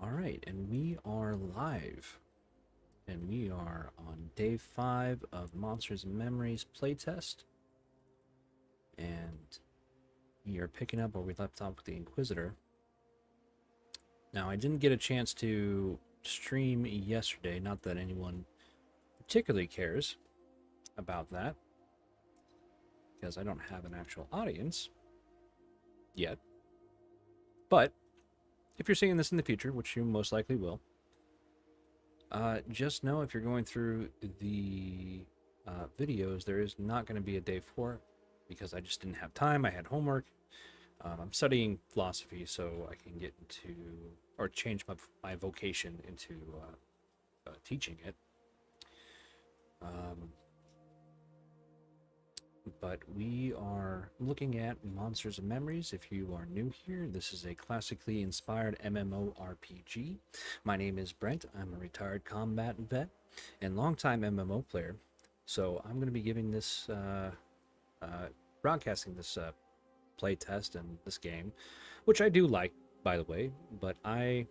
All right, and we are live. And we are on day 5 of Monsters and Memories playtest. And we are picking up where we left off with the Inquisitor. Now, I didn't get a chance to stream yesterday, not that anyone particularly cares about that, because I don't have an actual audience yet. But if you're seeing this in the future, which you most likely will, just know if you're going through the videos, there is not going to be a day 4 because I just didn't have time. I had homework. I'm studying philosophy, so I can get into or change my vocation into teaching it. But we are looking at Monsters and Memories. If you are new here, this is a classically inspired MMORPG. My name is Brent. I'm a retired combat vet and longtime MMO player. So I'm going to be giving this, broadcasting this play test and this game, which I do like, by the way, but I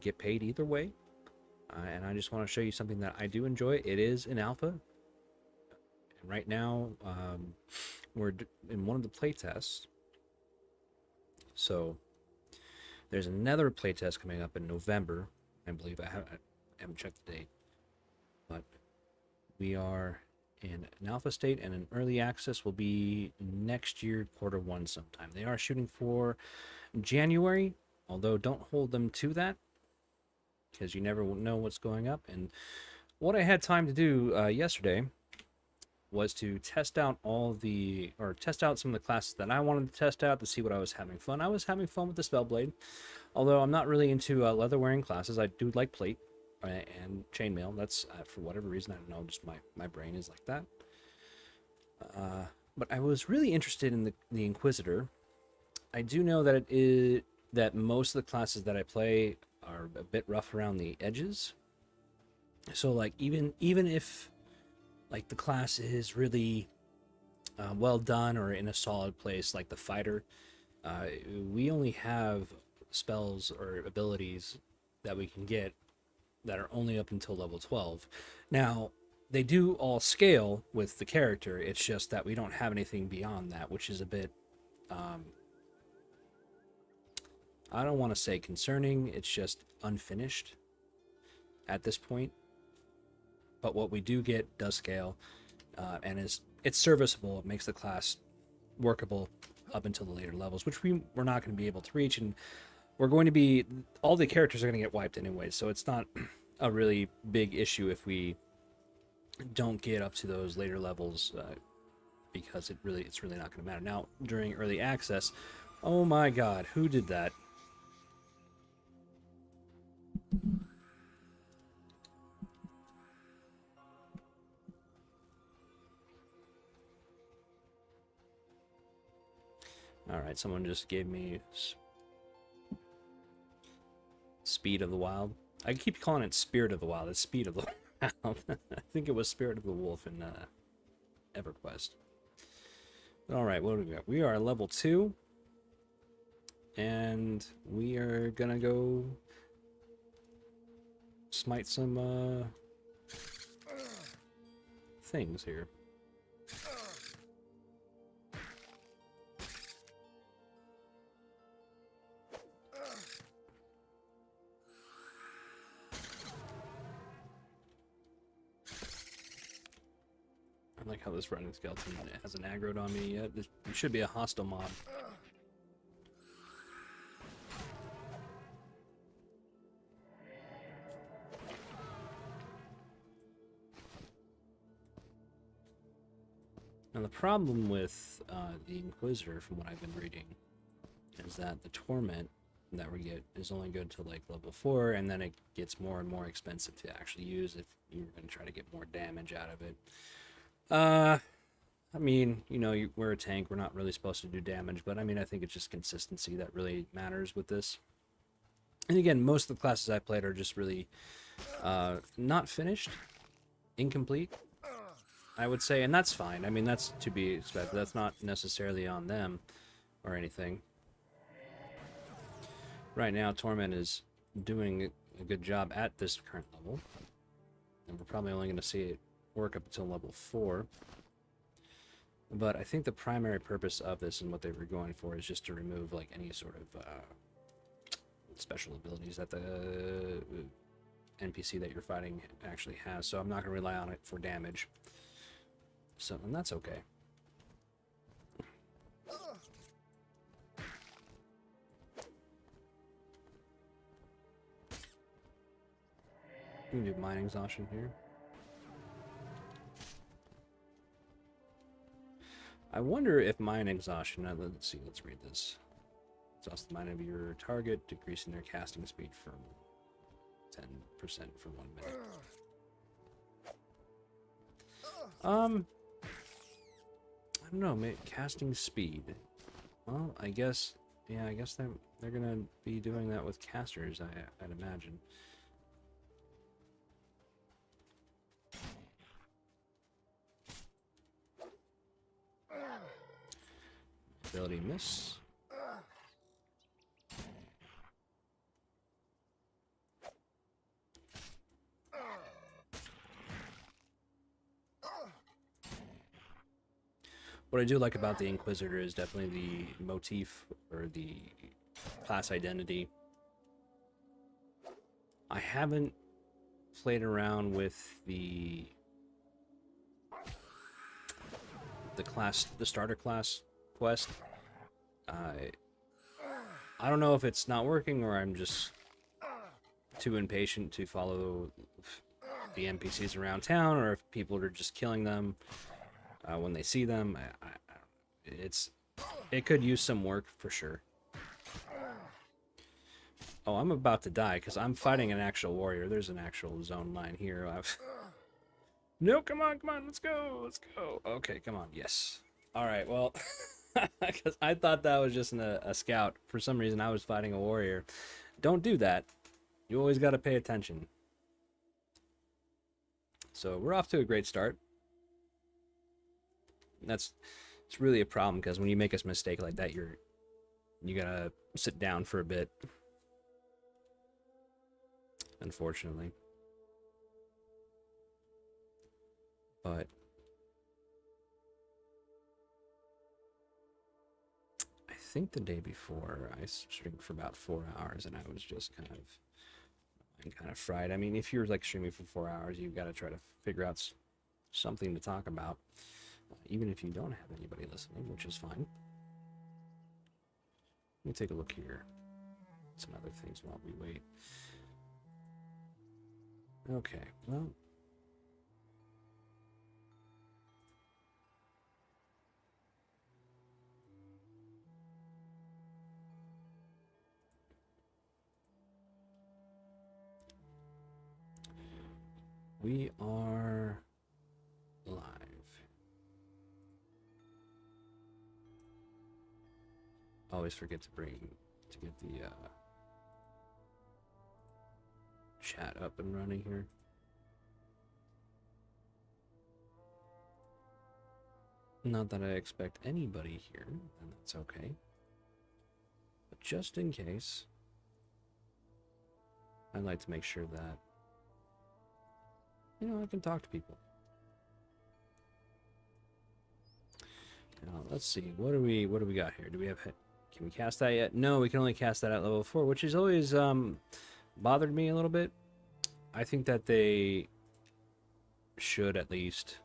get paid either way. And I just want to show you something that I do enjoy. It is an alpha. And right now, we're in one of the playtests. So there's another playtest coming up in November. I believe I haven't checked the date, but we are in an alpha state, and an early access will be next year, Q1 sometime. They are shooting for January, although don't hold them to that because you never know what's going up. And what I had time to do yesterday was to test out test out some of the classes that I wanted to test out to see what I was having fun. I was having fun with the Spellblade, although I'm not really into leather wearing classes. I do like plate and chainmail. That's for whatever reason, I don't know, just my brain is like that. But I was really interested in the Inquisitor. I do know that that most of the classes that I play are a bit rough around the edges. So like even if like the class is really well done or in a solid place, like the fighter, we only have spells or abilities that we can get that are only up until level 12. Now, they do all scale with the character. It's just that we don't have anything beyond that, which is a bit, I don't want to say concerning. It's just unfinished at this point. But what we do get does scale, and it's serviceable. It makes the class workable up until the later levels, which we're not going to be able to reach, and we're going to be, all the characters are going to get wiped anyway, so it's not a really big issue if we don't get up to those later levels, because it's really not going to matter. Now, during early access, oh my god, who did that? Alright, someone just gave me Speed of the Wild. I keep calling it Spirit of the Wild. It's Speed of the Wild. I think it was Spirit of the Wolf in EverQuest. Alright, what do we got? We are level 2. And we are gonna go smite some things here. I like how this running skeleton hasn't aggroed on me yet. It should be a hostile mob. Now the problem with the Inquisitor, from what I've been reading, is that the Torment that we get is only good to like level 4, and then it gets more and more expensive to actually use if you're going to try to get more damage out of it. I mean, you know, we're a tank, we're not really supposed to do damage, but I mean, I think it's just consistency that really matters with this. And again, most of the classes I played are just really not finished, incomplete, I would say, and that's fine. I mean, that's to be expected. That's not necessarily on them or anything. Right now, Torment is doing a good job at this current level. And we're probably only going to see it work up until level 4. But I think the primary purpose of this and what they were going for is just to remove like any sort of special abilities that the NPC that you're fighting actually has. So I'm not going to rely on it for damage. So, and that's okay. We can do mind exhaustion here. I wonder if mind exhaustion. Let's see. Let's read this. Exhaust the mind of your target, decreasing their casting speed from 10% for 1 minute. I don't know. Maybe casting speed. Well, I guess. Yeah, I guess they're gonna be doing that with casters. I'd imagine. Ability miss. What I do like about the Inquisitor is definitely the motif or the class identity. I haven't played around with the starter class quest. I don't know if it's not working or I'm just too impatient to follow the NPCs around town, or if people are just killing them when they see them. It could use some work for sure. Oh, I'm about to die because I'm fighting an actual warrior. There's an actual zone line here. No, come on, let's go. Okay, come on, yes. All right, well, because I thought that was just a scout. For some reason, I was fighting a warrior. Don't do that. You always got to pay attention. So we're off to a great start. It's really a problem because when you make a mistake like that, you gotta sit down for a bit. Unfortunately. But I think the day before I streamed for about 4 hours and I was just kind of fried. I mean, if you're like streaming for 4 hours, you've got to try to figure out something to talk about, even if you don't have anybody listening, which is fine. Let me take a look here. Some other things while we wait. Okay, well. We are live. Always forget to get the chat up and running here. Not that I expect anybody here, and that's okay. But just in case, I'd like to make sure that I can talk to people. Now, let's see. What do we got here? Do we have? Can we cast that yet? No, we can only cast that at level 4, which has always bothered me a little bit. I think that they should at least.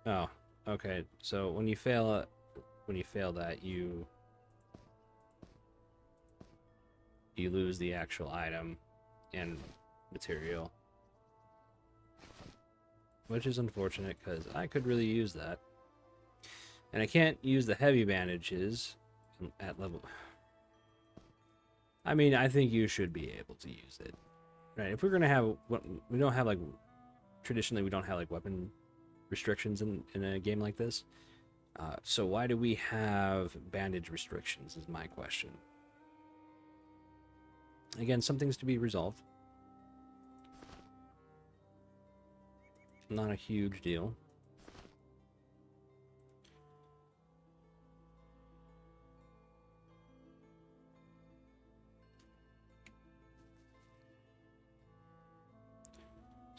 Oh, okay. So when you fail that, you lose the actual item and material, which is unfortunate because I could really use that. And I can't use the heavy bandages at level. I mean, I think you should be able to use it, right? If we're gonna have what we don't have, like traditionally we don't have like weapon restrictions in a game like this. So why do we have bandage restrictions is my question. Again, some things to be resolved. Not a huge deal.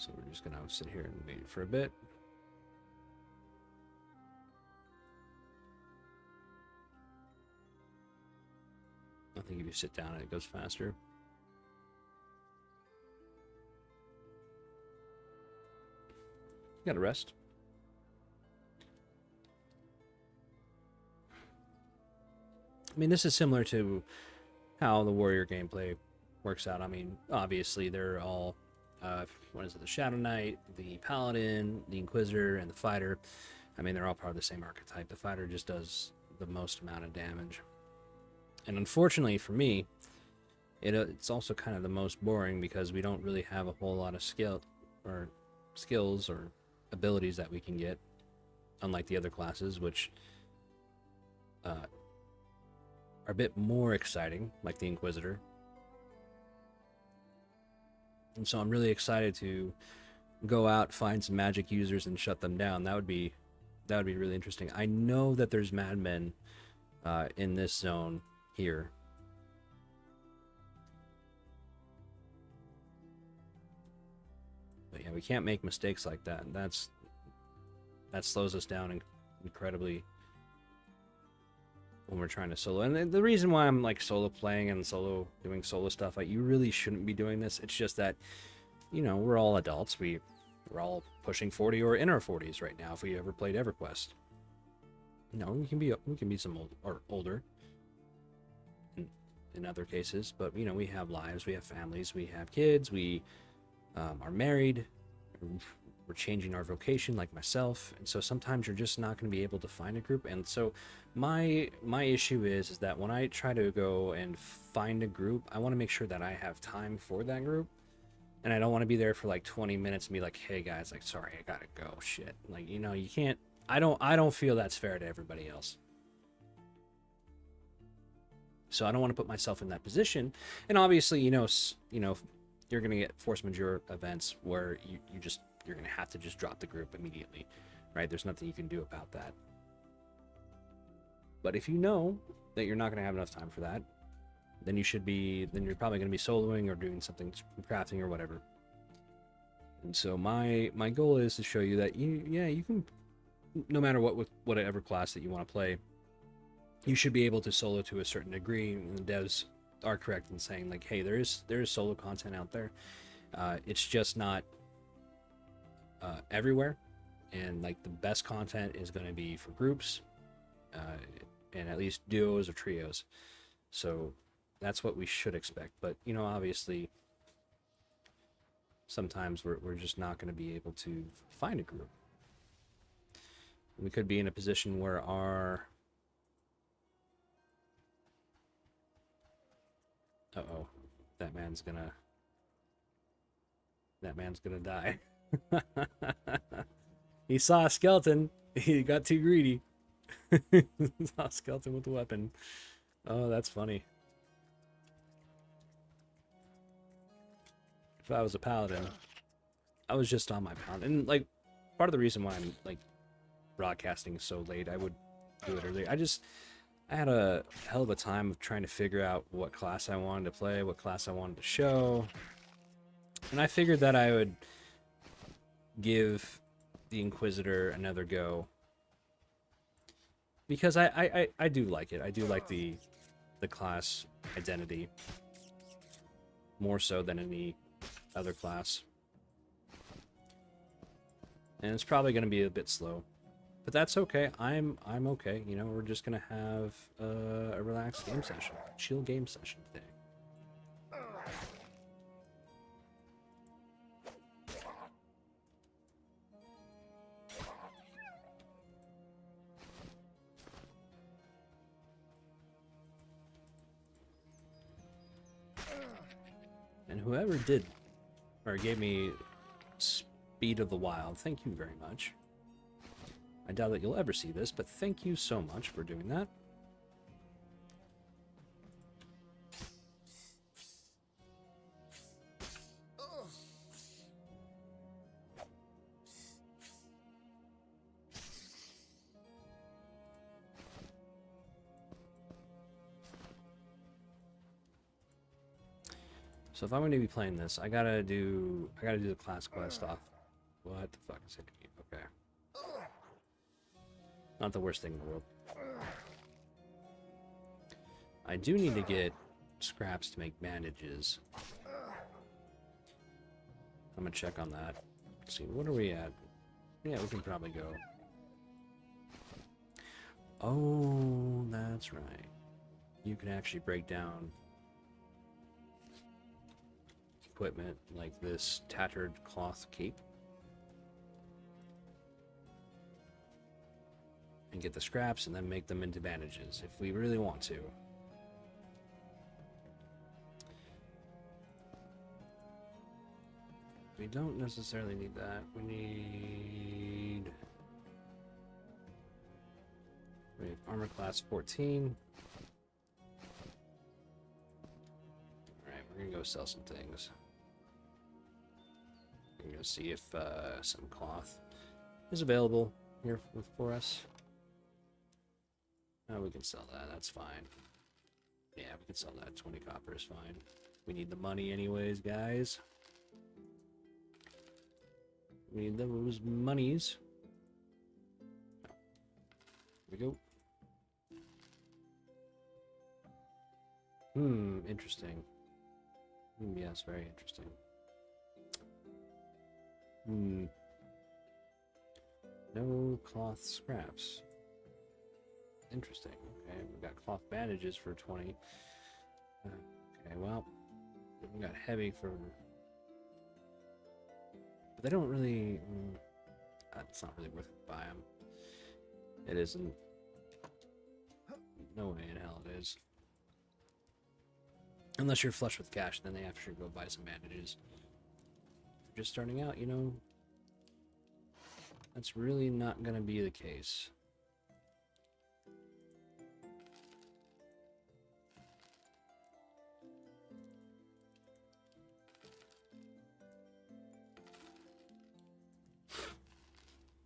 So we're just gonna sit here and wait for a bit. I think if you sit down, it goes faster. You gotta rest. I mean, this is similar to how the warrior gameplay works out. I mean, obviously they're all, what is it, the Shadow Knight, the Paladin, the Inquisitor, and the Fighter. I mean, they're all part of the same archetype. The Fighter just does the most amount of damage. And unfortunately for me, it's also kind of the most boring because we don't really have a whole lot of skills or abilities that we can get, unlike the other classes, which are a bit more exciting, like the Inquisitor. And so I'm really excited to go out, find some magic users, and shut them down. That would be really interesting. I know that there's madmen in this zone here. But yeah, we can't make mistakes like that. That slows us down incredibly when we're trying to solo. And the reason why I'm like solo playing and doing solo stuff, like, you really shouldn't be doing this. It's just that, you know, we're all adults. We're all pushing 40 or in our 40s right now. If we ever played EverQuest, you know, we can be some older in other cases, but you know, we have lives, we have families, we have kids, we are married, we're changing our vocation, like myself, and so sometimes you're just not going to be able to find a group. And so my issue is that when I try to go and find a group, I want to make sure that I have time for that group, and I don't want to be there for like 20 minutes and be like, hey guys, like, sorry, I gotta go. Shit, like, you know, you can't. I don't feel that's fair to everybody else. So I don't want to put myself in that position. And obviously, you know, you're going to get force majeure events where you're going to have to just drop the group immediately, right? There's nothing you can do about that. But if you know that you're not going to have enough time for that, then you're probably going to be soloing or doing something, crafting or whatever. And so my goal is to show you that you can, no matter whatever class that you want to play, you should be able to solo to a certain degree. And the devs are correct in saying, like, hey, there is solo content out there. It's just not everywhere, and like the best content is going to be for groups, and at least duos or trios. So that's what we should expect. But you know, obviously, sometimes we're just not going to be able to find a group. We could be in a position where uh-oh, that man's gonna die. He saw a skeleton. He got too greedy. Saw a skeleton with a weapon. Oh, that's funny. If I was a paladin, I was just on my paladin. And like, part of the reason why I'm like broadcasting so late, I would do it earlier. I had a hell of a time of trying to figure out what class I wanted to play, what class I wanted to show. And I figured that I would give the Inquisitor another go, because I do like it. I do like the class identity more so than any other class. And it's probably going to be a bit slow, but that's okay. I'm okay. You know, we're just gonna have a relaxed game session, chill game session today. And whoever did or gave me Speed of the Wild, thank you very much. I doubt that you'll ever see this, but thank you so much for doing that. So if I'm going to be playing this, I gotta do the class quest off. What the fuck is it? Okay. Not the worst thing in the world. I do need to get scraps to make bandages. I'm gonna check on that. Let's see, what are we at? Yeah, we can probably go. Oh, that's right. You can actually break down equipment like this tattered cloth cape and get the scraps and then make them into bandages if we really want to. We don't necessarily need that. We need armor class 14. Alright, we're gonna go sell some things. We're gonna go see if some cloth is available here for us. Oh, we can sell that. That's fine. Yeah, we can sell that. 20 copper is fine. We need the money anyways, guys. We need those monies. Here we go. Interesting. Yes, very interesting. No cloth scraps. Interesting. Okay, we got cloth bandages for 20. Okay, well, we got heavy for... But they don't really... it's not really worth it to buy them. It isn't. No way in hell it is. Unless you're flush with cash, then they have to go buy some bandages. If you're just starting out, you know, that's really not going to be the case.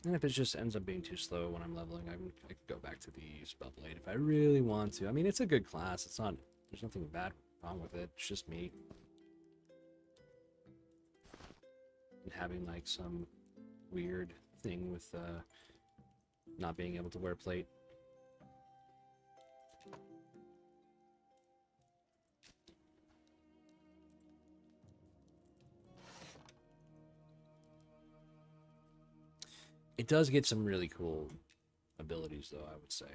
And if it just ends up being too slow when I'm leveling, I could go back to the Spellblade if I really want to. I mean, it's a good class. It's not. There's nothing bad wrong with it. It's just me. And having like some weird thing with not being able to wear plate. It does get some really cool abilities, though, I would say. I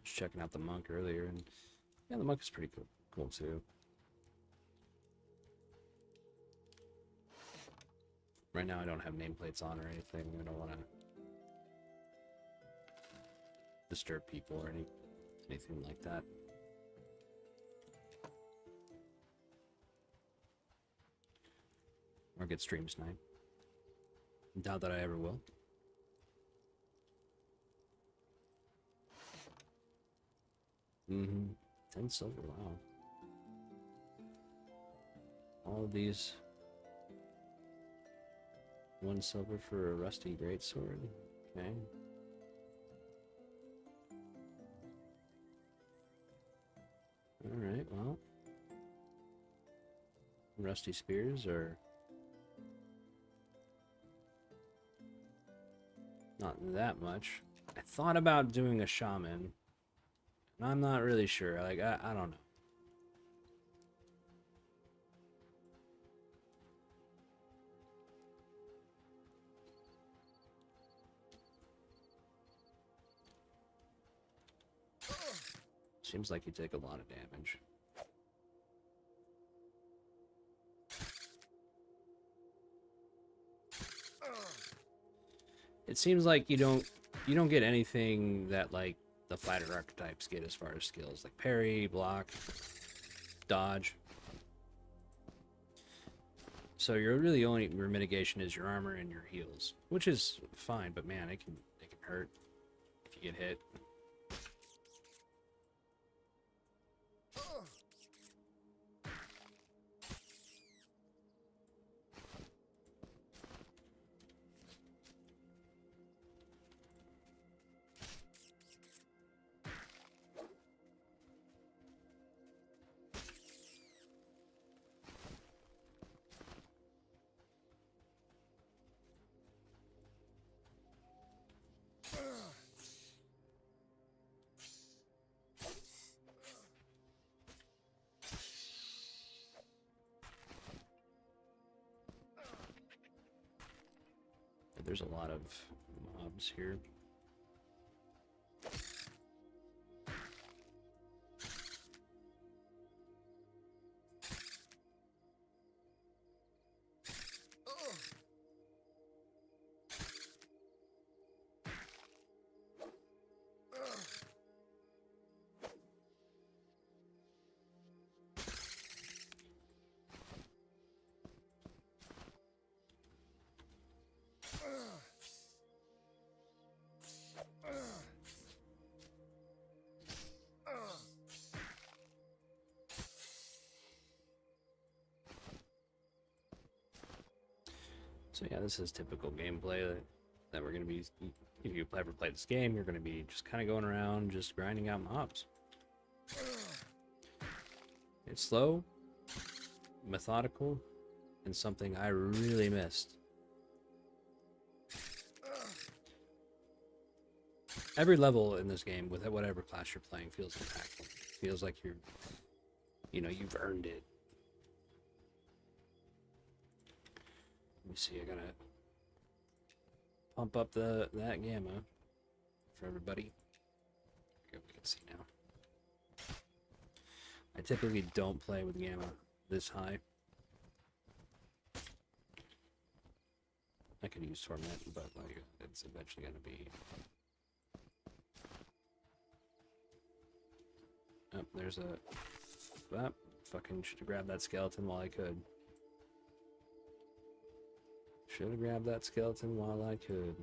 was checking out the monk earlier, and yeah, the monk is pretty cool too. Right now, I don't have nameplates on or anything. I don't want to disturb people or anything like that. Or get stream snipe. Doubt that I ever will. Mm-hmm. 10 silver, wow. All of these. 1 silver for a rusty greatsword. Okay. Alright, well. Rusty spears are not that much. I thought about doing a shaman. And I'm not really sure. Like, I don't know. Seems like you take a lot of damage. It seems like you don't get anything that like the fighter archetypes get as far as skills, like parry, block, dodge. So your really only your mitigation is your armor and your heals, which is fine, but man, it can hurt if you get hit. there's a lot of mobs here. So yeah, this is typical gameplay that we're going to be, if you ever play this game, you're going to be just kind of going around, just grinding out mobs. It's slow, methodical, and something I really missed. Every level in this game, with whatever class you're playing, feels impactful. Feels like you've earned it. Let me see, I gotta pump up that gamma for everybody. We can see now. I typically don't play with gamma this high. I could use Torment, but like it's eventually gonna be. Oh, there's a. Fucking should have grabbed that skeleton while I could. Should have grabbed that skeleton while I could.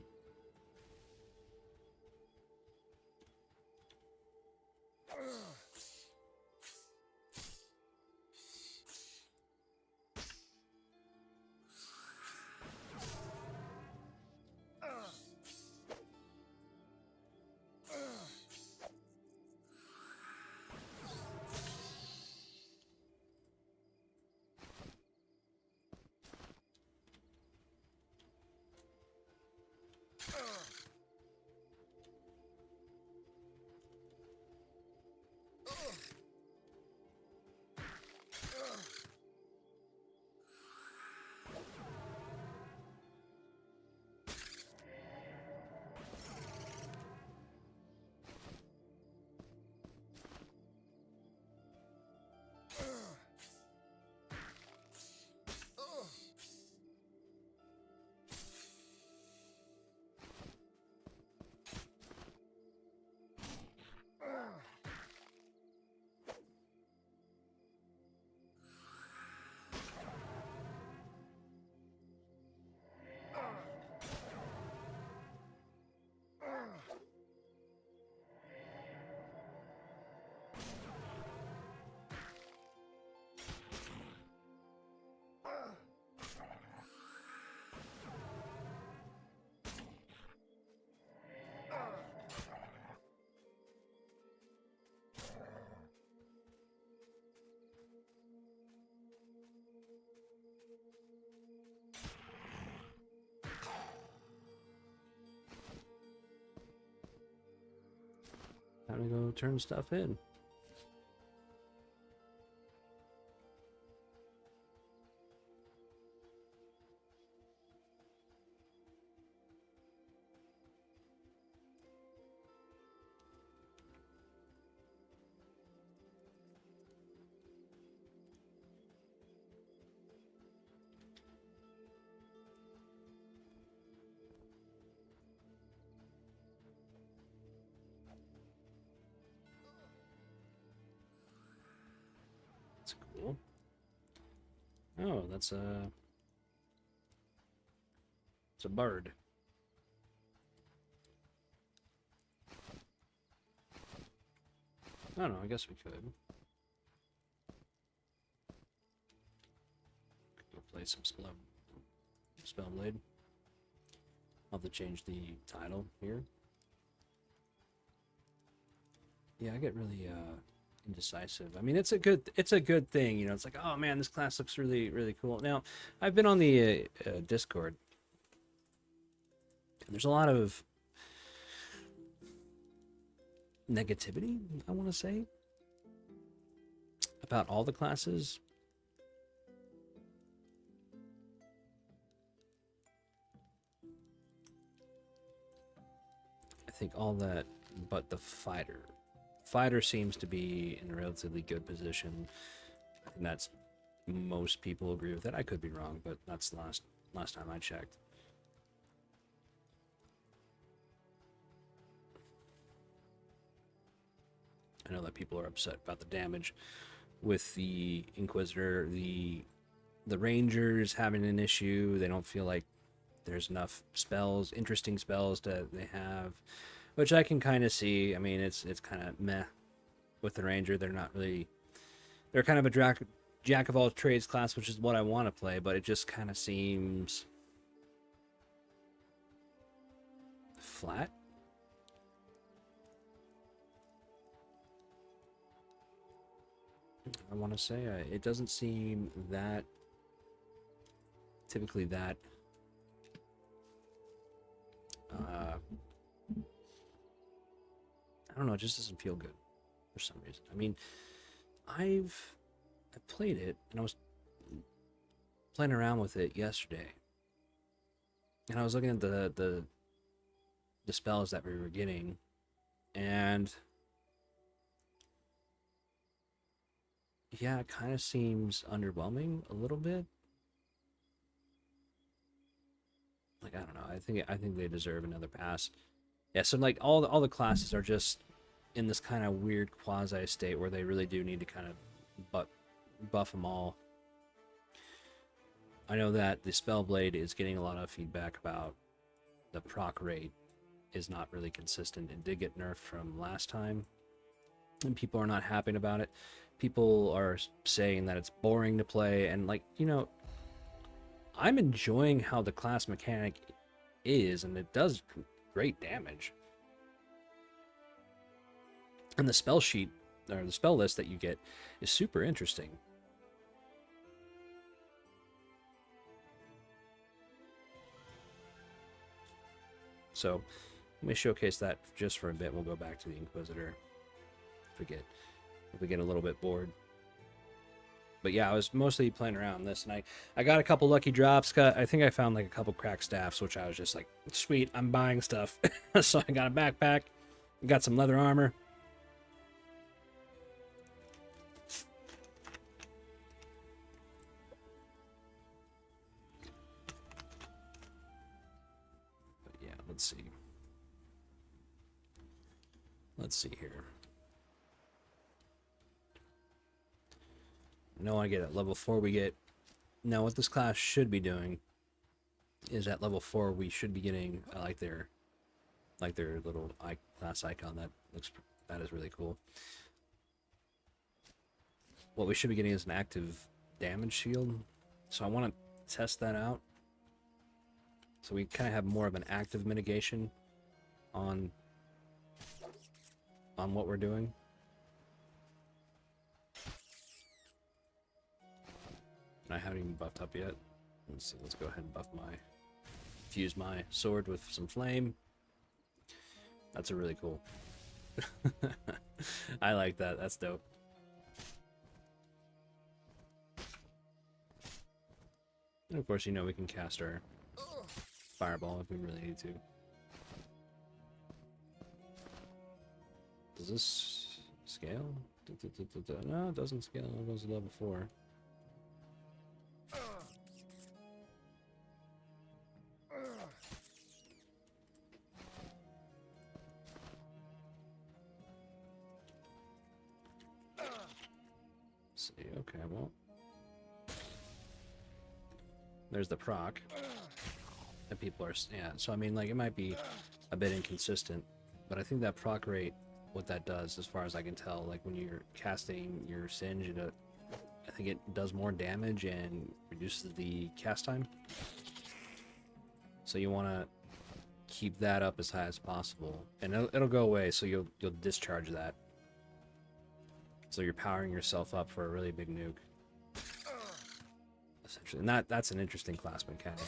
Time to go turn stuff in. That's cool. Oh, it's a bird. I don't know, I guess we could. Go play some Spellblade. I'll have to change the title here. Yeah, I get really indecisive. I mean, it's a good thing, you know. It's like, oh man, this class looks really cool. Now, I've been on the Discord, and there's a lot of negativity, I want to say, about all the classes. think all that but the fighter. Fighter seems to be in a relatively good position, and that's most people agree with it. I could be wrong, but that's the last time I checked. I know that people are upset about the damage with the Inquisitor, the Rangers having an issue. They don't feel like there's enough spells, interesting spells that they have, which I can kind of see. I mean, it's kind of meh with the Ranger. They're not really, they're kind of a jack of all trades class, which is what I want to play, but it just kind of seems flat. I want to say it doesn't seem that typically that I don't know, it just doesn't feel good for some reason. I mean, I played it and I was playing around with it yesterday, and I was looking at the spells that we were getting, and yeah, it kind of seems underwhelming a little bit. Like, I don't know. I think they deserve another pass. Yeah, so like all the classes are just in this kind of weird quasi state where they really do need to kind of buff them all. I know that the Spellblade is getting a lot of feedback about the proc rate is not really consistent. It did get nerfed from last time, and people are not happy about it. People are saying that it's boring to play, and like, you know, I'm enjoying how the class mechanic is, and it does great damage. And the spell sheet, or the spell list that you get, is super interesting. So, let me showcase that just for a bit. We'll go back to the Inquisitor if we get a little bit bored. But yeah, I was mostly playing around this, and I got a couple lucky drops. I think I found like a couple cracked staffs, which I was just like, sweet, I'm buying stuff. So I got a backpack, got some leather armor. But yeah, let's see. Let's see here. No, I get it. Level 4 we get. Now what this class should be doing is at level 4 we should be getting like their little class icon. That is really cool. What we should be getting is an active damage shield. So I want to test that out. So we kind of have more of an active mitigation on what we're doing. I haven't even buffed up yet. Let's see, let's go ahead and fuse my sword with some flame. That's a really cool. I like that, that's dope. And of course, you know, we can cast our fireball if we really need to. Does this scale? No, it doesn't scale, it goes to level 4. Okay, well, there's the proc that people are, yeah, so I mean, like, it might be a bit inconsistent, but I think that proc rate, what that does, as far as I can tell, like when you're casting your Singe, I think it does more damage and reduces the cast time, so you want to keep that up as high as possible, and it'll go away, so you'll discharge that. So you're powering yourself up for a really big nuke. Essentially. And that's an interesting class mechanic.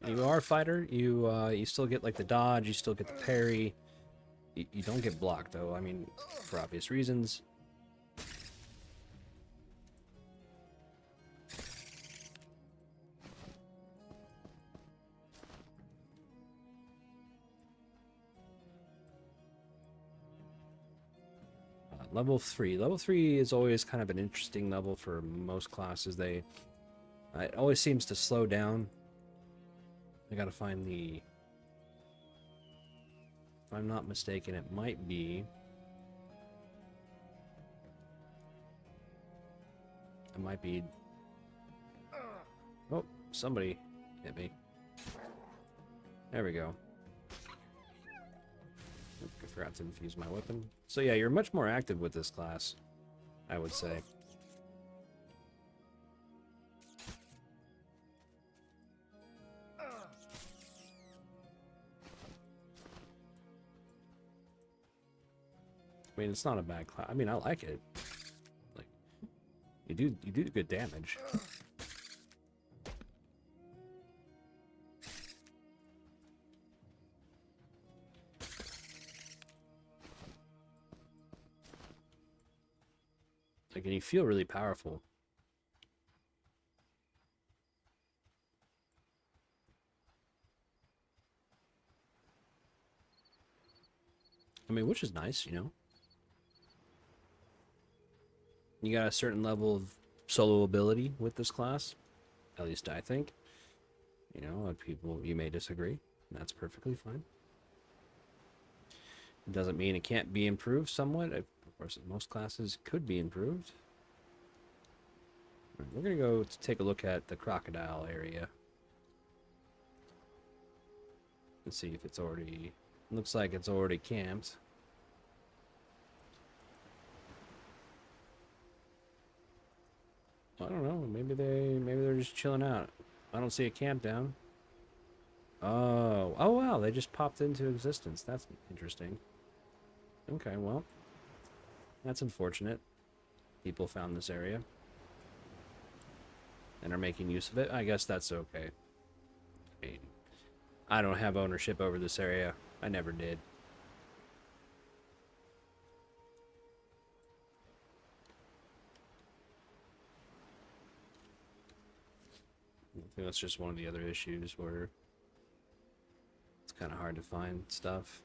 You are a fighter, you still get like the dodge, you still get the parry. You don't get blocked though, I mean, for obvious reasons. Level 3. Level 3 is always kind of an interesting level for most classes. It always seems to slow down. I gotta find the... If I'm not mistaken, it might be... It might be... Oh, somebody hit me. There we go. I forgot to infuse my weapon. So yeah, you're much more active with this class, I would say. I mean, it's not a bad class. I mean, I like it. Like, you do good damage. Like, and you feel really powerful. I mean, which is nice, you know? You got a certain level of solo ability with this class. At least I think. You know, people, you may disagree. And that's perfectly fine. It doesn't mean it can't be improved somewhat. Of course, most classes could be improved. Right, we're going to go take a look at the crocodile area. Let's see if it's already... Looks like it's already camped. I don't know. Maybe they're just chilling out. I don't see a camp down. Oh wow! They just popped into existence. That's interesting. Okay, well, that's unfortunate. People found this area and are making use of it. I guess that's okay. I mean, I don't have ownership over this area. I never did. I think that's just one of the other issues where it's kind of hard to find stuff.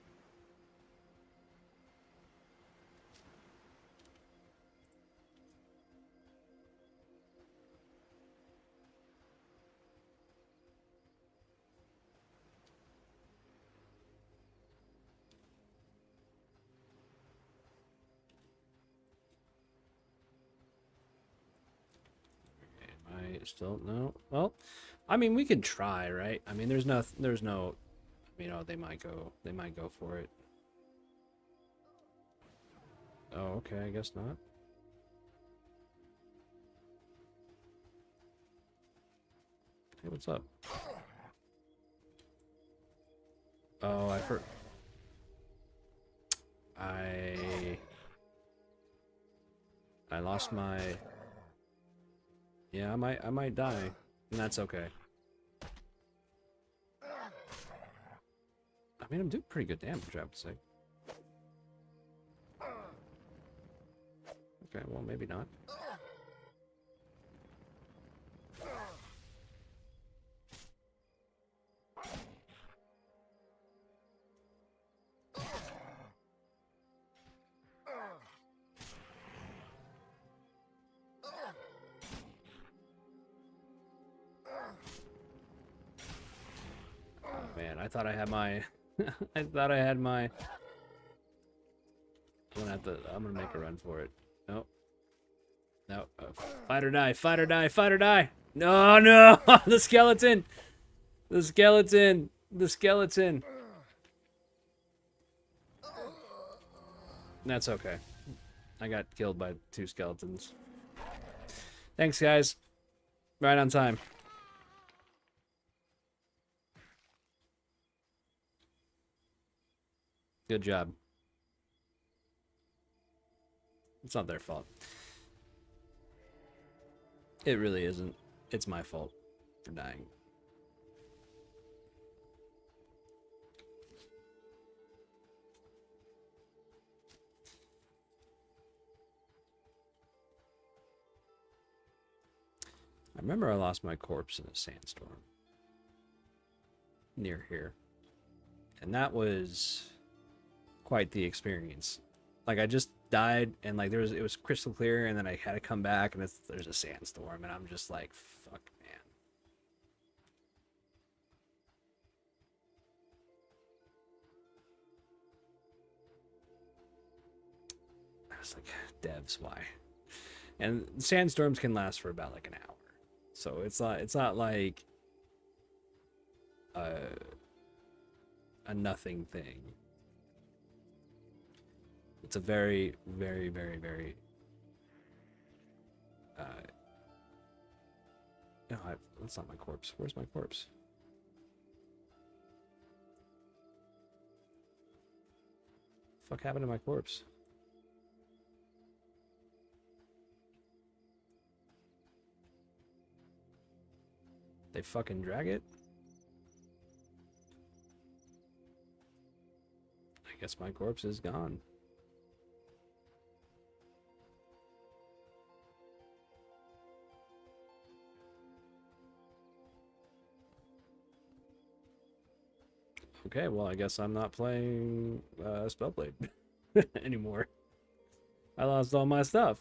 I still no. Well, I mean, we could try, right? I mean, there's no, you know, they might go for it. Oh, okay, I guess not. Hey, what's up? Oh, I lost my... Yeah, I might die, and that's okay. I mean, I'm doing pretty good damage, I would say. Okay, well, maybe not. Man, I thought I had my... I thought I had my... I'm gonna make a run for it. Nope. No. Fight or die, fight or die, fight or die! No, no! The skeleton! The skeleton! The skeleton! That's okay. I got killed by 2 skeletons. Thanks, guys. Right on time. Good job. It's not their fault. It really isn't. It's my fault for dying. I remember I lost my corpse in a sandstorm near here. And that was quite the experience. Like, died, and like it was crystal clear, and then I had to come back, and there's a sandstorm, and I'm just like, fuck, man. I was like, devs, why? And sandstorms can last for about like an hour, so it's not like a nothing thing. It's a very, very, very, very no, that's not my corpse. Where's my corpse? Fuck happened to my corpse? They fucking drag it? I guess my corpse is gone. Okay, well, I guess I'm not playing Spellblade anymore. I lost all my stuff.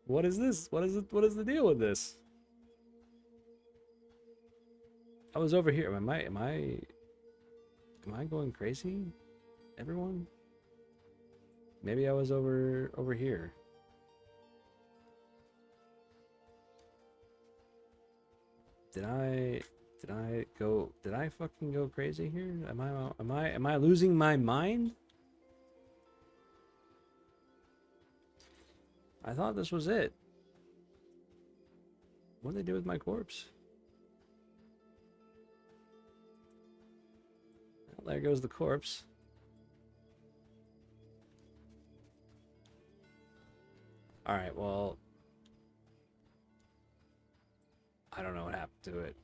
What is this? What is it? What is the deal with this? I was over here. Am I going crazy? Everyone? Maybe I was over here. Did I fucking go crazy here? Am I losing my mind? I thought this was it. What did they do with my corpse? Well, there goes the corpse. Alright, well, I don't know what happened to it,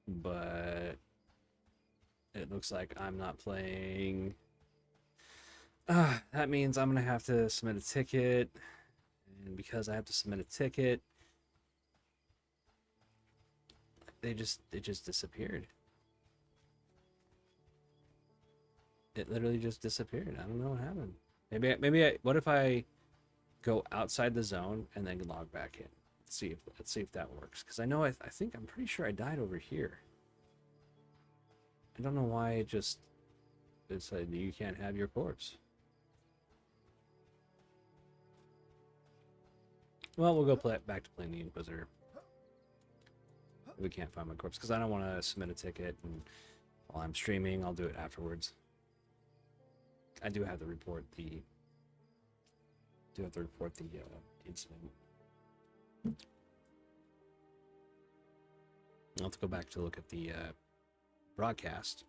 but it looks like I'm not playing. That means I'm gonna have to submit a ticket, and because I have to submit a ticket, it just disappeared. It literally just disappeared. I don't know what happened. What if I go outside the zone and then log back in? Let's see if that works. Because I think I'm pretty sure I died over here. I don't know why it said you can't have your corpse. Well, we'll go back to playing the Inquisitor. If we can't find my corpse, because I don't want to submit a ticket, and while I'm streaming, I'll do it afterwards. I do have to report the incident. I'll have to go back to look at the broadcast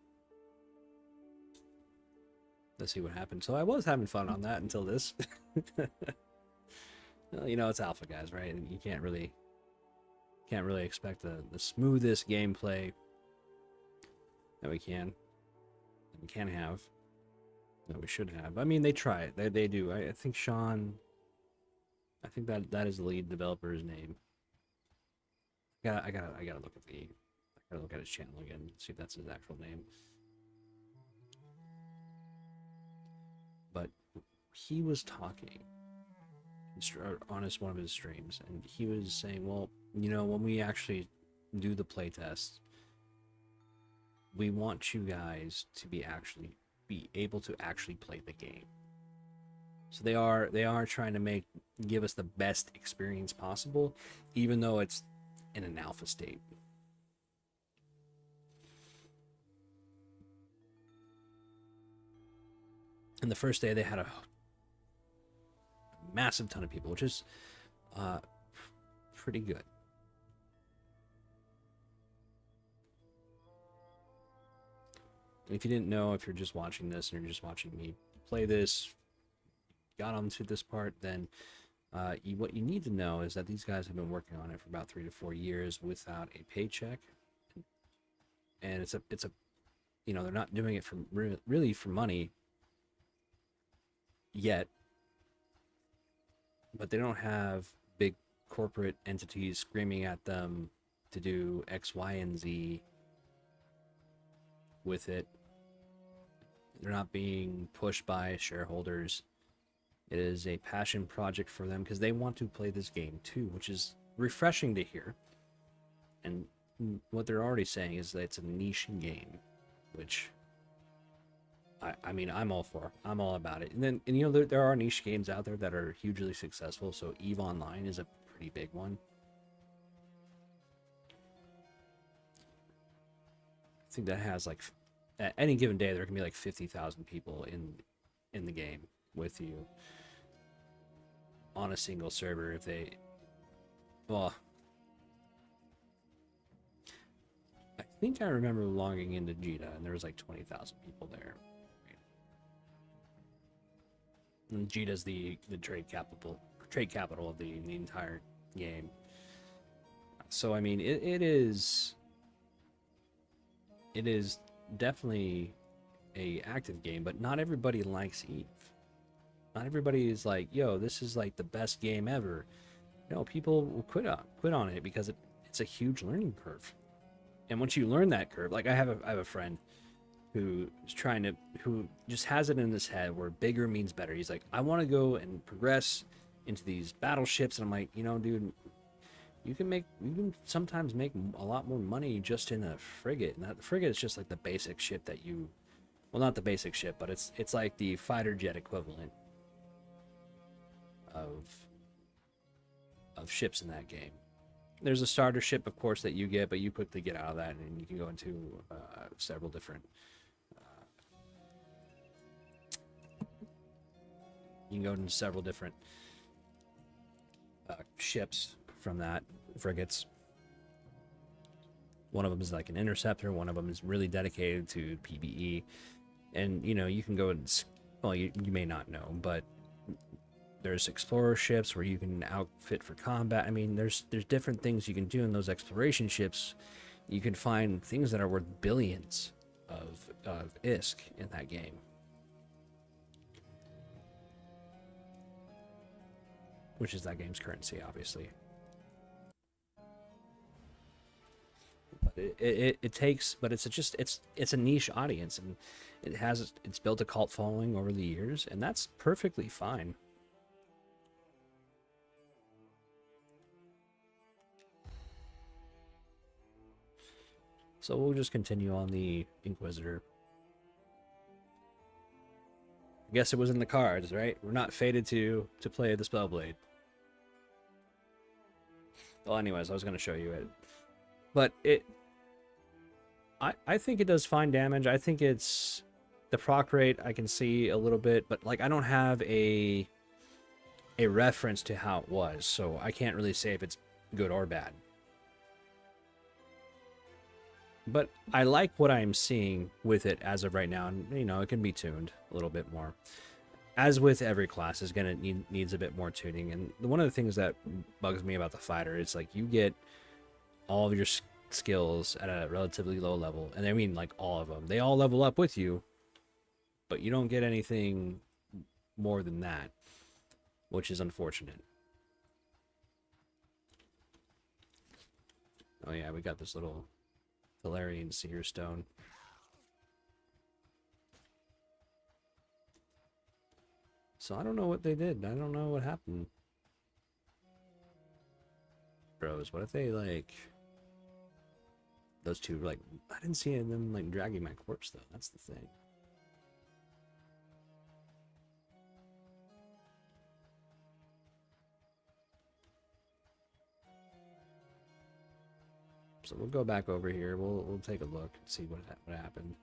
to see what happened. So I was having fun on that until this. Well, you know, it's alpha, guys, right? And you can't really expect the smoothest gameplay that we can have, that we should have. I mean, they try it. They do. I think Sean. I think that is the lead developer's name. I gotta look at his channel again, see if that's his actual name. But he was talking on one of his streams, and he was saying, well, you know, when we actually do the playtest, we want you guys to be able to actually play the game. So they are trying to give us the best experience possible, even though it's in an alpha state. And the first day they had a massive ton of people, which is pretty good. And if you didn't know, if you're just watching this and you're just watching me play this, got onto this part, then what you need to know is that these guys have been working on it for about 3 to 4 years without a paycheck, and it's a you know, they're not doing it for really for money yet, but they don't have big corporate entities screaming at them to do X, Y, and Z with it. They're not being pushed by shareholders. It is a passion project for them because they want to play this game too, which is refreshing to hear. And what they're already saying is that it's a niche game, which I mean, I'm all for. I'm all about it. And then, and you know, there are niche games out there that are hugely successful. So EVE Online is a pretty big one. I think that has like, at any given day, there can be like 50,000 people in the game with you on a single server. If they, well, I think I remember logging into Jita and there was like 20,000 people there. And Jita's the trade capital of the entire game. So I mean, it is definitely a active game, but not everybody likes EVE. Not everybody is like, yo, this is like the best game ever. No, people will quit on it because it's a huge learning curve. And once you learn that curve, like I have a friend who just has it in his head where bigger means better. He's like, I want to go and progress into these battleships, and I'm like, you know, dude, you can sometimes make a lot more money just in a frigate. And the frigate is just like the basic ship that you, well, not the basic ship, but it's like the fighter jet equivalent of ships in that game. There's a starter ship, of course, that you get, but you quickly get out of that, and you can go into several different. You can go into several different ships from that, frigates. One of them is like an interceptor. One of them is really dedicated to PvE, and you know you can go and, well, you may not know, but there's explorer ships where you can outfit for combat. I mean, there's different things you can do in those exploration ships. You can find things that are worth billions of ISK in that game. Which is that game's currency, obviously. But it takes, but it's a niche audience, and it's built a cult following over the years, and that's perfectly fine. So we'll just continue on the Inquisitor. I guess it was in the cards, right? We're not fated to play the Spellblade. Well, anyways, I was going to show you it. But I think it does fine damage. I think it's... The proc rate I can see a little bit, but like I don't have a reference to how it was, so I can't really say if it's good or bad. But I like what I'm seeing with it as of right now, and you know, it can be tuned a little bit more. As with every class, is gonna needs a bit more tuning. And one of the things that bugs me about the fighter is like you get all of your skills at a relatively low level, and I mean like all of them. They all level up with you, but you don't get anything more than that, which is unfortunate. Oh yeah, we got this little Valerian Seer Stone. So I don't know what they did. I don't know what happened. Bros, what if they like... Those two, like, I didn't see them like dragging my corpse though. That's the thing. So we'll go back over here. We'll take a look and see what happened.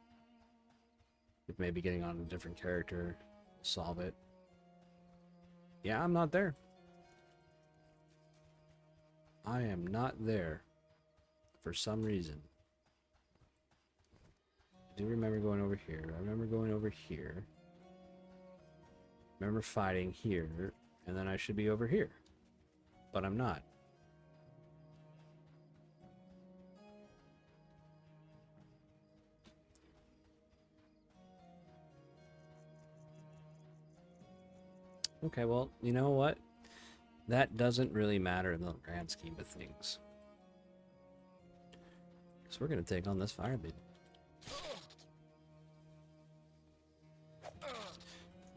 If maybe getting on a different character, solve it. Yeah, I'm not there. I am not there for some reason. I do remember going over here. I remember going over here. I remember fighting here, and then I should be over here. But I'm not. Okay, well, you know what? That doesn't really matter in the grand scheme of things. So we're going to take on this fireball.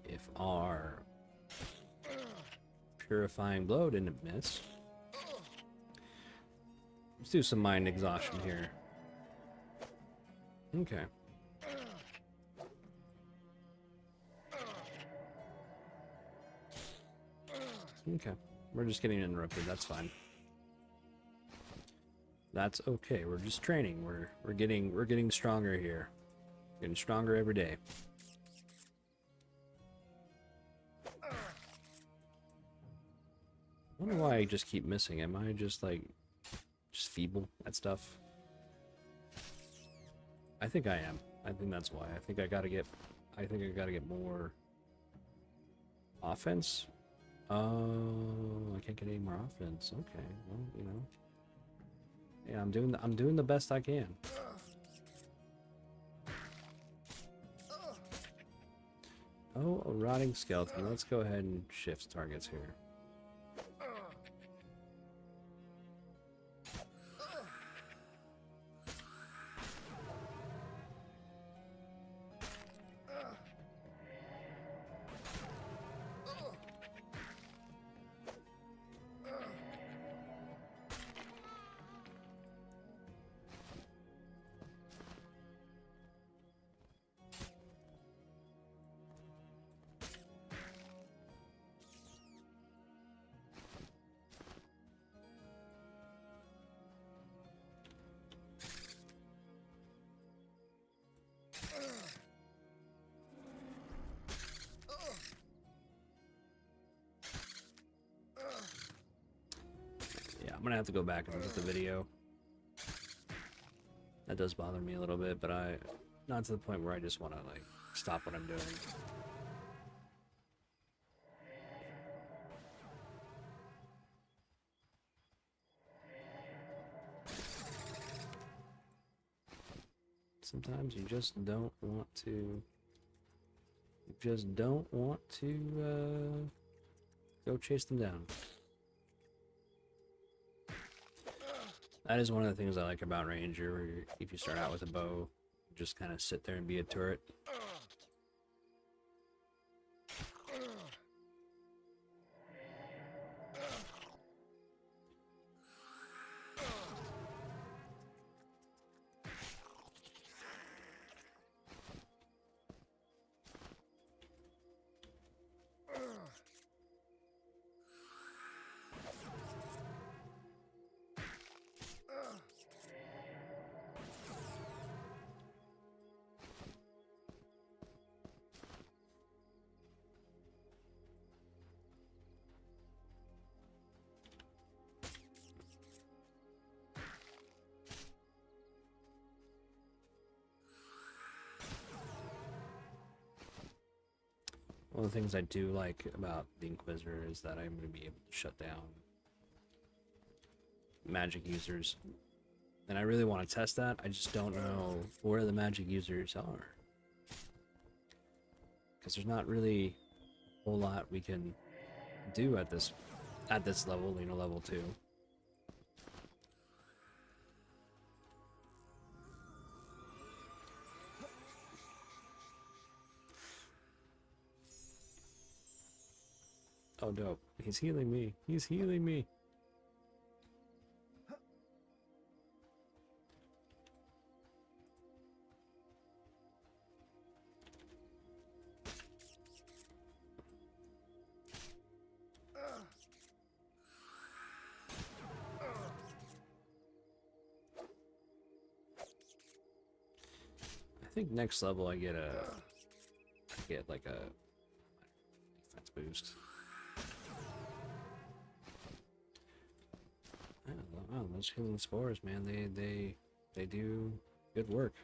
If our Purifying Blow didn't miss. Let's do some mind exhaustion here. Okay. Okay. We're just getting interrupted. That's fine. That's okay. We're just training. We're getting stronger here. Getting stronger every day. I wonder why I just keep missing. Am I just like feeble at stuff? I think I am. I think that's why. I think I gotta get more offense. Oh, I can't get any more offense. Okay, well, you know. Yeah, I'm doing the best I can. Oh, a rotting skeleton. Let's go ahead and shift targets here. I'm gonna have to go back and look at the video. That does bother me a little bit, but not to the point where I just want to like stop what I'm doing. Sometimes you just don't want to. You just don't want to go chase them down. That is one of the things I like about Ranger, where if you start out with a bow, you just kind of sit there and be a turret. One of the things I do like about the Inquisitor is that I'm going to be able to shut down magic users. And I really want to test that. I just don't know where the magic users are. Because there's not really a whole lot we can do at this level, you know, level 2. Oh, dope. He's healing me. He's healing me. I think next level I get like a defense boost. Oh, those healing spores, man, they do good work.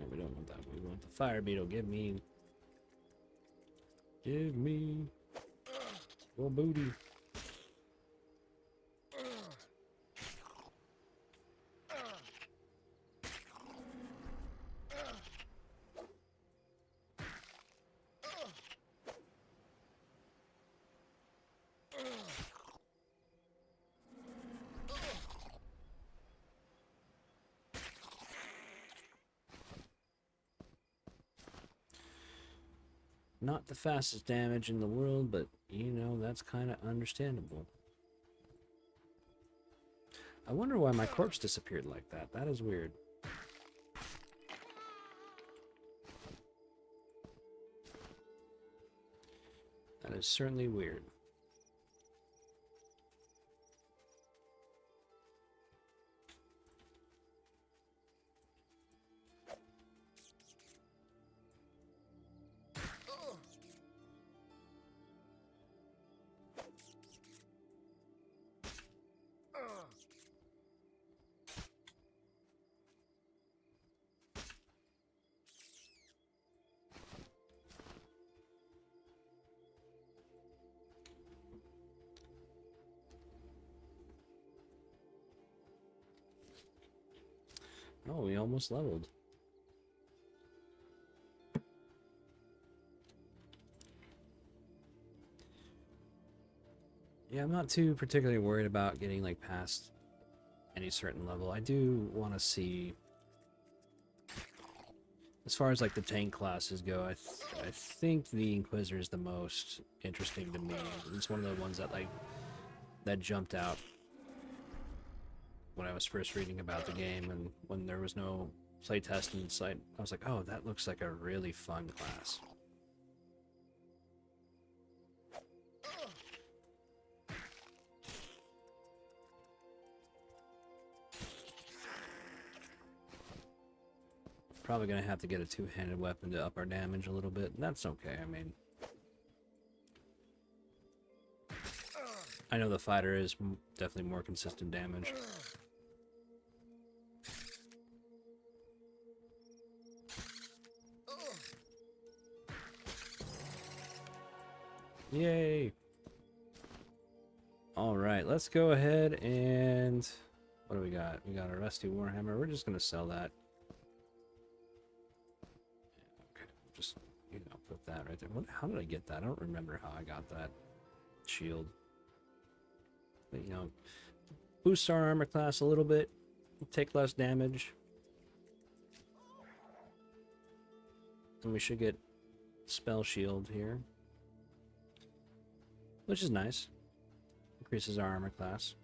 We don't want that. We want the fire beetle. Give me little booty. Not the fastest damage in the world, but, you know, that's kind of understandable. I wonder why my corpse disappeared like that. That is weird. That is certainly weird. Oh, we almost leveled. Yeah, I'm not too particularly worried about getting like past any certain level. I do want to see, as far as like the tank classes go, I think the Inquisitor is the most interesting to me. It's one of the ones that that jumped out when I was first reading about the game, and when there was no playtest in sight, I was like, oh, that looks like a really fun class. Probably gonna have to get a two-handed weapon to up our damage a little bit, and that's okay. I mean, I know the fighter is definitely more consistent damage. Yay! Alright, let's go ahead and... what do we got? We got a rusty warhammer. We're just gonna sell that. Okay, just, you know, put that right there. How did I get that? I don't remember how I got that shield. But, you know, boosts our armor class a little bit, take less damage. And we should get spell shield here, which is nice. Increases our armor class.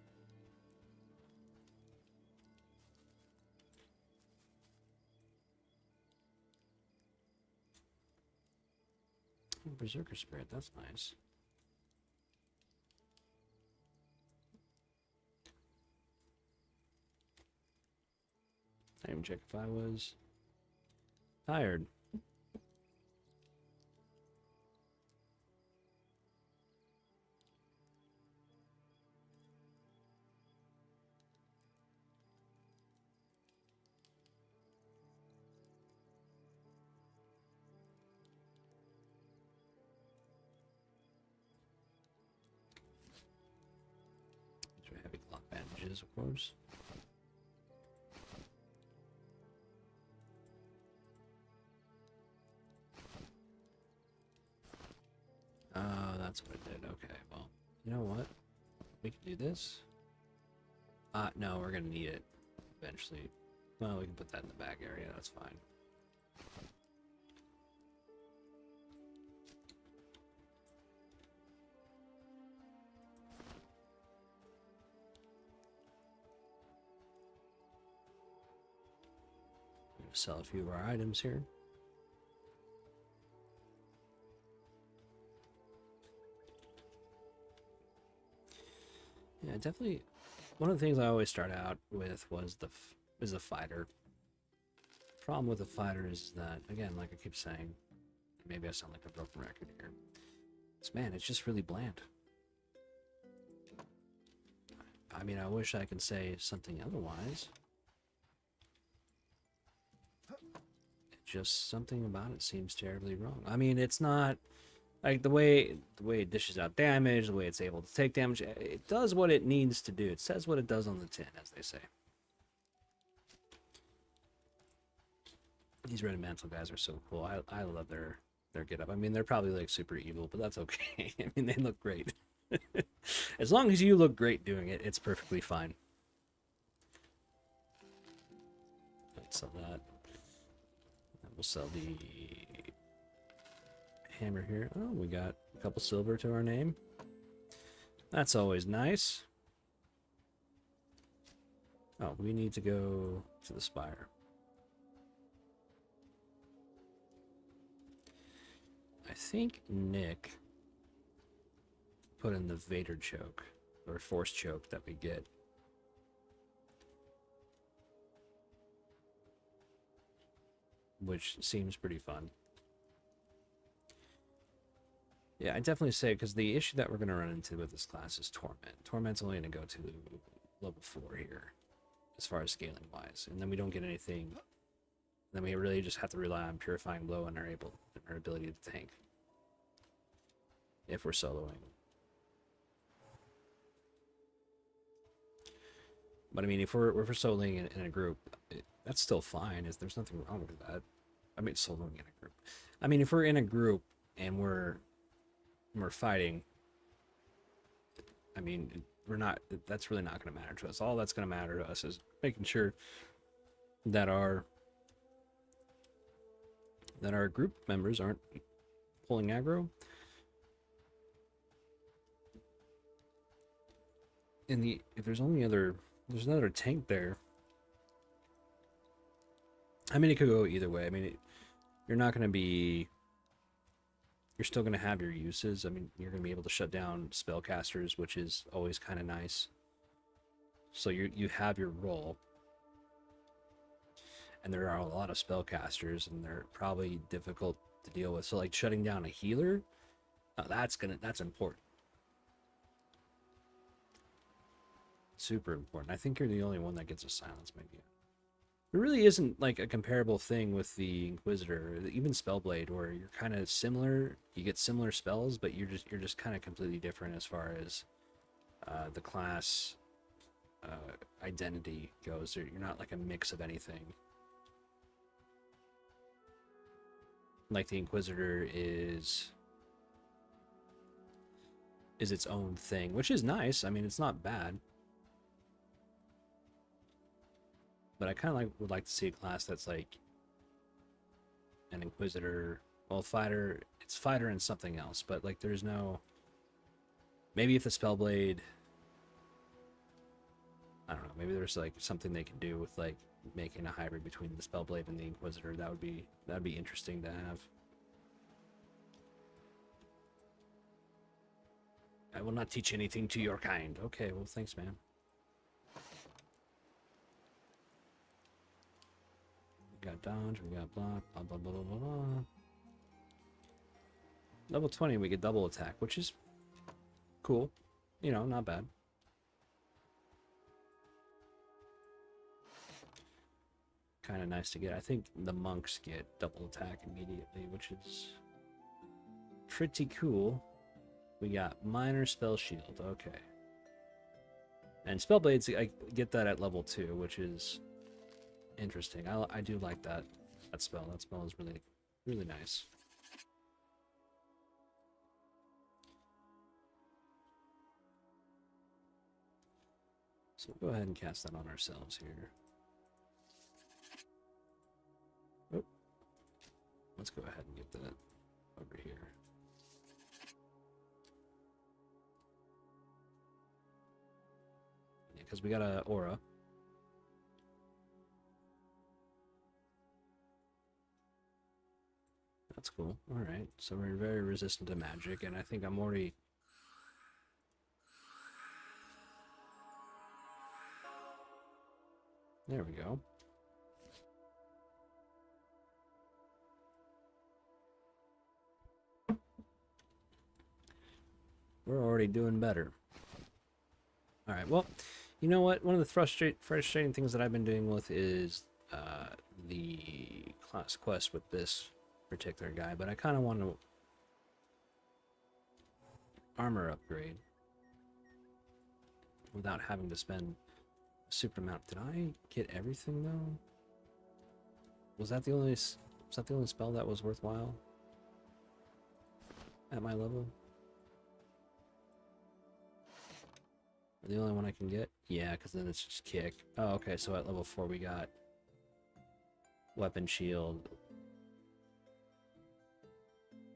Berserker Spirit, that's nice. I didn't even check if I was tired. These are heavy cloth bandages, of course. Oh, that's what it did. Okay, well, you know what? We can do this. No, we're gonna need it eventually. Well, we can put that in the back area, that's fine. I'm gonna sell a few of our items here. Yeah, definitely. One of the things I always start out with was the fighter. Problem with the fighter is that, again, like I keep saying, maybe I sound like a broken record here. Man, it's just really bland. I mean, I wish I could say something otherwise. Just something about it seems terribly wrong. I mean, it's not like the way it dishes out damage, the way it's able to take damage. It does what it needs to do. It says what it does on the tin, as they say. These red mantle guys are so cool. I love their get up. I mean, they're probably like super evil, but that's okay. I mean, they look great. As long as you look great doing it, it's perfectly fine. Let's sell that. And we'll sell the hammer here. Oh, we got a couple silver to our name. That's always nice. Oh, we need to go to the spire. I think Nick put in the Vader choke, or force choke that we get. Which seems pretty fun. Yeah, I definitely say, because the issue that we're going to run into with this class is Torment. Torment's only going to go to level 4 here, as far as scaling wise. And then we don't get anything. Then we really just have to rely on Purifying Blow and our ability to tank. If we're soloing. But I mean, if we're soloing in a group, that's still fine. There's nothing wrong with that. I mean, soloing in a group. I mean, if we're in a group and we're fighting, I mean, we're not. That's really not going to matter to us. All that's going to matter to us is making sure that our group members aren't pulling aggro. If there's another tank there. I mean, it could go either way. I mean, you're not going to be. You're still going to have your uses. I mean, you're going to be able to shut down spellcasters, which is always kind of nice. So you have your role. And there are a lot of spellcasters, and they're probably difficult to deal with. So like shutting down a healer, that's important. Super important. I think you're the only one that gets a silence, maybe. There really isn't like a comparable thing with the Inquisitor, even Spellblade, where you're kind of similar. You get similar spells, but you're just kind of completely different as far as the class identity goes. You're not like a mix of anything. Like the Inquisitor is its own thing, which is nice. I mean, it's not bad. But I kind of would like to see a class that's like an Inquisitor, well, fighter. It's fighter and something else, but like there's no. Maybe if the Spellblade, I don't know. Maybe there's like something they can do with like making a hybrid between the Spellblade and the Inquisitor. That'd be interesting to have. I will not teach anything to your kind. Okay, well, thanks, man. We got dodge, we got block, blah, blah, blah, blah, blah. Level 20, we get double attack, which is cool. You know, not bad. Kind of nice to get. I think the monks get double attack immediately, which is pretty cool. We got minor spell shield, okay. And Spellblades, I get that at level 2, which is interesting. I do like that spell. That spell is really, really nice. So we'll go ahead and cast that on ourselves here. Oh, let's go ahead and get that over here. Yeah, because we got a aura. That's cool. Alright, so we're very resistant to magic, and I think I'm already... There we go. We're already doing better. Alright, well, you know what? One of the frustrating things that I've been doing with is the class quest with this particular guy, but I kind of want to armor upgrade without having to spend a super amount. Did I get everything though? Was that the only spell that was worthwhile at my level? Or the only one I can get? Yeah, because then it's just kick. Oh, okay, so at level 4 we got weapon shield.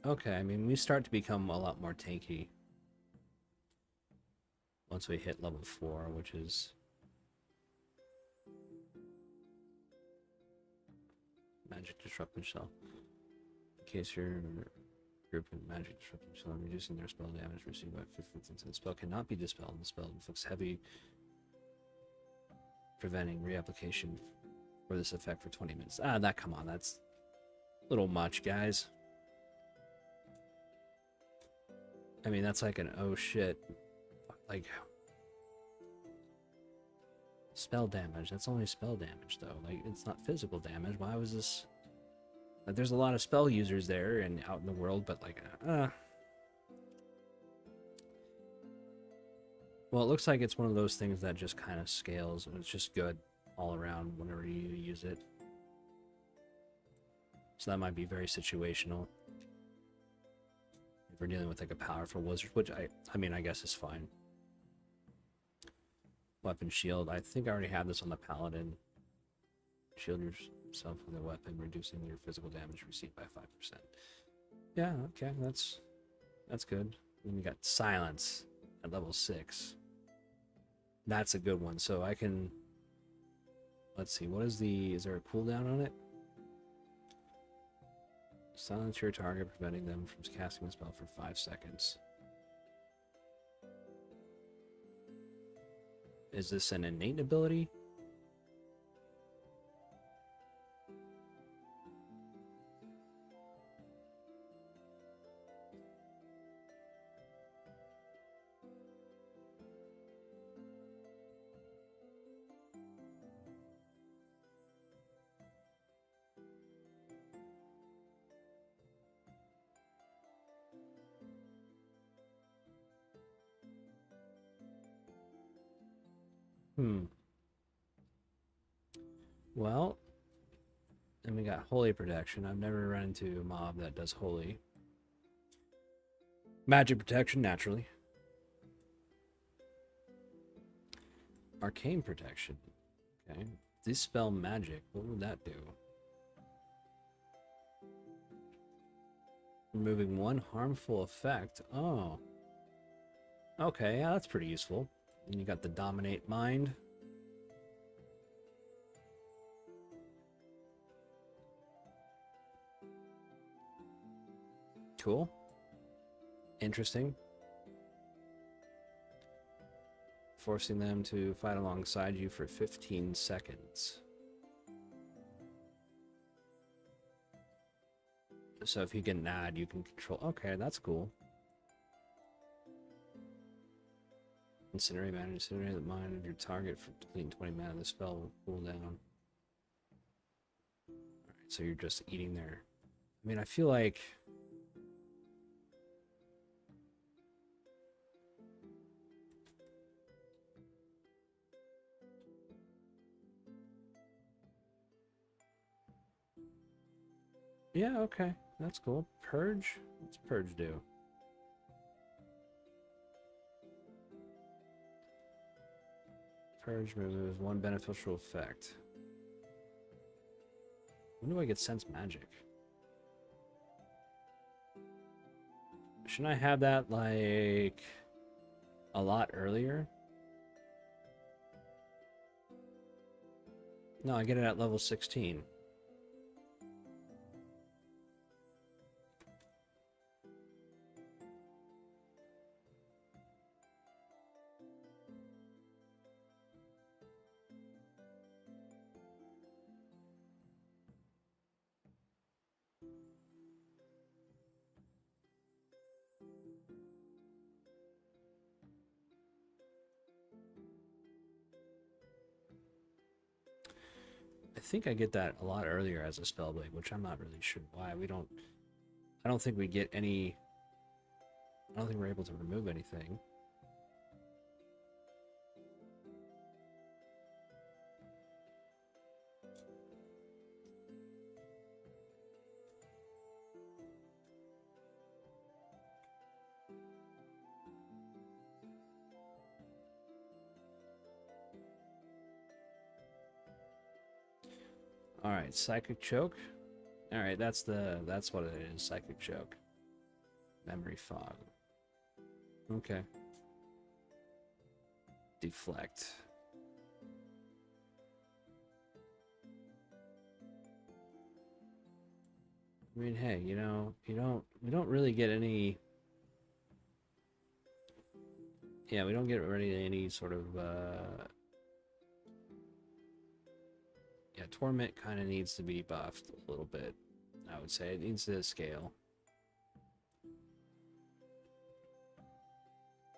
Okay, I mean, we start to become a lot more tanky once we hit level 4, which is magic disruption shell. In case your group in magic disruption shell, reducing their spell damage received by 50%. The spell cannot be dispelled. The spell inflicts heavy, preventing reapplication for this effect for 20 minutes. Ah, come on, that's a little much, guys. I mean, that's like an oh shit, like spell damage. That's only spell damage though. Like, it's not physical damage. Why was this? Like, there's a lot of spell users there and out in the world, but like, well, it looks like it's one of those things that just kind of scales, and it's just good all around whenever you use it. So that might be very situational. If we're dealing with like a powerful wizard, which I mean, I guess is fine. Weapon shield. I think I already have this on the paladin. Shield yourself with a weapon, reducing your physical damage received by 5%. Yeah, okay, that's good. Then we got silence at level 6. That's a good one. So I can, let's see, is there a cooldown on it? Silence your target, preventing them from casting the spell for 5 seconds. Is this an innate ability? Well, and we got holy protection. I've never run into a mob that does holy. Magic protection, naturally. Arcane protection. Okay. Dispel magic. What would that do? Removing one harmful effect. Oh. Okay, yeah, that's pretty useful. And you got the dominate mind. Cool. Interesting. Forcing them to fight alongside you for 15 seconds. So if you get an ad, you can control. Okay, that's cool. Incinerate mana. Incinerate the mind of your target for depleting 20 mana. The spell will cool down. Alright, so you're just eating their. I mean, I feel like. Yeah, okay. That's cool. Purge? What's Purge do? Purge removes one beneficial effect. When do I get Sense Magic? Shouldn't I have that, like, a lot earlier? No, I get it at level 16. I think I get that a lot earlier as a Spellblade, which I'm not really sure why. I don't think we get any. I don't think we're able to remove anything. All right, psychic choke. All right, that's what it is. Psychic choke. Memory fog. Okay. Deflect. I mean, hey, you know, we don't really get any. Yeah, we don't get really any sort of. Yeah, torment kind of needs to be buffed a little bit. I would say it needs to scale.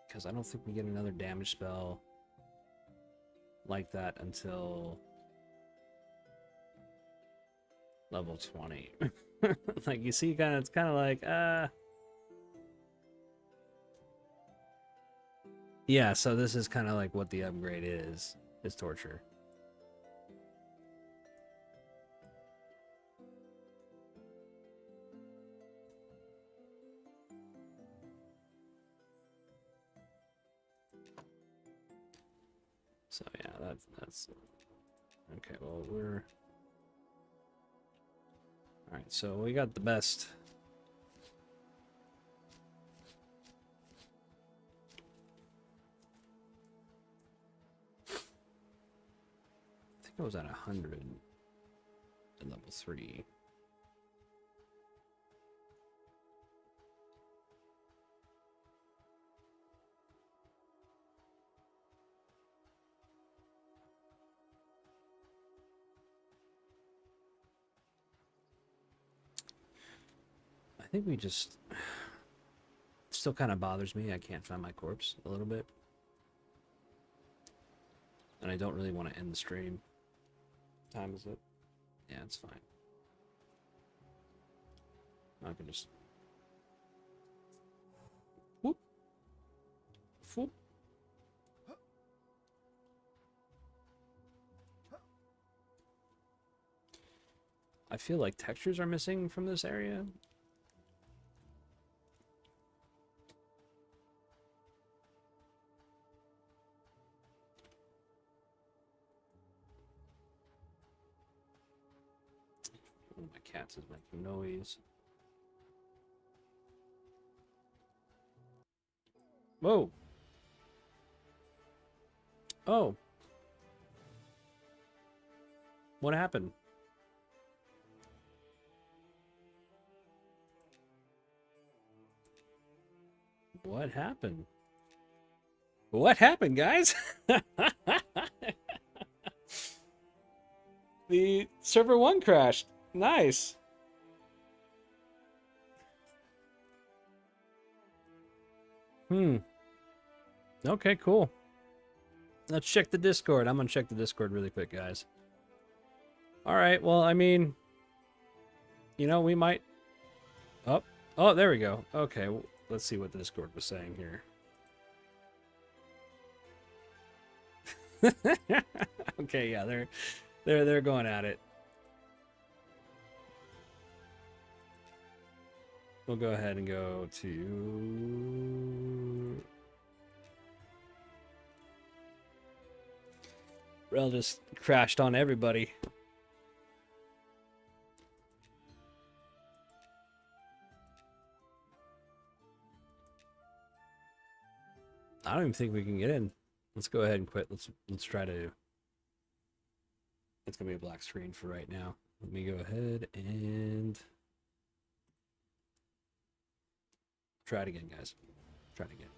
Because I don't think we get another damage spell like that until level 20. Like, you see, it's kind of like, yeah, so this is kind of like what the upgrade is torture. So yeah, that's okay. Well, we're all right. So we got the best. I think I was at 100 at level 3. I think we just still kind of bothers me. I can't find my corpse a little bit. And I don't really want to end the stream. What time is it? Yeah, it's fine. I can just whoop. Whoop. I feel like textures are missing from this area. Oh, my cat is making noise. Whoa. Oh. What happened? What happened? What happened, guys? The server 1 crashed. Nice. Okay, cool. Let's check the Discord. I'm gonna check the Discord really quick, guys. All right. Well, I mean, you know, we might. Oh, there we go. Okay, well, let's see what the Discord was saying here. Okay, yeah, they're going at it. We'll go ahead and go to Rel just crashed on everybody. I don't even think we can get in. Let's go ahead and quit. Let's try to. It's gonna be a black screen for right now. Let me go ahead and try it again, guys. Try it again.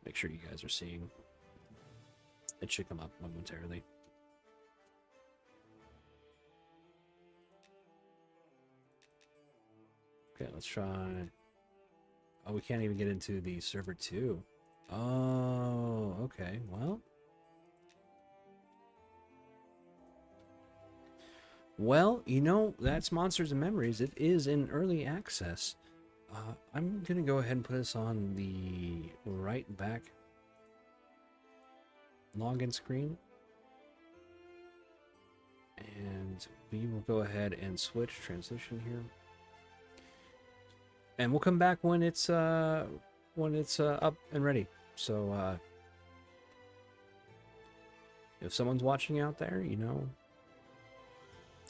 Make sure you guys are seeing. It should come up momentarily. Okay, let's try. Oh, we can't even get into the server 2. Oh, okay. Well, you know, that's Monsters and Memories. It is in early access. I'm going to go ahead and put this on the right back login screen. And we will go ahead and switch transition here. And we'll come back when it's up and ready. So if someone's watching out there, you know,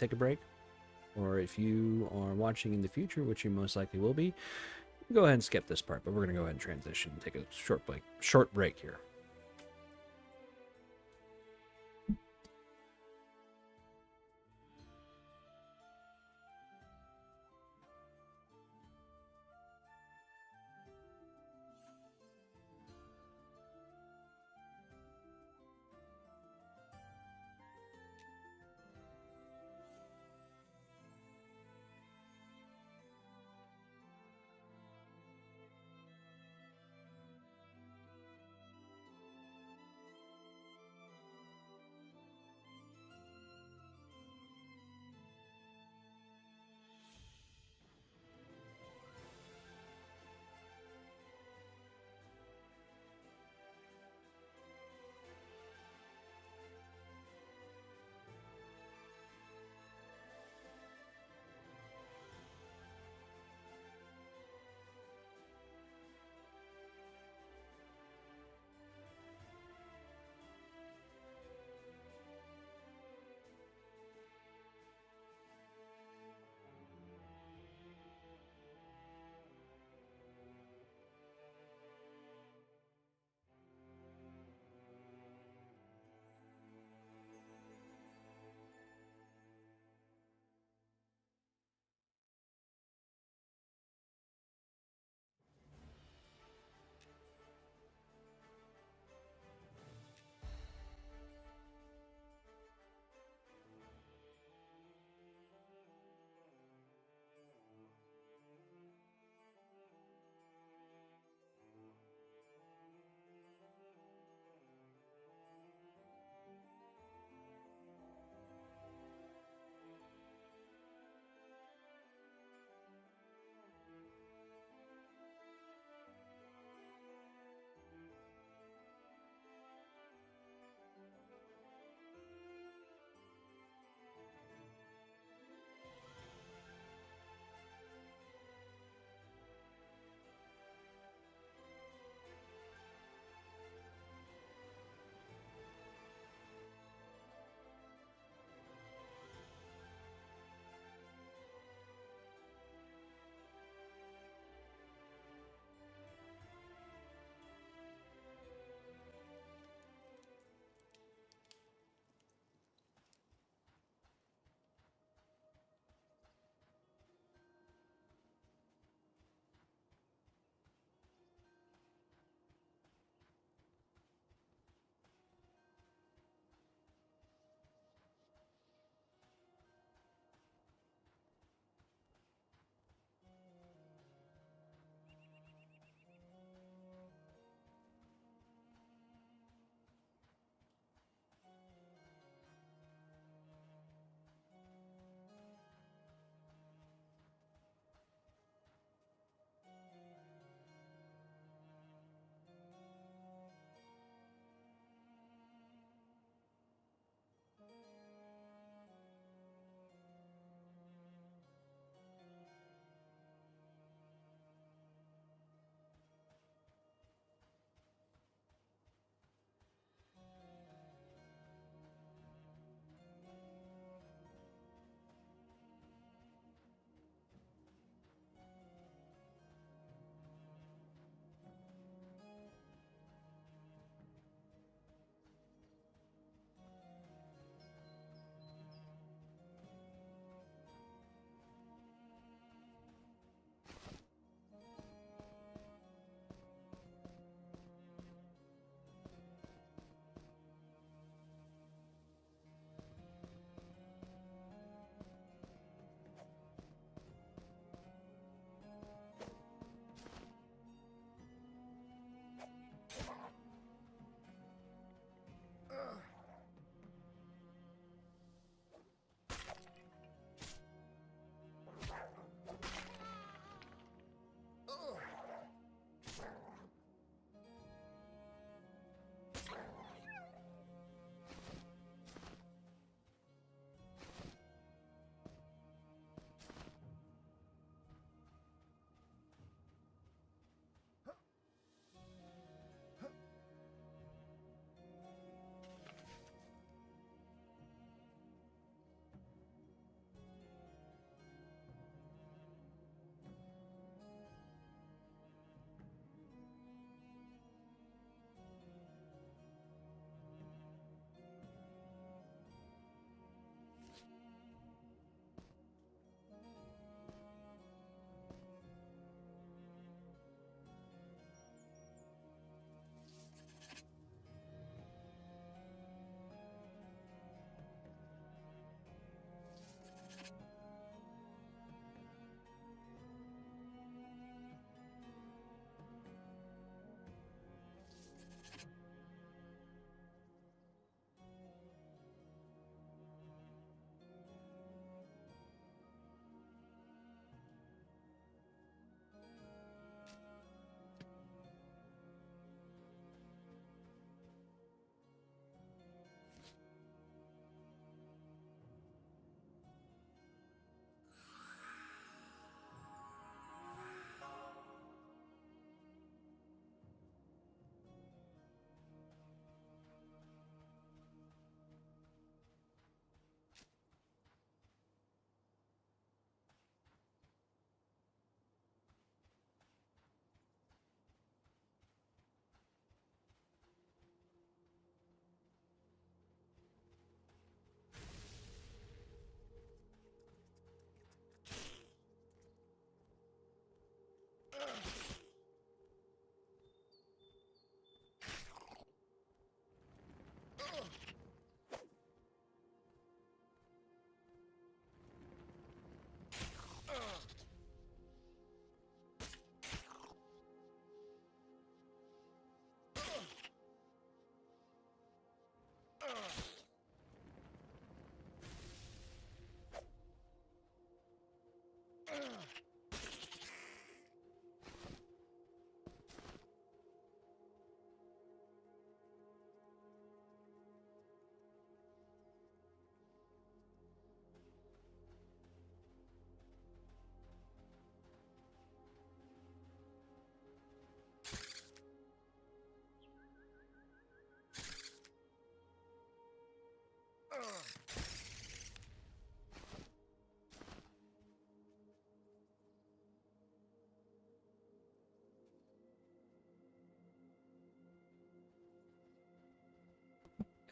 take a break, or if you are watching in the future, which you most likely will be, go ahead and skip this part. But we're going to go ahead and transition and take a short break here.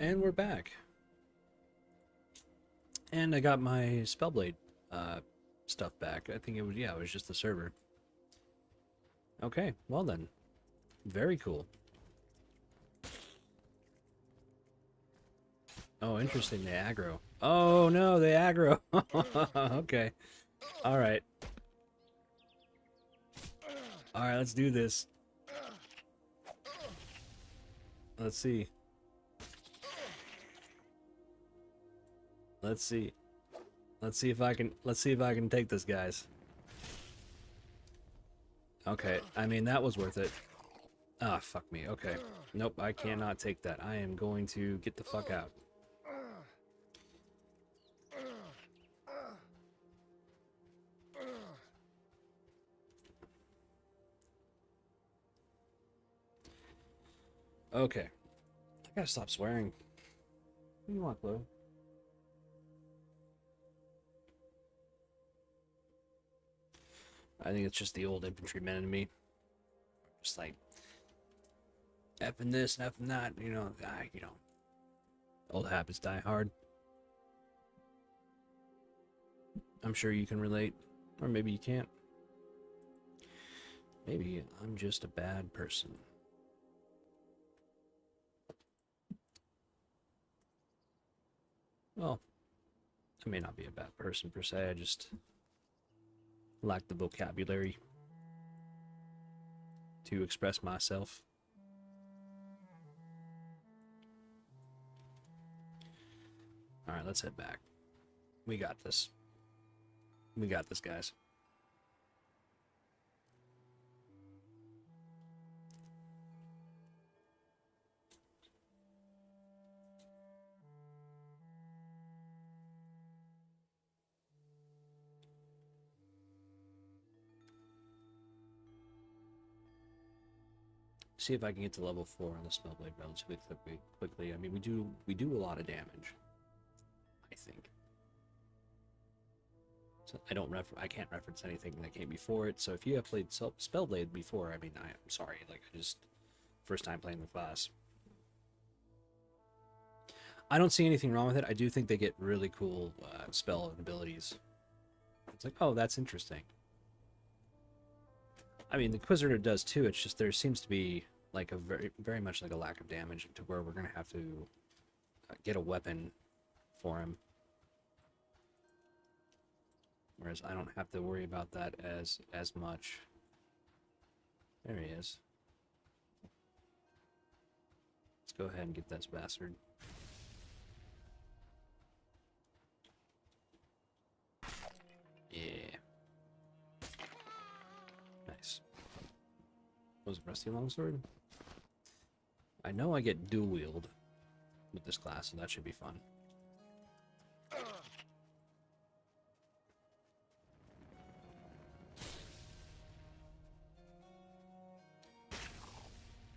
And we're back. And I got my Spellblade stuff back. I think it was, yeah, it was just the server. Okay, well then. Very cool. Oh, interesting, they aggro. Oh no, they aggro. Okay. Alright. Alright, let's do this. Let's see. Let's see. Let's see if I can take this, guys. Okay, I mean that was worth it. Ah, fuck me. Okay. Nope, I cannot take that. I am going to get the fuck out. Okay. I gotta stop swearing. What do you want, Chloe? I think it's just the old infantryman in me. Just like effing this and effing that, you know, old habits die hard. I'm sure you can relate, or maybe you can't. Maybe I'm just a bad person. Well, I may not be a bad person per se, I just lack the vocabulary to express myself. Alright, let's head back. We got this. We got this, guys. See if I can get to level 4 on the Spellblade relatively quickly. I mean, we do a lot of damage, I think. So I can't reference anything that came before it. So if you have played Spellblade before, I mean, I'm sorry. Like, I just first time playing the class. I don't see anything wrong with it. I do think they get really cool spell and abilities. It's like, oh, that's interesting. I mean, the Inquisitor does too. It's just there seems to be like a very much like a lack of damage to where we're gonna have to get a weapon for him. Whereas I don't have to worry about that as much. There he is. Let's go ahead and get this bastard. Yeah. Nice. Was it Rusty Longsword? I know I get dual wield with this class, so that should be fun.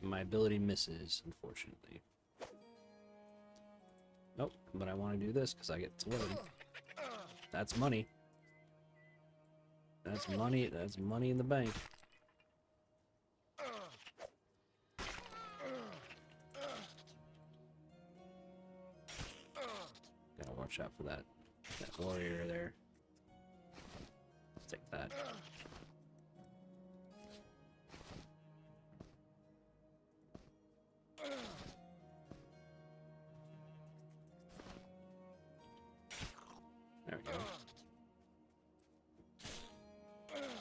My ability misses, unfortunately. Nope, but I want to do this because I get to win. That's money. That's money. That's money in the bank. Gotta watch out for that warrior there. Let's take that. There we go.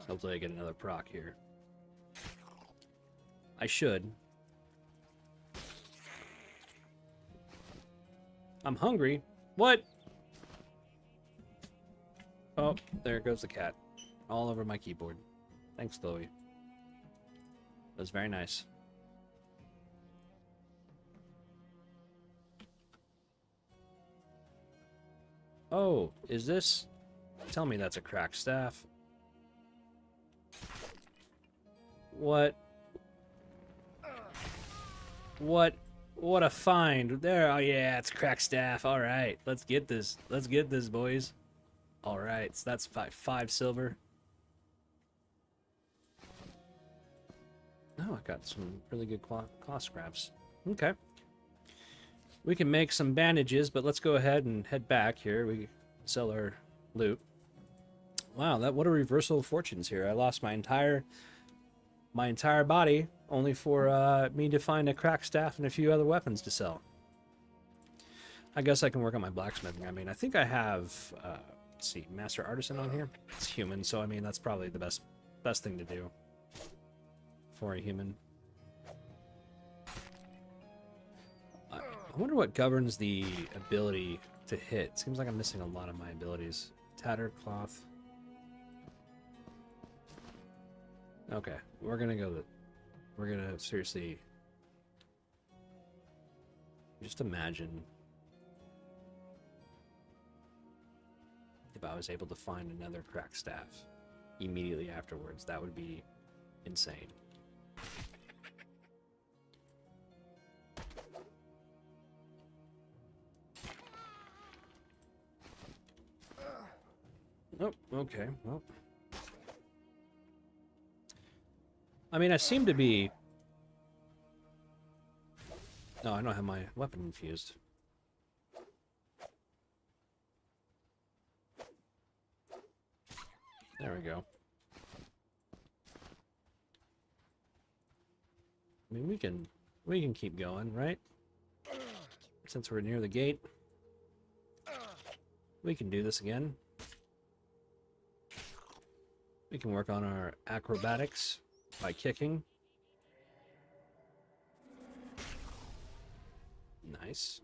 Hopefully I get another proc here. I should. I'm hungry. What? Oh, there goes the cat. All over my keyboard. Thanks, Chloe. That was very nice. Oh, is this... Tell me that's a cracked staff. What? What? What a find. There, oh yeah, it's cracked staff. Alright, let's get this. Let's get this, boys. Alright, so that's five silver. Oh, I got some really good cloth scraps. Okay. We can make some bandages, but let's go ahead and head back here. We sell our loot. Wow, what a reversal of fortunes here. I lost my entire body only for me to find a cracked staff and a few other weapons to sell. I guess I can work on my blacksmithing. I mean, I think I have let's see, master artisan on here. It's human, so I mean that's probably the best thing to do for a human. I wonder what governs the ability to hit. Seems like I'm missing a lot of my abilities. Tattered cloth. Okay, we're gonna seriously just imagine if I was able to find another cracked staff immediately afterwards. That would be insane. Oh, okay, well. I mean, I seem to be... No, I don't have my weapon infused. There we go. I mean, we can keep going, right? Since we're near the gate. We can do this again. We can work on our acrobatics by kicking. Nice.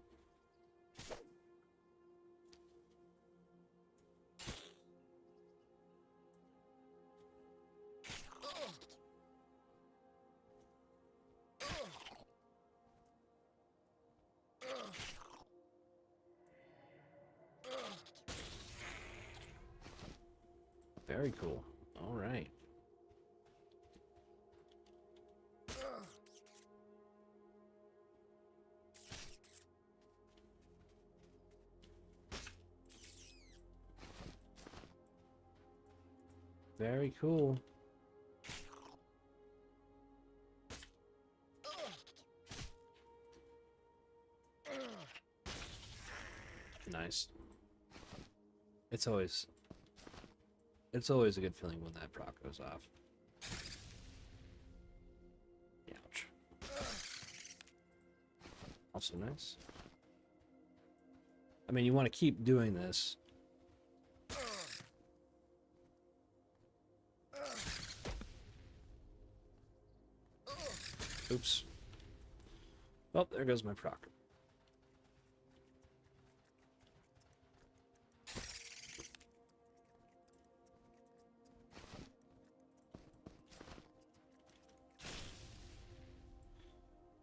Very cool. All right. Very cool. Nice. It's always a good feeling when that proc goes off. Ouch. Also nice. I mean, you want to keep doing this. Oops. Oh, there goes my proc.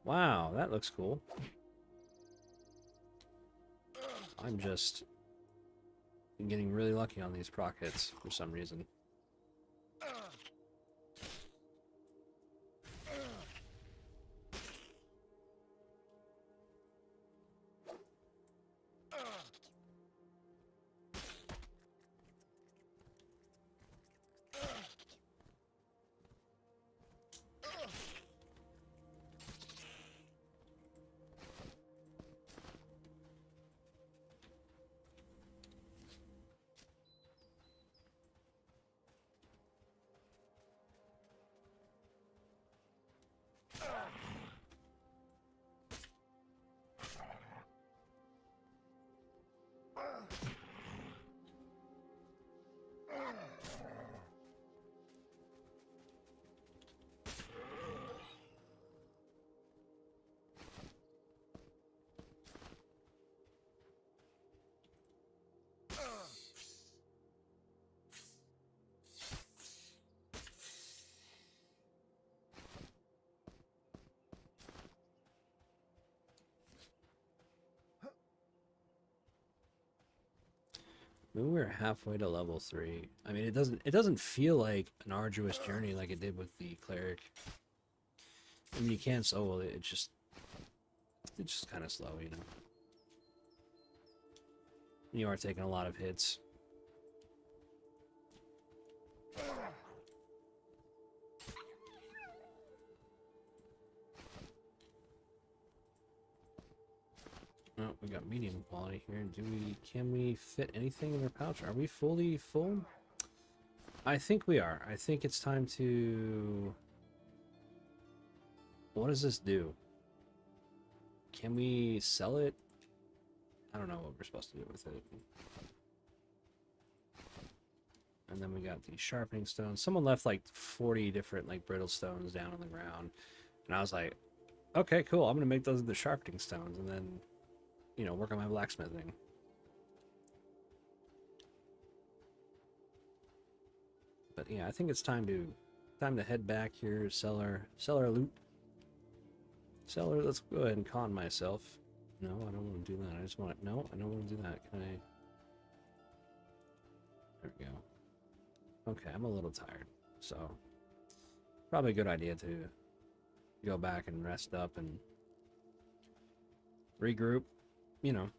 Wow, that looks cool. I'm just getting really lucky on these proc hits for some reason. Maybe we're halfway to level 3. I mean, it doesn't feel like an arduous journey like it did with the cleric. I mean, you can solo it. It's just kind of slow, you know. You are taking a lot of hits. Oh, we got medium quality here. Can we fit anything in our pouch? Are we fully full? I think we are. I think it's time to... What does this do? Can we sell it? I don't know what we're supposed to do with it. And then we got the sharpening stones. Someone left like 40 different like brittle stones down on the ground. And I was like, okay, cool. I'm going to make those the sharpening stones and then, you know, work on my blacksmithing. But yeah, I think it's time to head back here, sell our loot. Let's go ahead and con myself. No, I don't want to do that. I just want to, no, I don't want to do that. Can I? There we go. Okay, I'm a little tired, so probably a good idea to go back and rest up and regroup, you know.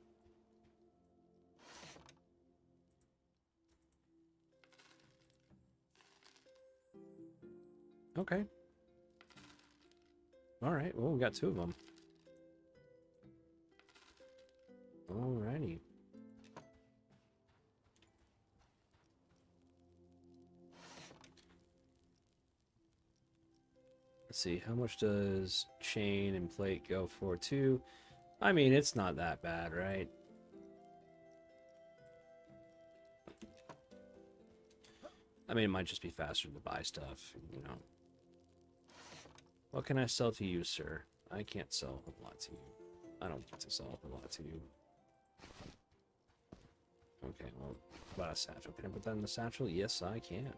Okay. All right, well, we got 2 of them. Alrighty. Let's see, how much does chain and plate go for too? I mean, it's not that bad, right? I mean, it might just be faster to buy stuff, you know. What can I sell to you, sir? I can't sell a lot to you. I don't get to sell a lot to you. Okay, well, what about a satchel? Can I put that in the satchel? Yes, I can.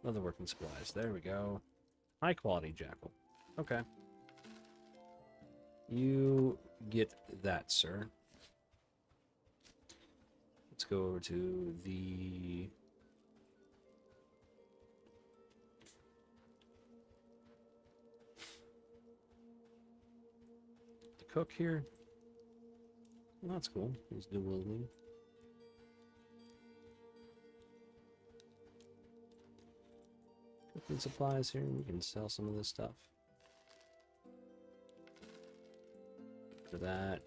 Other working supplies. There we go. High quality jackal. Okay. You get that, sir. Let's go over to the cook here. Well, that's cool. He's dual wielding. Cooking supplies here. We can sell some of this stuff. For that.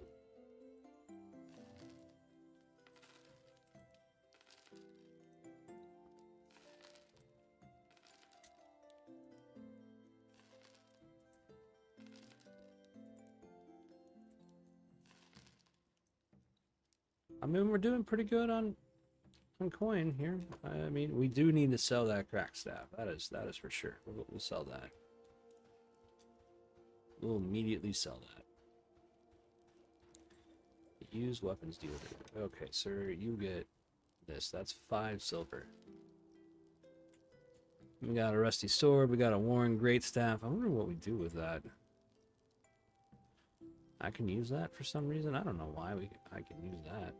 I mean, we're doing pretty good on coin here. I mean, we do need to sell that crack staff. That is for sure. We'll sell that. We'll immediately sell that. Use weapons dealer. Okay, sir, you get this. That's 5 silver. We got a rusty sword. We got a worn great staff. I wonder what we do with that. I can use that for some reason. I don't know why I can use that.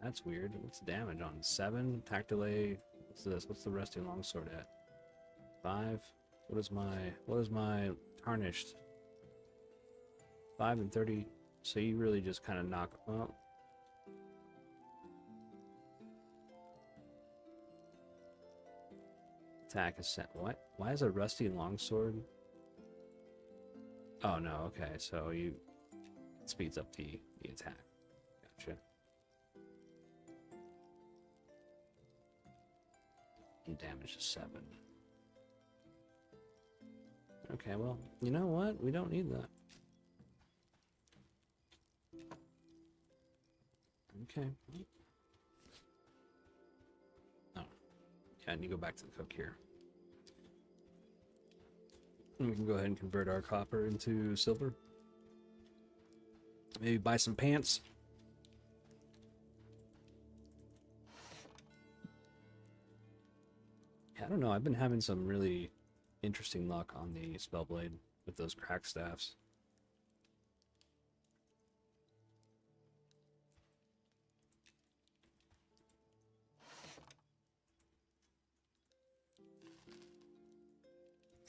That's weird. What's the damage on 7? Tactile. What's this? What's the rusty longsword at? 5. What is my tarnished? 5 and 30. So you really just kind of knock. Well, attack is set. What? Why is a rusty longsword? Oh no. Okay, so it speeds up the attack. Gotcha. And damage is 7. Okay, well, you know what? We don't need that. Okay. Oh. Yeah, I need to go back to the cook here. And we can go ahead and convert our copper into silver. Maybe buy some pants. I don't know. I've been having some really interesting luck on the Spellblade with those crack staffs.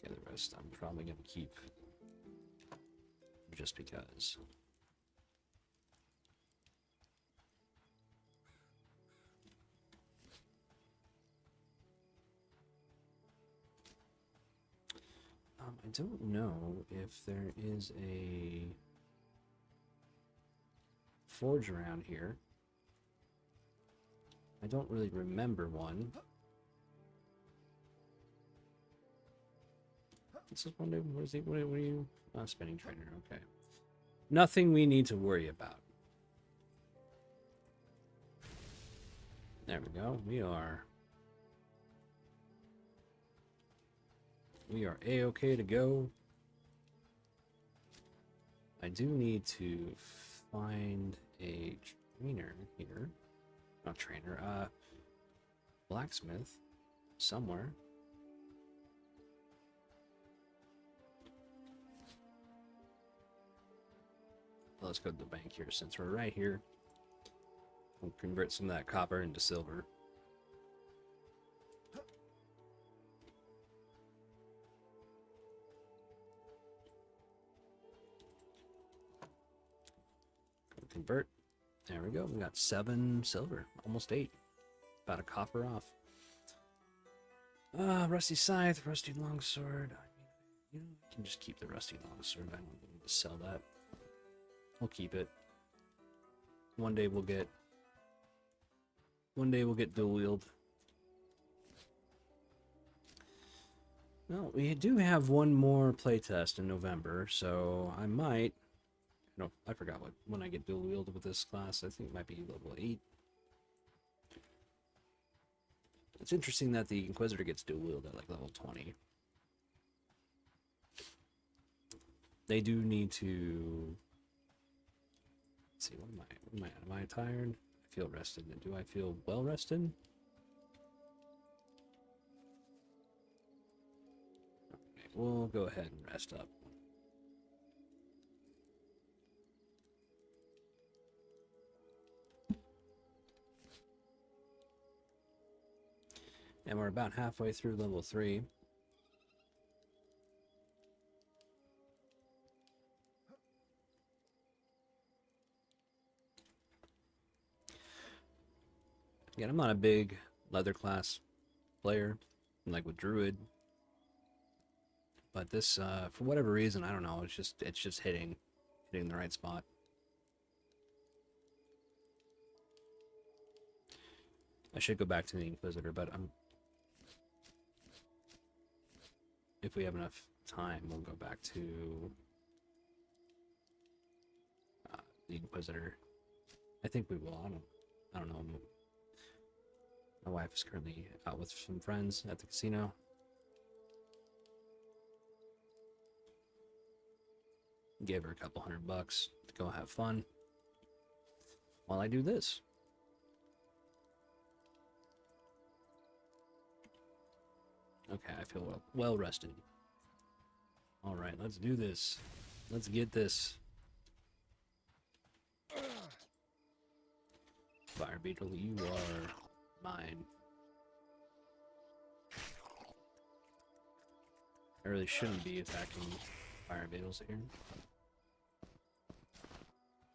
Yeah, the rest I'm probably going to keep just because. I don't know if there is a forge around here. I don't really remember one. This is one. What is he? What are you? Oh, spinning trainer. Okay. Nothing we need to worry about. There we go. We are A-okay to go. I do need to find a trainer here. Not trainer, blacksmith somewhere. Well, let's go to the bank here since we're right here. We'll convert some of that copper into silver. Convert. There we go. We got 7 silver, almost 8. About a copper off. Rusty scythe, rusty longsword. I mean, I can just keep the rusty longsword. I don't need to sell that. We'll keep it. One day we'll get dual wield. Well, we do have one more playtest in November, so I might. No, I forgot when I get dual wield with this class. I think it might be level 8. It's interesting that the Inquisitor gets dual wield at like level 20. They do need to. Let's see, what am I? Am I tired? I feel rested. Do I feel well rested? Okay, we'll go ahead and rest up. And we're about halfway through level 3. Again, I'm not a big leather class player, like with Druid. But this, for whatever reason, I don't know, it's just hitting the right spot. I should go back to the Inquisitor, but if we have enough time, we'll go back to the Inquisitor. I think we will. I don't know. My wife is currently out with some friends at the casino. Gave her a couple $100 to go have fun while I do this. Okay, I feel well rested. All right, let's do this. Let's get this. Fire beetle, you are mine. I really shouldn't be attacking fire beetles here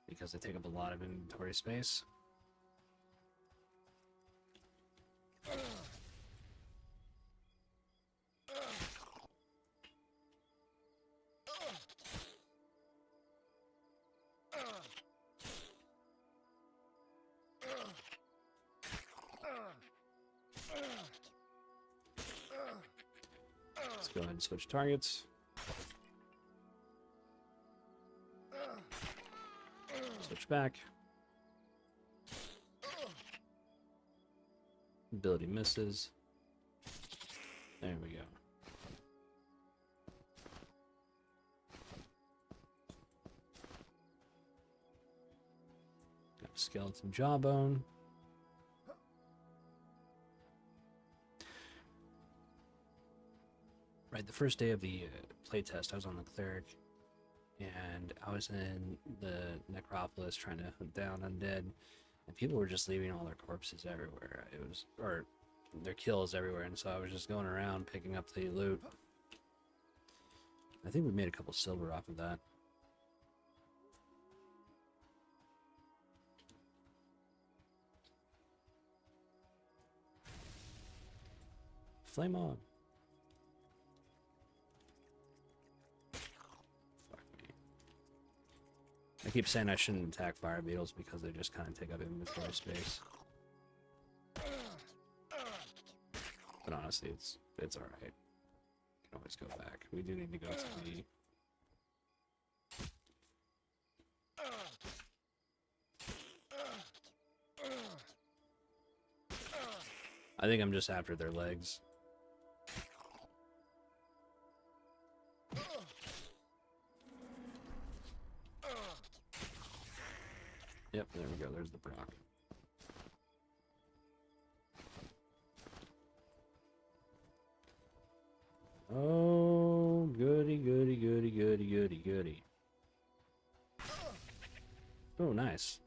because they take up a lot of inventory space. Let's go ahead and switch targets. Switch back. Ability misses. There we go. Got a skeleton jawbone. Right, the first day of the playtest, I was on the cleric, and I was in the necropolis trying to hunt down undead, and people were just leaving all their corpses everywhere. Or their kills everywhere, and so I was just going around picking up the loot. I think we made a couple silver off of that. Flame on. I keep saying I shouldn't attack fire beetles because they just kind of take up inventory space. But honestly, it's all right. Can always go back. We do need to go to the. I think I'm just after their legs. Yep, there we go. There's the Brock. Oh, goody, goody, goody, goody, goody, goody. Oh, nice.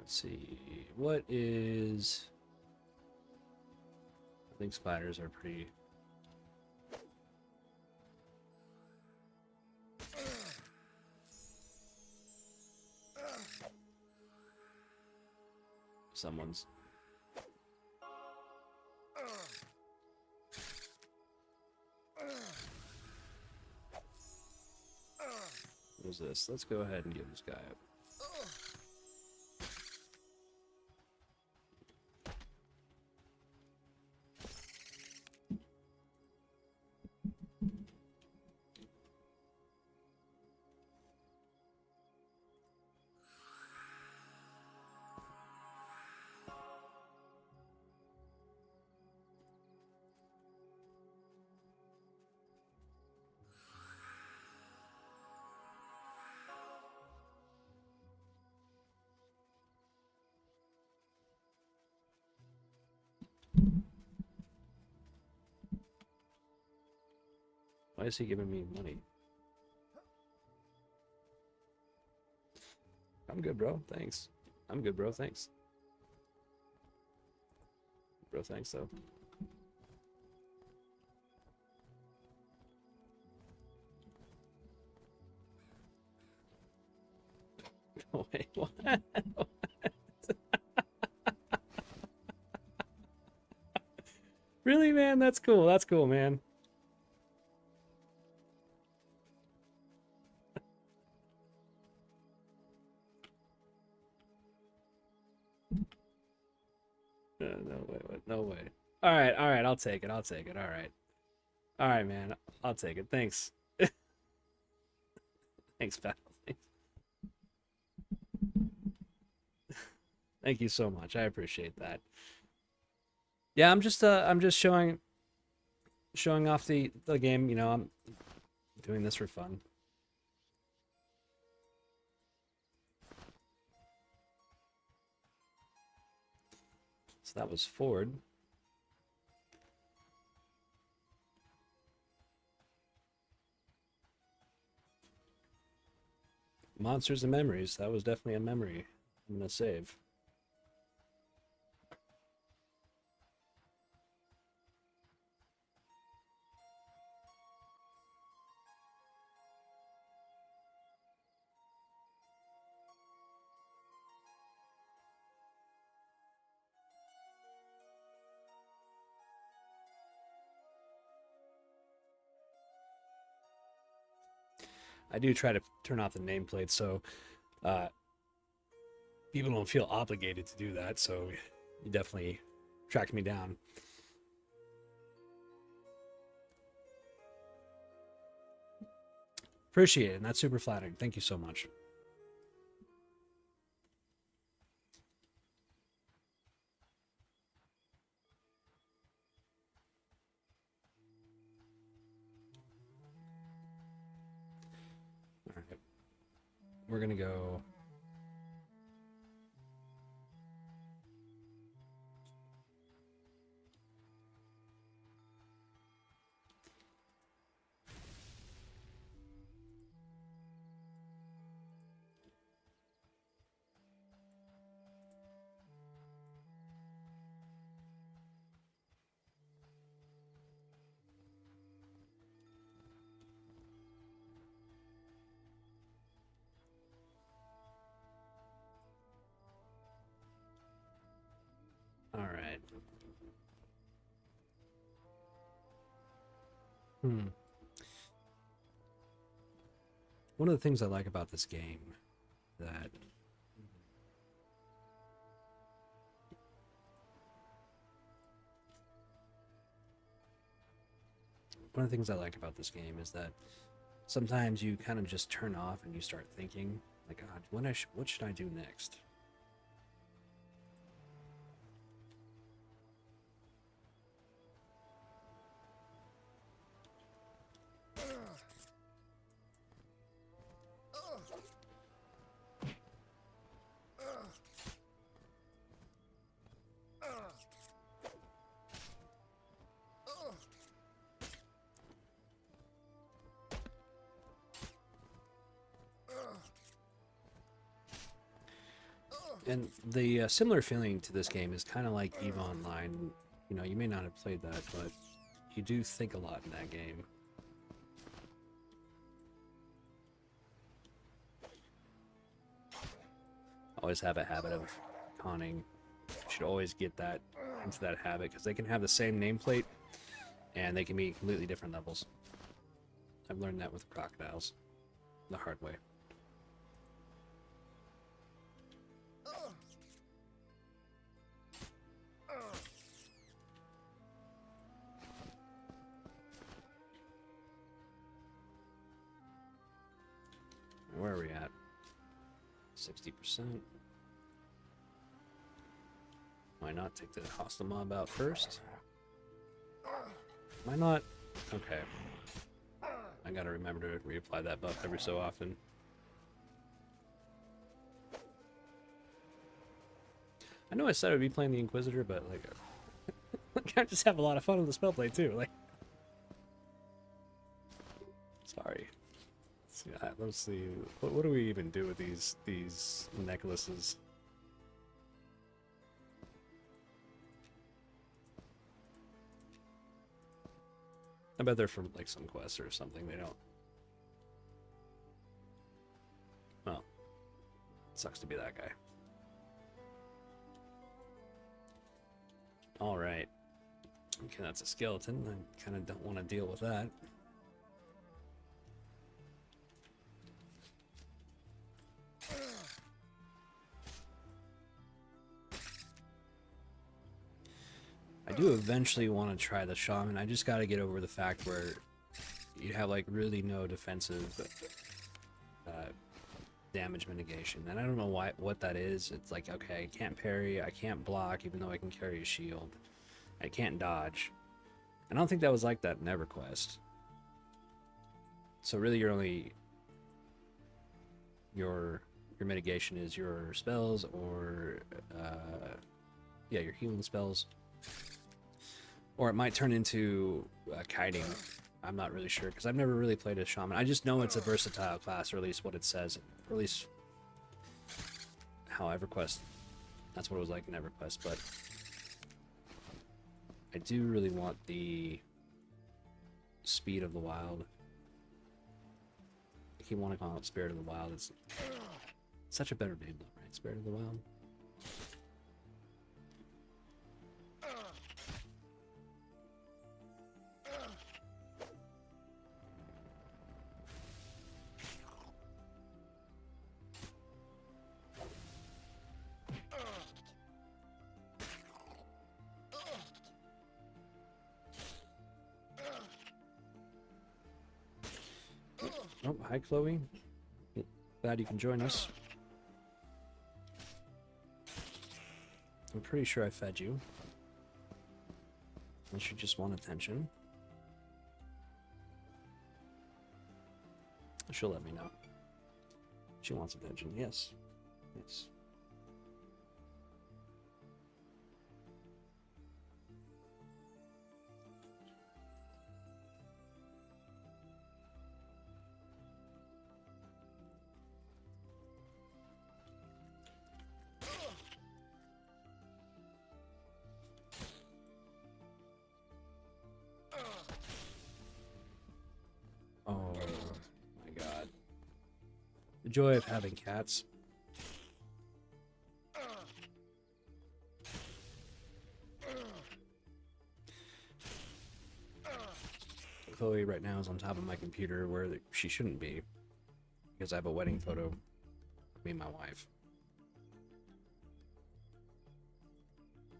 Let's see. What is... I think spiders are pretty... Someone's... What is this? Let's go ahead and get this guy up. Why is he giving me money? I'm good, bro. Thanks. I'm good, bro. Thanks. Bro, thanks, though. Oh, wait, what? Really, man? That's cool. That's cool, man. No way, no way. All right, I'll take it. I'll take it. All right, man. I'll take it. Thanks. Thanks, pal. Thanks. Thank you so much. I appreciate that. Yeah, I'm just showing off the game. You know, I'm doing this for fun. So that was Ford. Monsters and Memories. That was definitely a memory I'm gonna save. I do try to turn off the nameplate so people don't feel obligated to do that. So you definitely tracked me down. Appreciate it, and that's super flattering. Thank you so much. All right. We're going to go... Hmm. One of the things I like about this game that one of the things I like about this game is that sometimes you kind of just turn off and you start thinking, like, God, what should I do next? And the similar feeling to this game is kind of like EVE Online. You know, you may not have played that, but you do think a lot in that game. Always have a habit of conning. You should always get that into that habit, because they can have the same nameplate and they can be completely different levels. I've learned that with crocodiles the hard way. Where are we at? 60%. Why not take the hostile mob out first? Why not? Okay. I gotta remember to reapply that buff every so often. I know I said I'd be playing the Inquisitor, but like, I just have a lot of fun with the spellplay too. Like, sorry. Let's see. What do we even do with these necklaces? I bet they're from like some quest or something. They don't. Well, sucks to be that guy. All right. Okay, that's a skeleton. I kind of don't want to deal with that. I do eventually want to try the shaman. I just got to get over the fact where you have like really no defensive damage mitigation, and I don't know what that is. It's like, okay, I can't parry, I can't block, even though I can carry a shield. I can't dodge. I don't think that was like that in EverQuest. So really, your mitigation is your spells, or yeah, your healing spells. Or it might turn into kiting. I'm not really sure, because I've never really played a shaman. I just know it's a versatile class, or at least what it says. Or at least how EverQuest, that's what it was like in EverQuest. But I do really want the speed of the wild. I keep wanting to call it Spirit of the Wild. It's such a better name though, right? Spirit of the Wild. Oh, hi Chloe. Glad you can join us. I'm pretty sure I fed you. Unless you just want attention. She'll let me know. She wants attention, yes. Yes. Oh my god. The joy of having cats. Chloe right now is on top of my computer where she shouldn't be, because I have a wedding photo of me and my wife.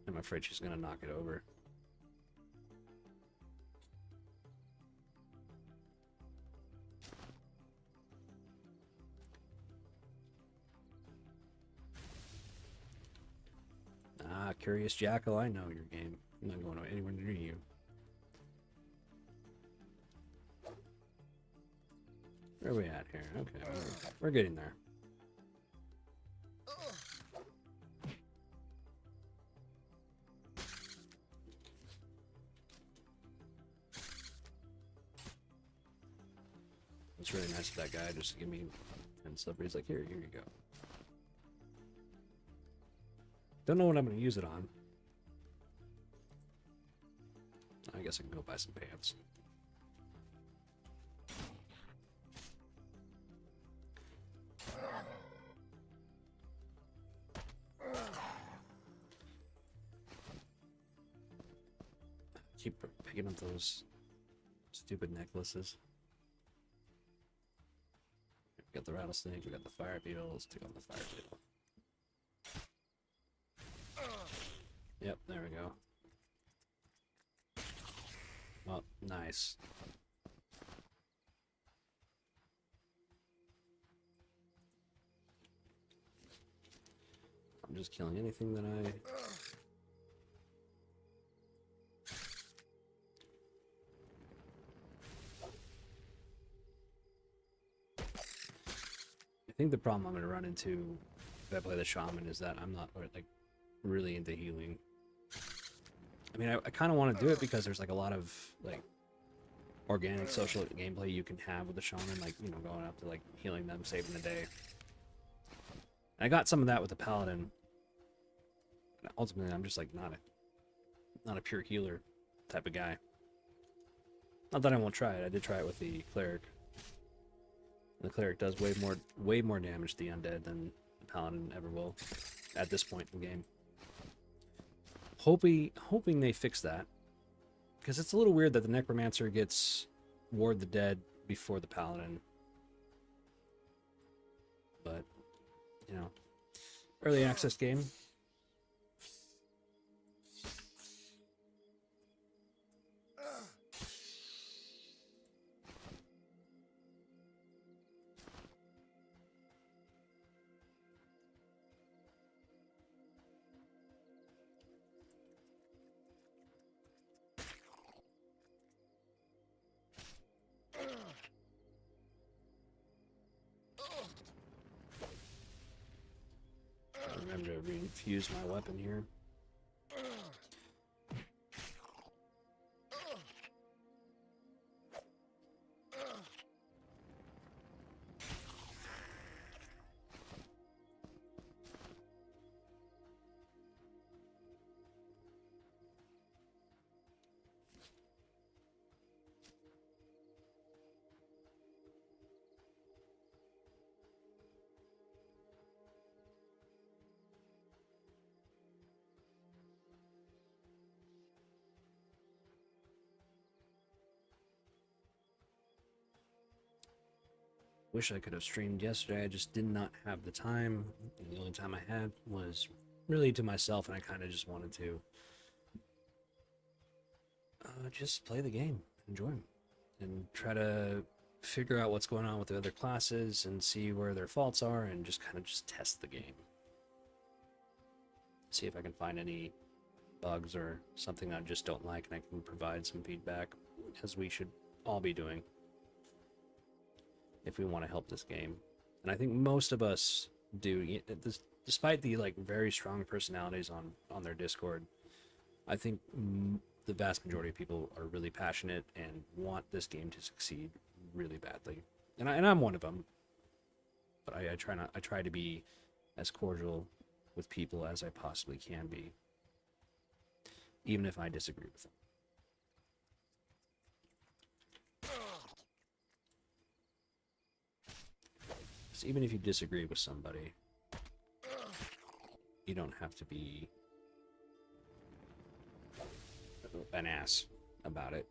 I'm afraid she's gonna knock it over. Ah, Curious Jackal, I know your game. I'm not going anywhere near you. Where are we at here? Okay, we're getting there. It's really nice of that guy just to give me 10 silver. He's like, here you go. Don't know what I'm going to use it on. I guess I can go buy some pants. Keep picking up those stupid necklaces. We got the rattlesnake, we got the fire beetle. Let's take on the fire beetle. Yep, there we go. Well, nice. I'm just killing anything that I... I think the problem I'm going to run into if I play the shaman is that I'm not like really into healing. I mean, I kind of want to do it because there's like a lot of like organic social gameplay you can have with the shaman, like, you know, going up to like healing them, saving the day. And I got some of that with the paladin. And ultimately, I'm just like not a pure healer type of guy. Not that I won't try it. I did try it with the cleric. The cleric does way more damage to the undead than the paladin ever will at this point in the game. Hoping they fix that, because it's a little weird that the necromancer gets ward the dead before the paladin. But, you know, early access game. Remember to reinfuse my weapon here. Wish I could have streamed yesterday. I just did not have the time. The only time I had was really to myself, and I kind of just wanted to just play the game, enjoy them, and try to figure out what's going on with the other classes and see where their faults are, and just kind of just test the game. See if I can find any bugs or something I just don't like, and I can provide some feedback, as we should all be doing if we want to help this game. And I think most of us do, despite the like very strong personalities on their Discord. I think the vast majority of people are really passionate and want this game to succeed really badly, and I'm one of them. But I try to be as cordial with people as I possibly can be, even if I disagree with them. Even if you disagree with somebody, you don't have to be an ass about it.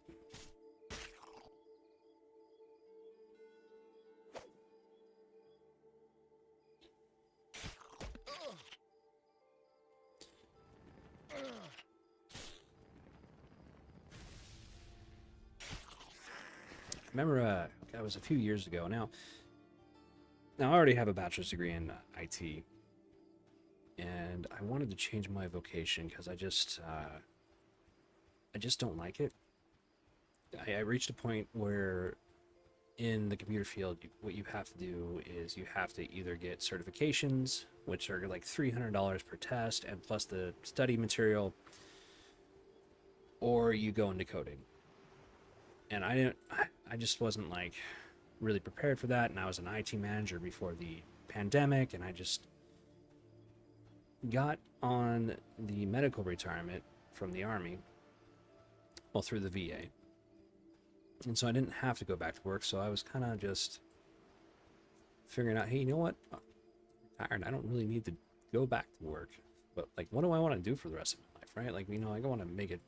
remember it was a few years ago now. Now I already have a bachelor's degree in IT, and I wanted to change my vocation because I just don't like it. I reached a point where in the computer field, what you have to do is you have to either get certifications, which are like $300 per test, and plus the study material, or you go into coding. And I just wasn't like really prepared for that. And I was an IT manager before the pandemic, and I just got on the medical retirement from the Army, well, through the VA. And so I didn't have to go back to work, so I was kind of just figuring out, hey, you know what? I'm retired. I don't really need to go back to work. But, like, what do I want to do for the rest of my life, right? Like, you know, I want to make it,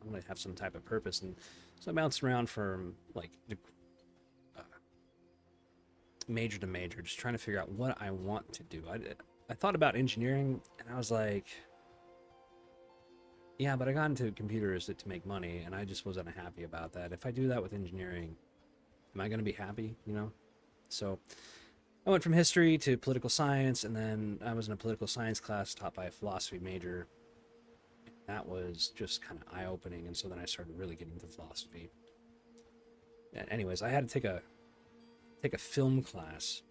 I want to have some type of purpose. And so I bounced around from, like, major to major, just trying to figure out what I want to do. I thought about engineering, and I was like, yeah, but I got into computers to make money, and I just wasn't happy about that. If I do that with engineering, am I going to be happy, you know? So I went from history to political science, and then I was in a political science class taught by a philosophy major. That was just kind of eye-opening, and so then I started really getting into philosophy. And anyways, I had to take a film class,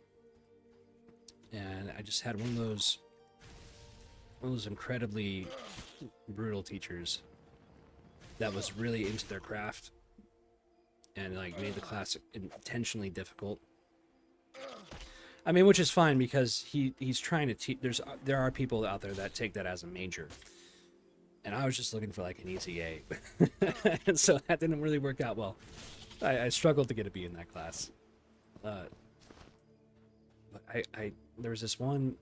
and I just had one of those incredibly brutal teachers that was really into their craft and like made the class intentionally difficult. I mean, which is fine because he's trying to teach. There are people out there that take that as a major, and I was just looking for like an easy A, and so that didn't really work out well. I struggled to get a B in that class. But there was this one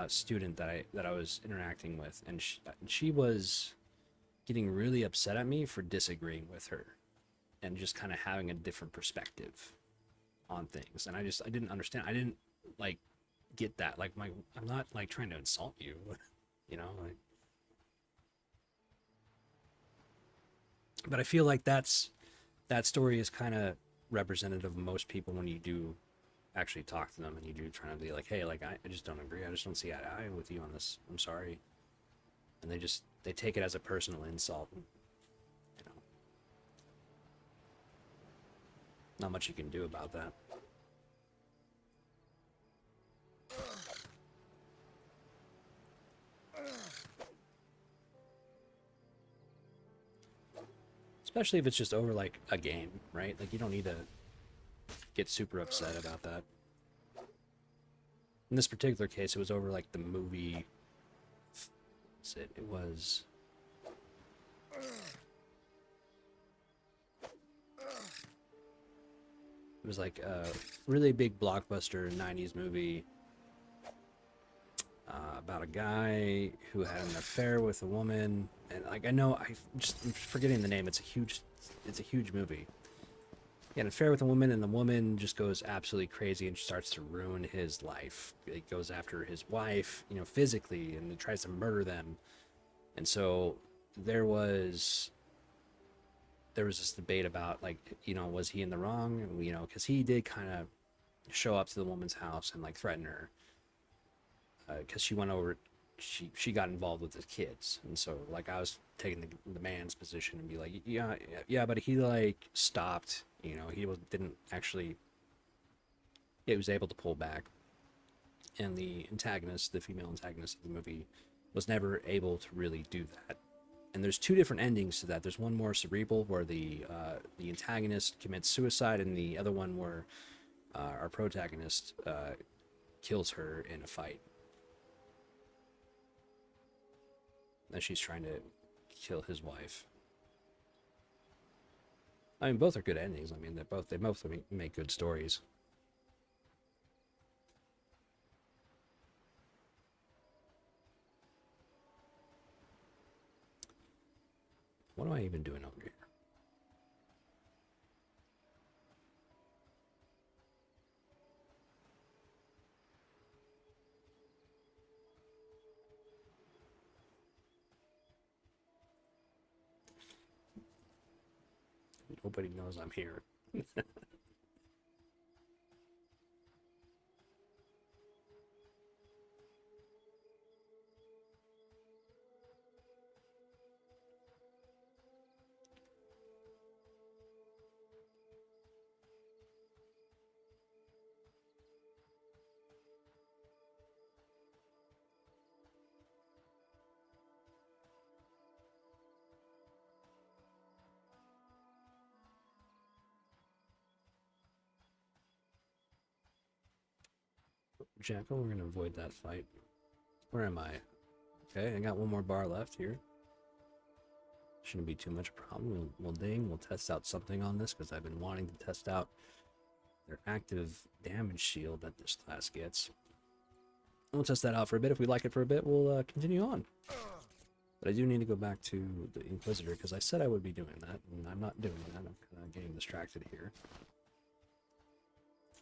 student that I was interacting with, and she was getting really upset at me for disagreeing with her and just kind of having a different perspective on things. And I didn't understand. I didn't like get that. Like I'm not like trying to insult you, you know, like, but I feel like that story is kind of representative of most people when you do actually talk to them and you do try to be like, hey, like I just don't agree. I just don't see eye to eye with you on this. I'm sorry. And they take it as a personal insult. And, you know, not much you can do about that. Especially if it's just over like a game, right? Like you don't need to get super upset about that. In this particular case, it was over like the movie. It was. It was like a really big blockbuster 90s movie about a guy who had an affair with a woman, and like I'm forgetting the name. It's a huge movie. He had an affair with a woman, and the woman just goes absolutely crazy and starts to ruin his life. It goes after his wife, you know, physically, and it tries to murder them. And so there was this debate about, like, you know, was he in the wrong? You know, because he did kind of show up to the woman's house and like threaten her because she went over. She got involved with his kids, and so like I was taking the man's position and be like, yeah, but he like stopped. You know, didn't actually. He was able to pull back, and the female antagonist of the movie, was never able to really do that. And there's two different endings to that. There's one more cerebral where the antagonist commits suicide, and the other one where our protagonist kills her in a fight as she's trying to kill his wife. I mean, both are good endings. I mean, they both make good stories. What am I even doing over here? nobody knows I'm here. Jackal, we're gonna avoid that fight. Where am I? Okay, I got one more bar left here. Shouldn't be too much problem. We'll ding. We'll test out something on this because I've been wanting to test out their active damage shield that this class gets. We'll test that out for a bit. If we like it for a bit, we'll continue on. But I do need to go back to the Inquisitor because I said I would be doing that, and I'm not doing that. I'm kind of getting distracted here.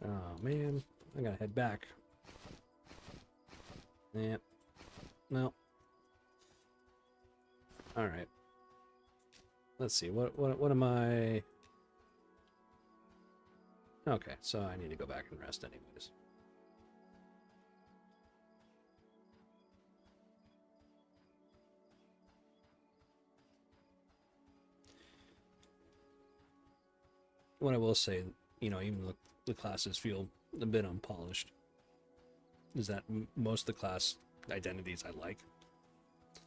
Oh man, I gotta head back. Yeah. No. All right. Let's see. What am I? Okay, so I need to go back and rest anyways. What I will say, you know, even the classes feel a bit unpolished, is that most of the class identities I like.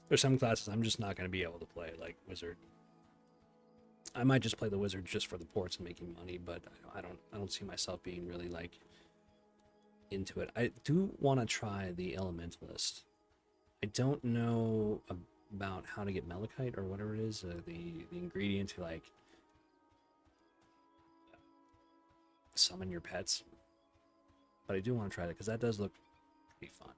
There's some classes I'm just not going to be able to play, like Wizard. I might just play the Wizard just for the ports and making money, but I don't see myself being really like into it. I do want to try the Elementalist. I don't know about how to get Malachite or whatever it is, the ingredient to like summon your pets, but I do want to try that because that does look pretty fun.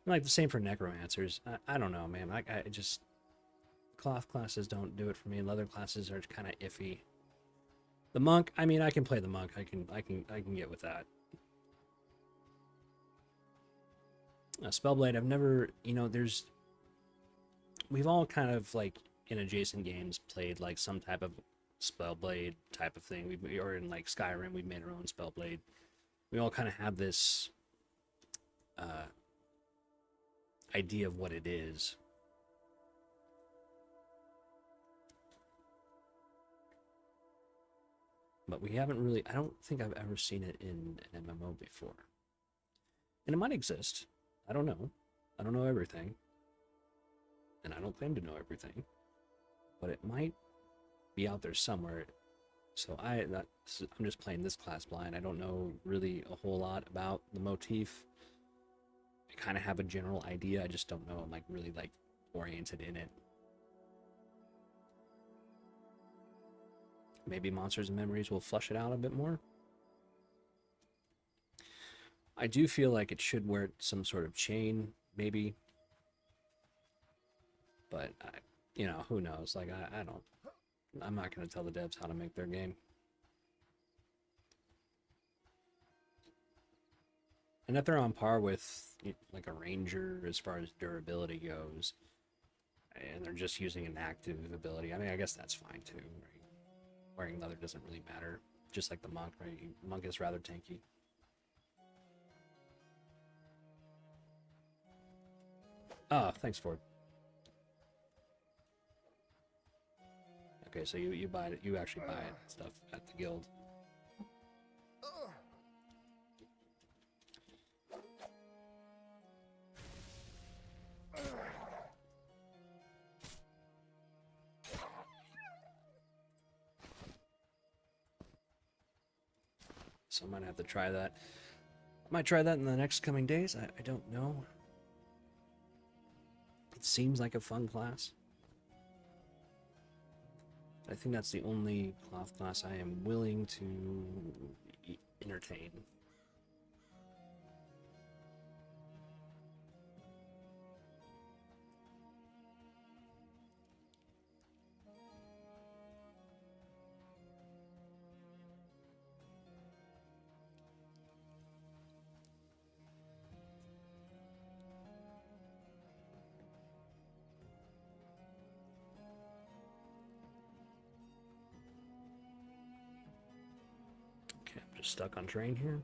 Like the same for necromancers. I don't know, man. I just cloth classes don't do it for me. Leather classes are kind of iffy. The monk, I mean, I can play the monk. I can get with that. Spellblade, I've never, you know, we've all kind of like in adjacent games played like some type of Spellblade type of thing. Or in like Skyrim, we've made our own Spellblade. We all kind of have this idea of what it is. But we haven't really, I don't think I've ever seen it in an MMO before. And it might exist. I don't know. I don't know everything. And I don't claim to know everything. But it might be out there somewhere. So I'm just playing this class blind. I don't know really a whole lot about the motif. I kind of have a general idea. I just don't know I'm like really like oriented in it. Maybe Monsters and Memories will flush it out a bit more. I do feel like it should wear some sort of chain, maybe. But, you know, who knows? Like, I'm not going to tell the devs how to make their game. And if they're on par with, like, a Ranger as far as durability goes, and they're just using an active ability, I mean, I guess that's fine too, right? Wearing leather doesn't really matter, just like the monk, right? Monk is rather tanky. Ah, thanks, Ford. Okay, so you buy it, you actually buy it stuff at the guild. So I might have to try that. I might try that in the next coming days. I don't know. It seems like a fun class. I think that's the only cloth class I am willing to entertain. stuck on train here.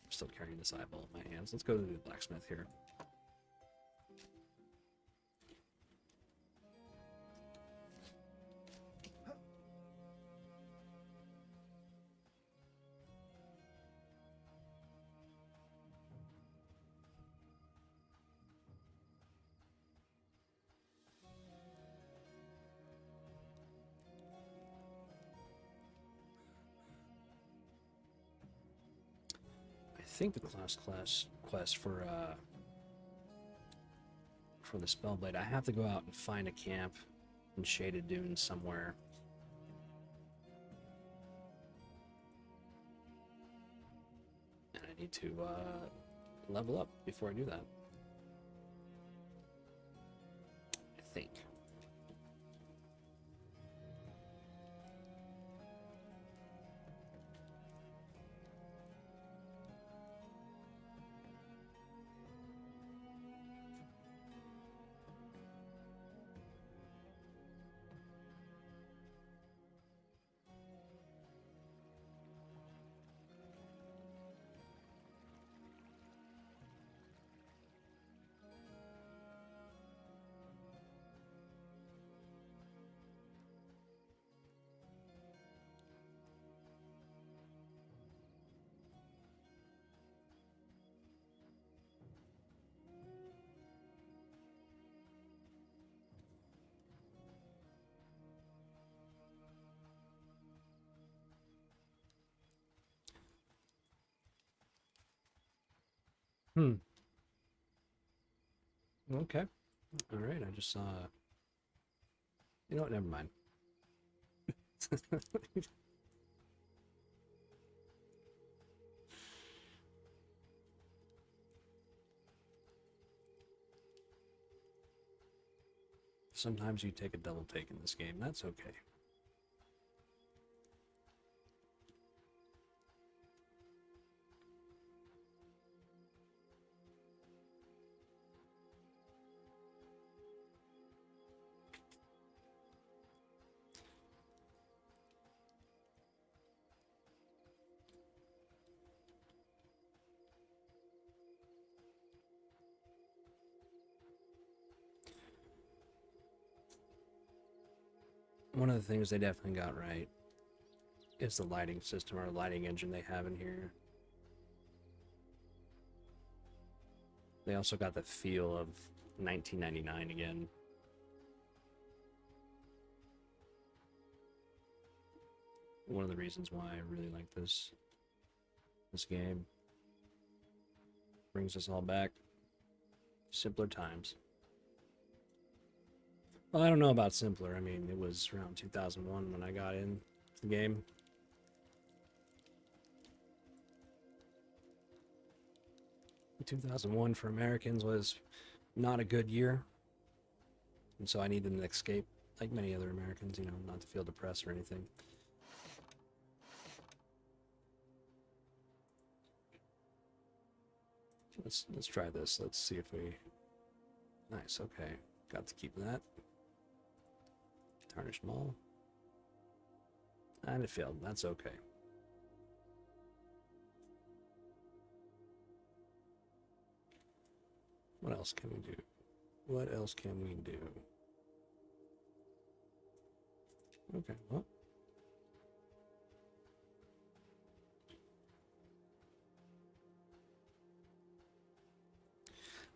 Still carrying this eyeball in my hands. Let's go to the blacksmith here. I think the class quest for the Spellblade, I have to go out and find a camp in Shaded Dunes somewhere. And I need to level up before I do that. I think. Okay. All right. I just saw. You know what? Never mind. Sometimes you take a double take in this game. That's okay. One of the things they definitely got right is the lighting system or lighting engine they have in here. They also got the feel of 1999 again. One of the reasons why I really like this game. Brings us all back. Simpler times. Well, I don't know about simpler. I mean, it was around 2001 when I got into the game. In 2001 for Americans was not a good year. And so I needed an escape, like many other Americans, you know, not to feel depressed or anything. Let's try this. Let's see if we... Nice, okay. Got to keep that. Tarnished Mall. And it failed. That's okay. What else can we do? What else can we do? Okay, well.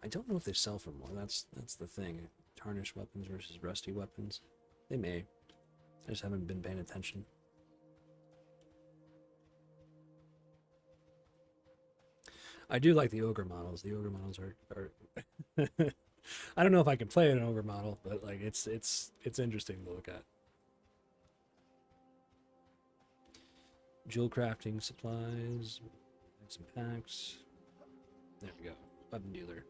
I don't know if they sell for more. That's the thing. Tarnished weapons versus rusty weapons. They may. I just haven't been paying attention. I do like the ogre models. The ogre models are I don't know if I can play an ogre model, but like it's interesting to look at. Jewel crafting supplies, some packs. There we go. Weapon dealer.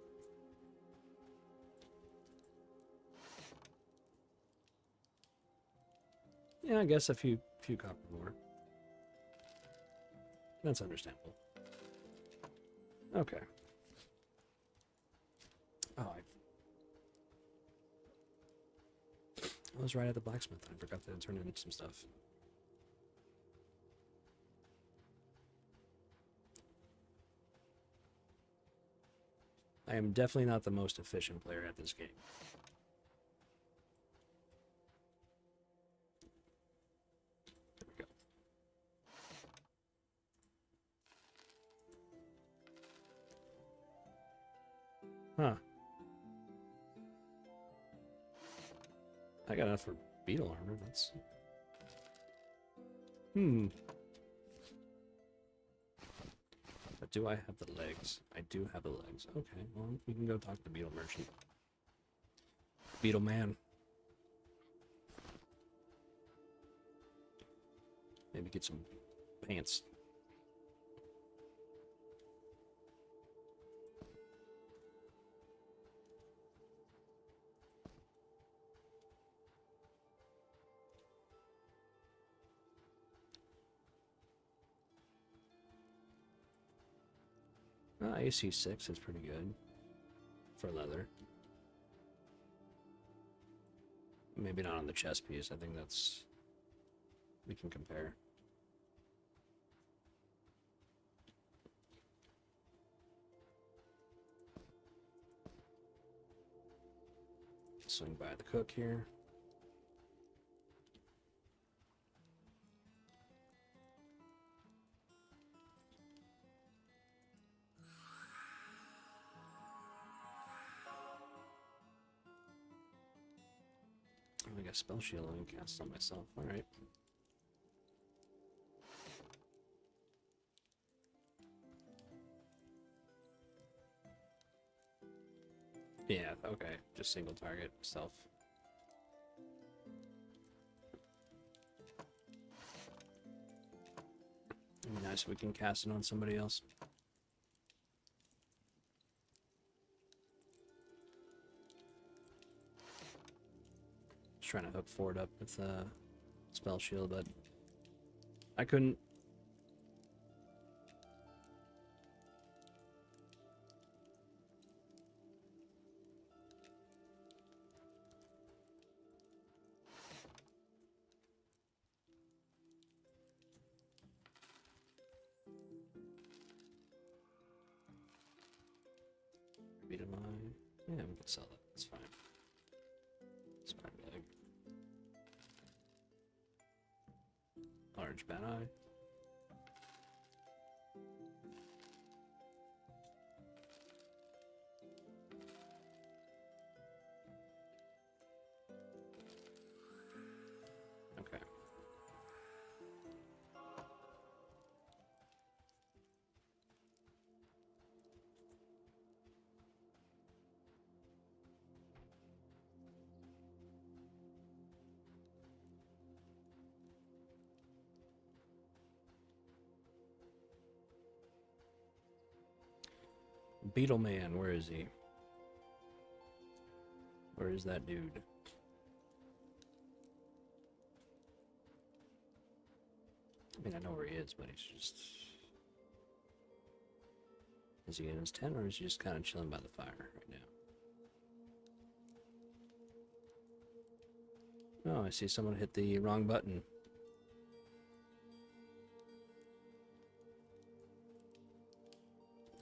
Yeah, I guess a few copper more. That's understandable. Okay. Oh, I was right at the blacksmith. I forgot to turn in some stuff. I am definitely not the most efficient player at this game. There we go. Huh. I got enough for beetle armor. That's... But do I have the legs? I do have the legs. Okay, well, we can go talk to the beetle merchant. Beetle man. Maybe get some pants. AC 6 is pretty good for leather. Maybe not on the chest piece. I think that's... we can compare. Swing by the cook here. I got spell shield and cast on myself. All right. Yeah. Okay. Just single target self. It'd be nice if we can cast it on somebody else. Just trying to hook Ford up with spell shield, but I couldn't. Beat him eye. Yeah, we can sell that. That's fine. Spine leg. Large bad eye. Okay. Beetle Man, where is he? Where is that dude? I mean, I know where he is, but he's just... Is he in his tent, or is he just kind of chilling by the fire right now? Oh, I see someone hit the wrong button.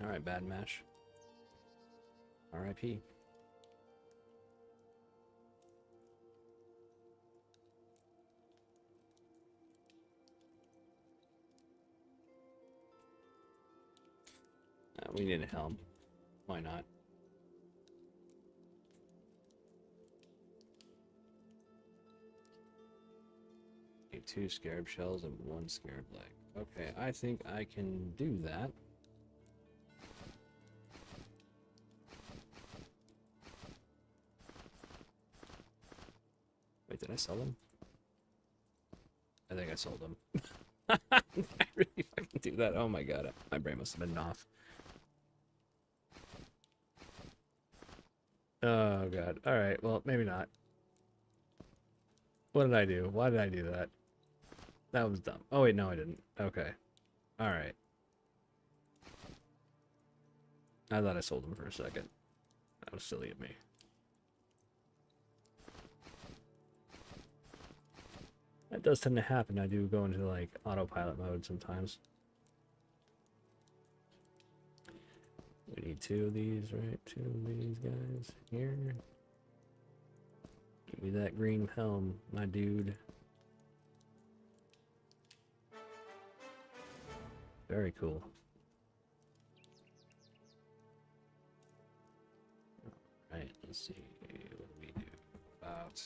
Alright, bad mash. R.I.P. We need a helm. Why not? Need 2 scarab shells and 1 scarab leg. Okay, I think I can do that. Wait, did I sell them? I think I sold them. I really fucking do that. Oh my god, my brain must have been off. Oh god. Alright, well, maybe not. What did I do? Why did I do that? That was dumb. Oh wait, no I didn't. Okay. Alright. I thought I sold him for a second. That was silly of me. That does tend to happen. I do go into like autopilot mode sometimes. We need 2 of these, right? 2 of these guys here. Give me that green helm, my dude. Very cool. Alright, let's see. What do we do about...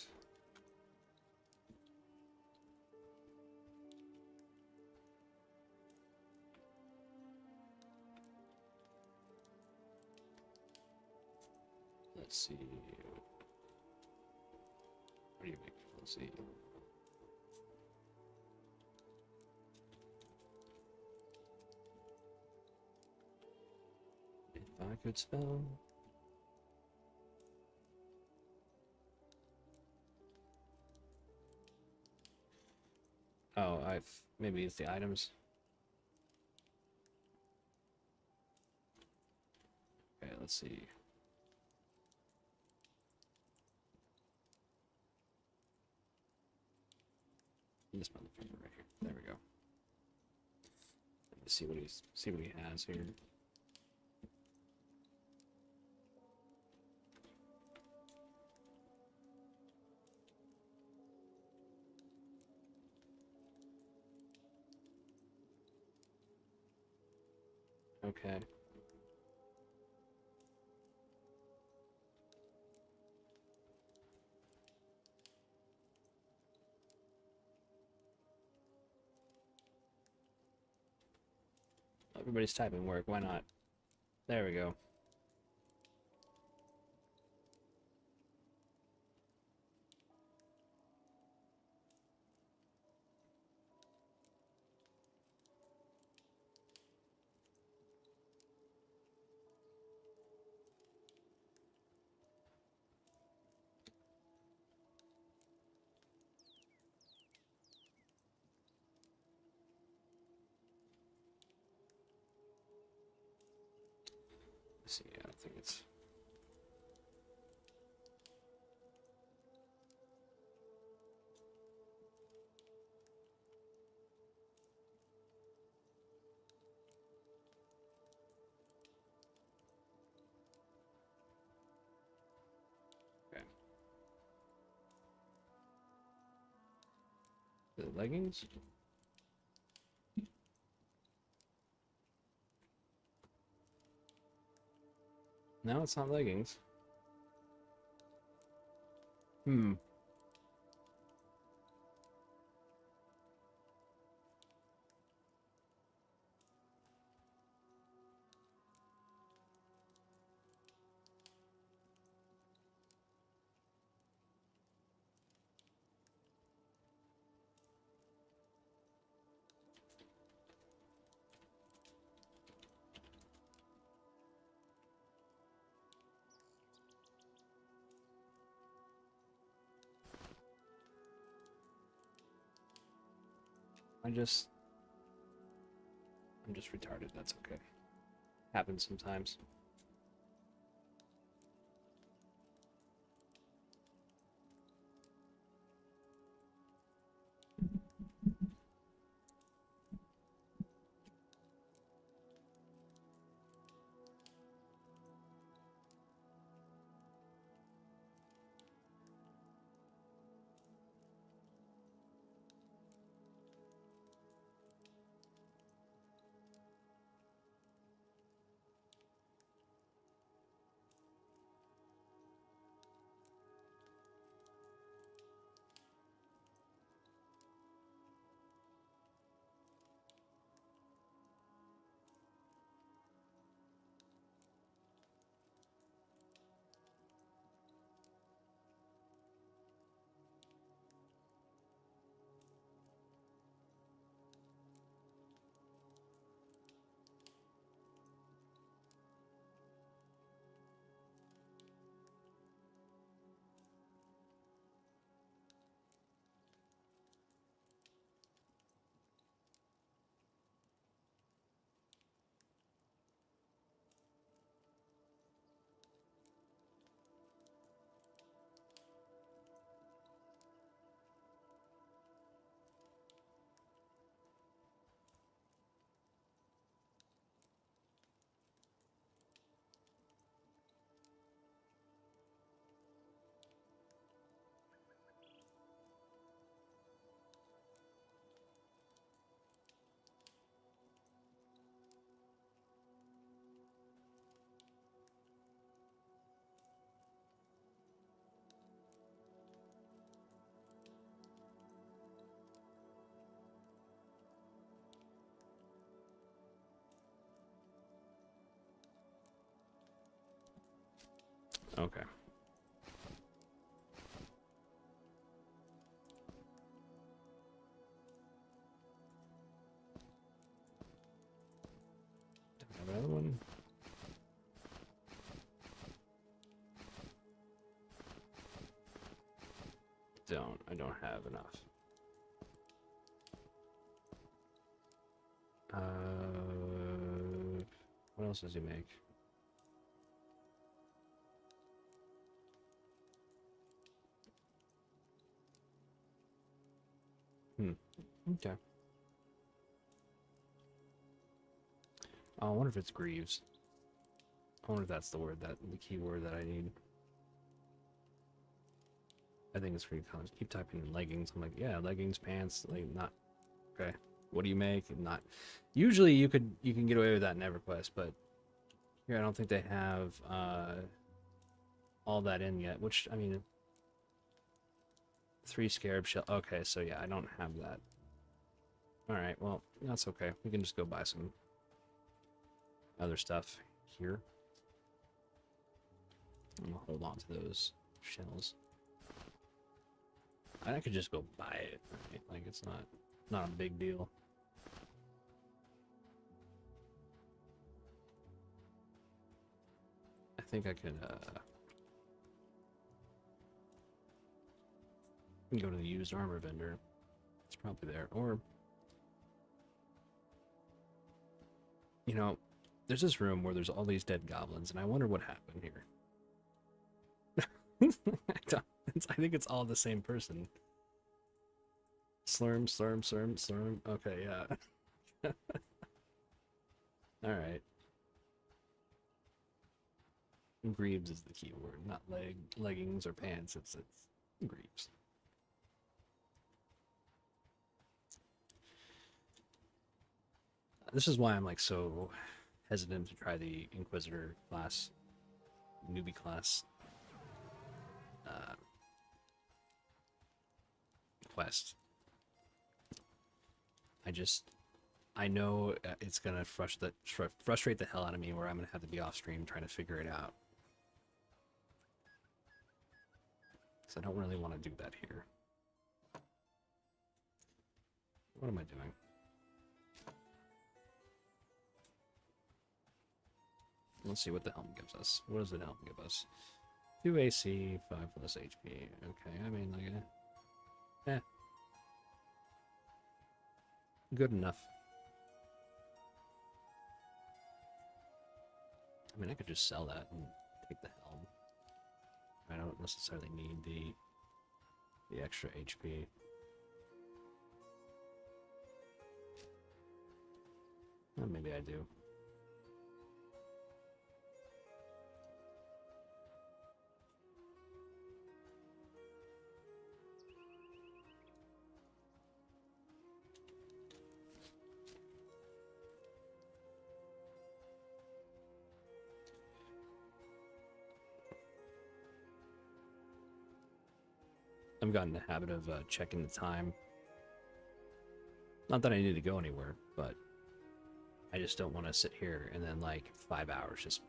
Let's see. What do you make? Let's see. If I could spell. Oh, maybe it's the items. Okay, let's see. This motherfucker right here. There we go. Let's see what he has here. Okay. Everybody's typing work. Why not? There we go. Let's see. I don't think it's. Okay. The leggings? No, it's not leggings. Hmm. I'm just retarded. That's okay. Happens sometimes. Okay. Do I have another one? I don't have enough. What else does he make? Okay. Oh, I wonder if it's Greaves. I wonder if that's the key word that I need. I think it's pretty common. Keep typing in leggings. I'm like, yeah, leggings, pants, like not okay. What do you make? Not usually you can get away with that in EverQuest, but here I don't think they have all that in yet. Which I mean, 3 scarab shell. Okay, so yeah, I don't have that. All right, well that's okay. We can just go buy some other stuff here. I'm gonna hold on to those shells. I could just go buy it. Right? Like it's not a big deal. I think I could go to the used armor vendor. It's probably there. Or you know, there's this room where there's all these dead goblins, and I wonder what happened here. I think it's all the same person. Slurm, slurm, slurm, slurm. Okay, yeah. Alright. Greaves is the key word, not leggings or pants. It's Greaves. This is why I'm like so hesitant to try the Inquisitor class, newbie class quest. I know it's gonna frustrate the hell out of me, where I'm gonna have to be off stream trying to figure it out. Because I don't really want to do that here. What am I doing? Let's see what the helm gives us. What does the helm give us? 2 AC, 5 plus HP. Okay, I mean, like, good enough. I mean, I could just sell that and take the helm. I don't necessarily need the extra HP. Well, maybe I do. I've gotten in the habit of checking the time. Not that I need to go anywhere, but I just don't want to sit here and then like 5 hours just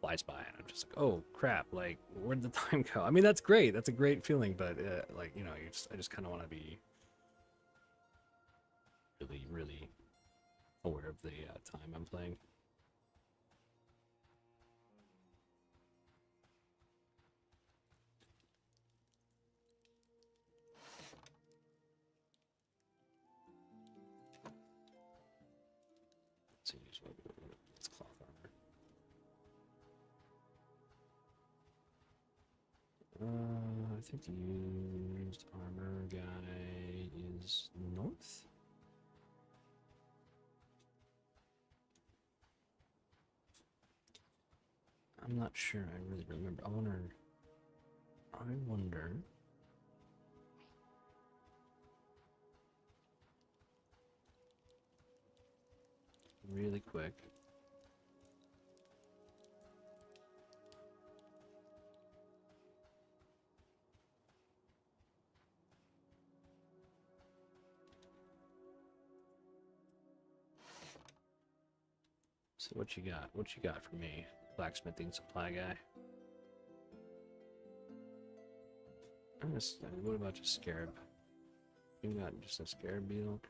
flies by and I'm just like, oh crap, like where'd the time go? I mean, that's great. That's a great feeling, but like, you know, I just kind of want to be really, really aware of the time I'm playing. It's cloth armor. I think the used armor guy is north. I'm not sure. I really remember. I wonder. Really quick. So what you got? What you got for me, blacksmithing supply guy? What about just scarab? You got just a scarab beetle.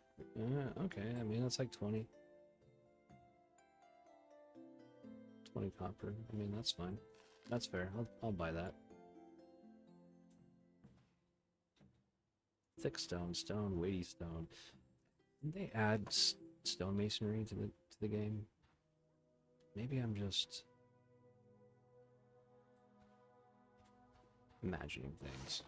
Okay, I mean that's like 20 copper. I mean that's fine. That's fair. I'll buy that. Thick stone, weighty stone. Did they add stone masonry to the game? Maybe I'm just imagining things.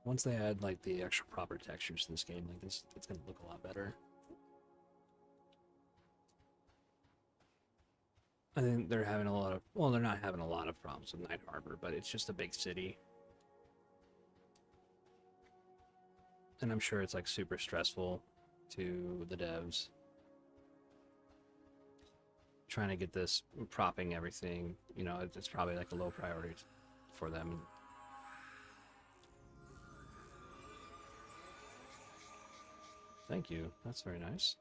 Once they add like the extra proper textures to this game, like this, it's gonna look a lot better. I think they're having a lot of, well, they're not having a lot of problems with Night Harbor, but it's just a big city. And I'm sure it's like super stressful to the devs. Trying to get this, propping everything, you know, it's probably like a low priority for them. Thank you. That's very nice.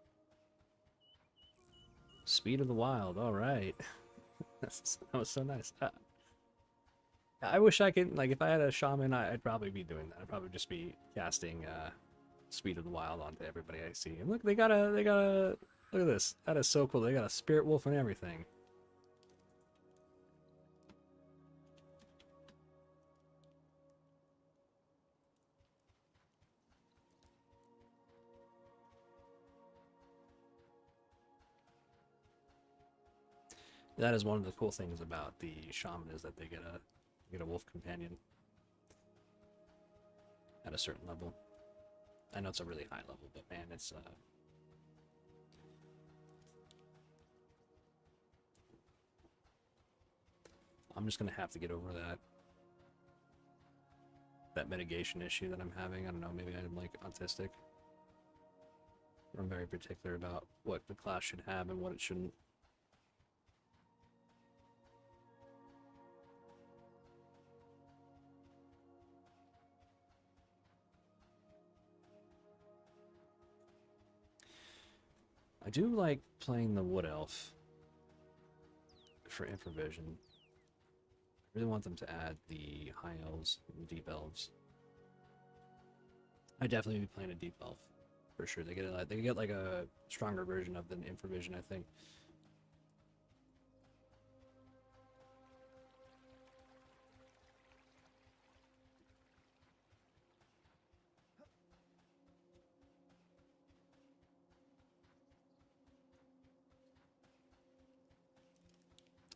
Speed of the Wild. All right. That was so nice. I wish I could, like, if I had a shaman, I'd probably be doing that. I'd probably just be casting Speed of the Wild onto everybody I see. And look, they got a, look at this. That is so cool. They got a spirit wolf and everything. That is one of the cool things about the shaman is that they get a wolf companion at a certain level. I know it's a really high level, but man, it's I'm just gonna have to get over that mitigation issue that I'm having. I don't know, maybe I'm like autistic. I'm very particular about what the class should have and what it shouldn't. I do like playing the Wood Elf for Infravision. I really want them to add the High Elves and Deep Elves. I'd definitely be playing a Deep Elf for sure. They get like a stronger version of the Infravision, I think.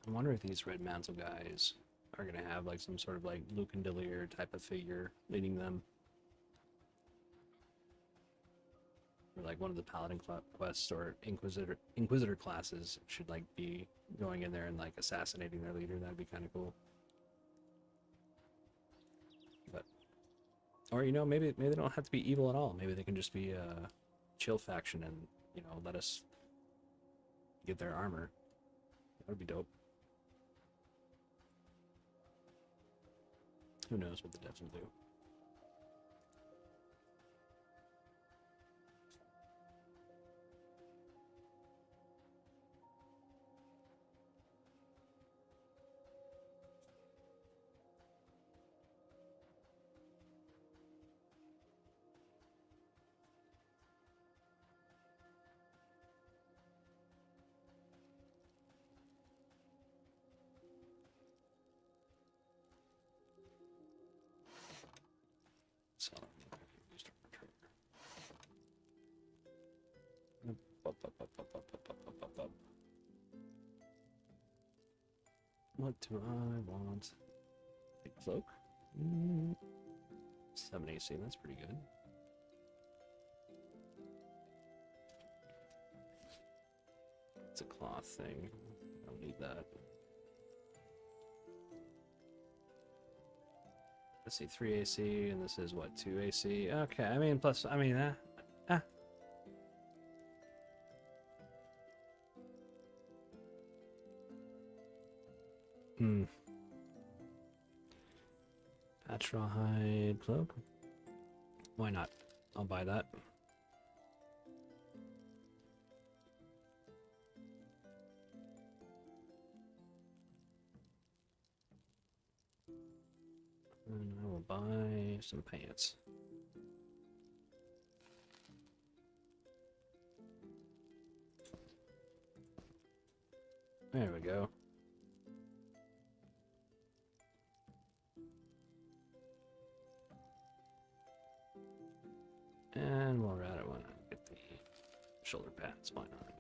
I wonder if these Red Mantle guys are gonna have like some sort of like Luke and Delir type of figure leading them. Or like one of the Paladin quests or Inquisitor classes should like be going in there and like assassinating their leader. That'd be kind of cool. But, or you know, maybe they don't have to be evil at all. Maybe they can just be a chill faction and, you know, let us get their armor. That would be dope. Who knows what the devs will do. So, what do I want? Big cloak? 7 AC, that's pretty good. It's a cloth thing. I don't need that. Let's see, 3 AC, and this is what, 2 AC? Okay, I mean, plus, I mean, Hmm. Patch rawhide cloak. Why not? I'll buy that. And I will buy some pants. There we go. And while we're at it, why not get the shoulder pads? Why not?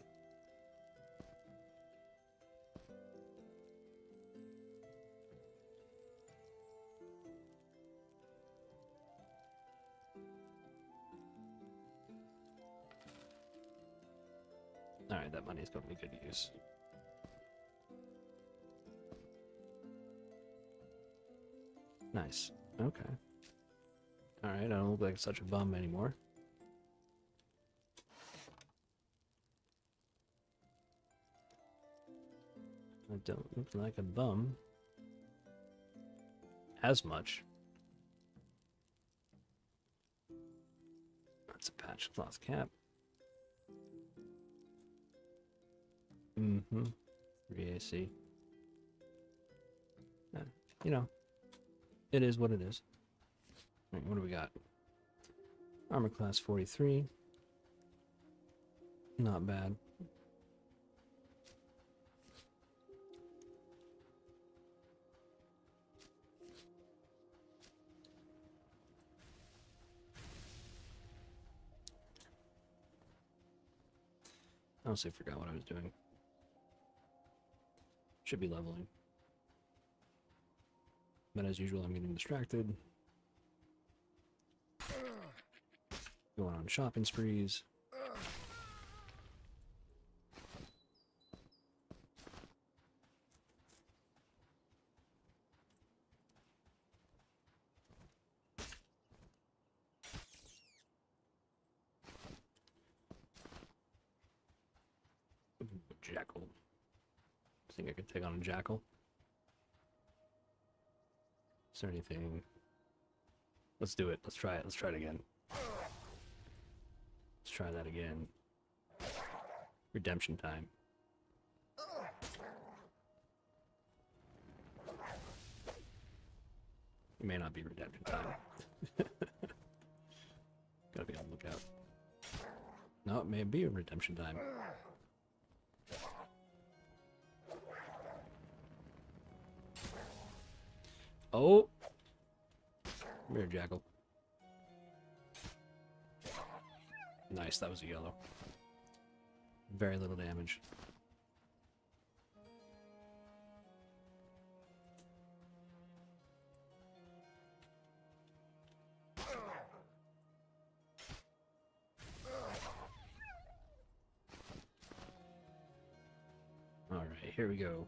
Alright, that money's going to be good use. Nice. Okay. Alright, I don't look like such a bum anymore. I don't look like a bum as much. That's a patch cloth cap. Mm-hmm. 3 AC. You know, it is what it is. All right, what do we got? Armor class 43. Not bad. I honestly forgot what I was doing. Should be leveling. But as usual, I'm getting distracted. Going on shopping sprees. Jackal. Think I could take on a jackal? Is there anything? Let's do it. Let's try it. Let's try it again. Let's try that again. Redemption time. It may not be redemption time. Gotta be on the lookout. No, it may be a redemption time. Oh! Come here, Jackal. Nice, that was a yellow. Very little damage. Alright, here we go.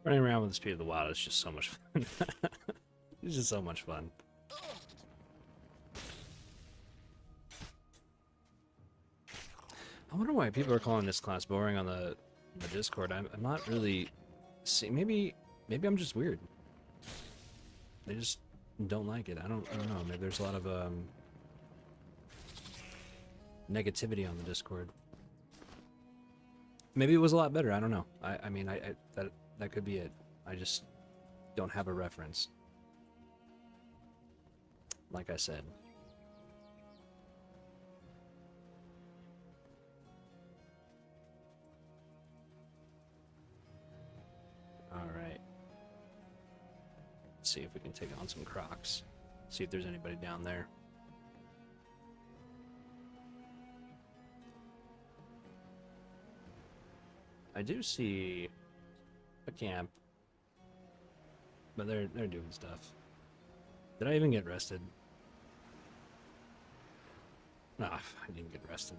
Running around with the speed of the wild is just so much fun. It's just so much fun. I wonder why people are calling this class boring on the Discord. I'm not really... See, maybe I'm just weird. They just don't like it. I don't know. Maybe there's a lot of negativity on the Discord. Maybe it was a lot better. I don't know. I mean, that could be it. I just don't have a reference. like I said. Alright. Let's see if we can take on some crocs. See if there's anybody down there. I do see a camp, but they're doing stuff. Did I even get rested? Ah, I didn't get rested.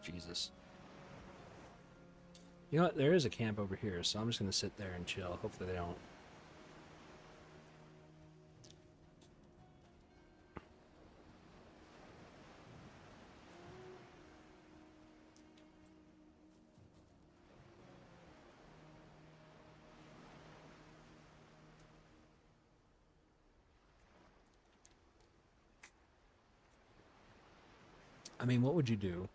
Jesus. You know what? There is a camp over here, so I'm just gonna sit there and chill. Hopefully they don't. I mean, what would you do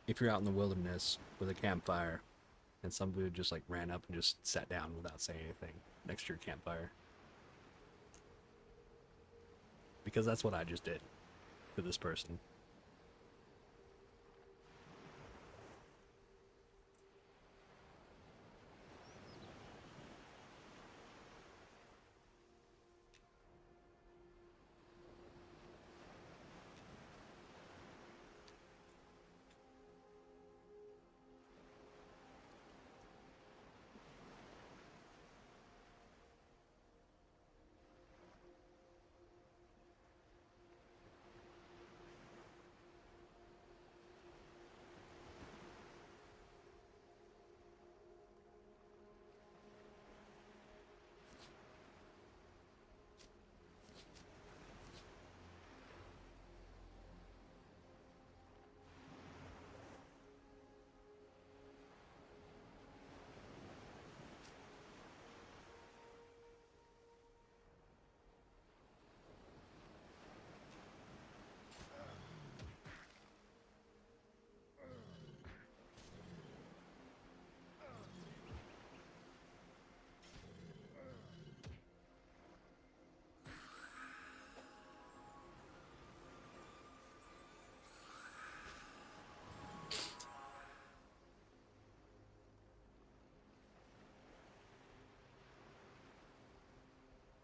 if you're out in the wilderness with a campfire and somebody just like ran up and just sat down without saying anything next to your campfire? Because that's what I just did to this person.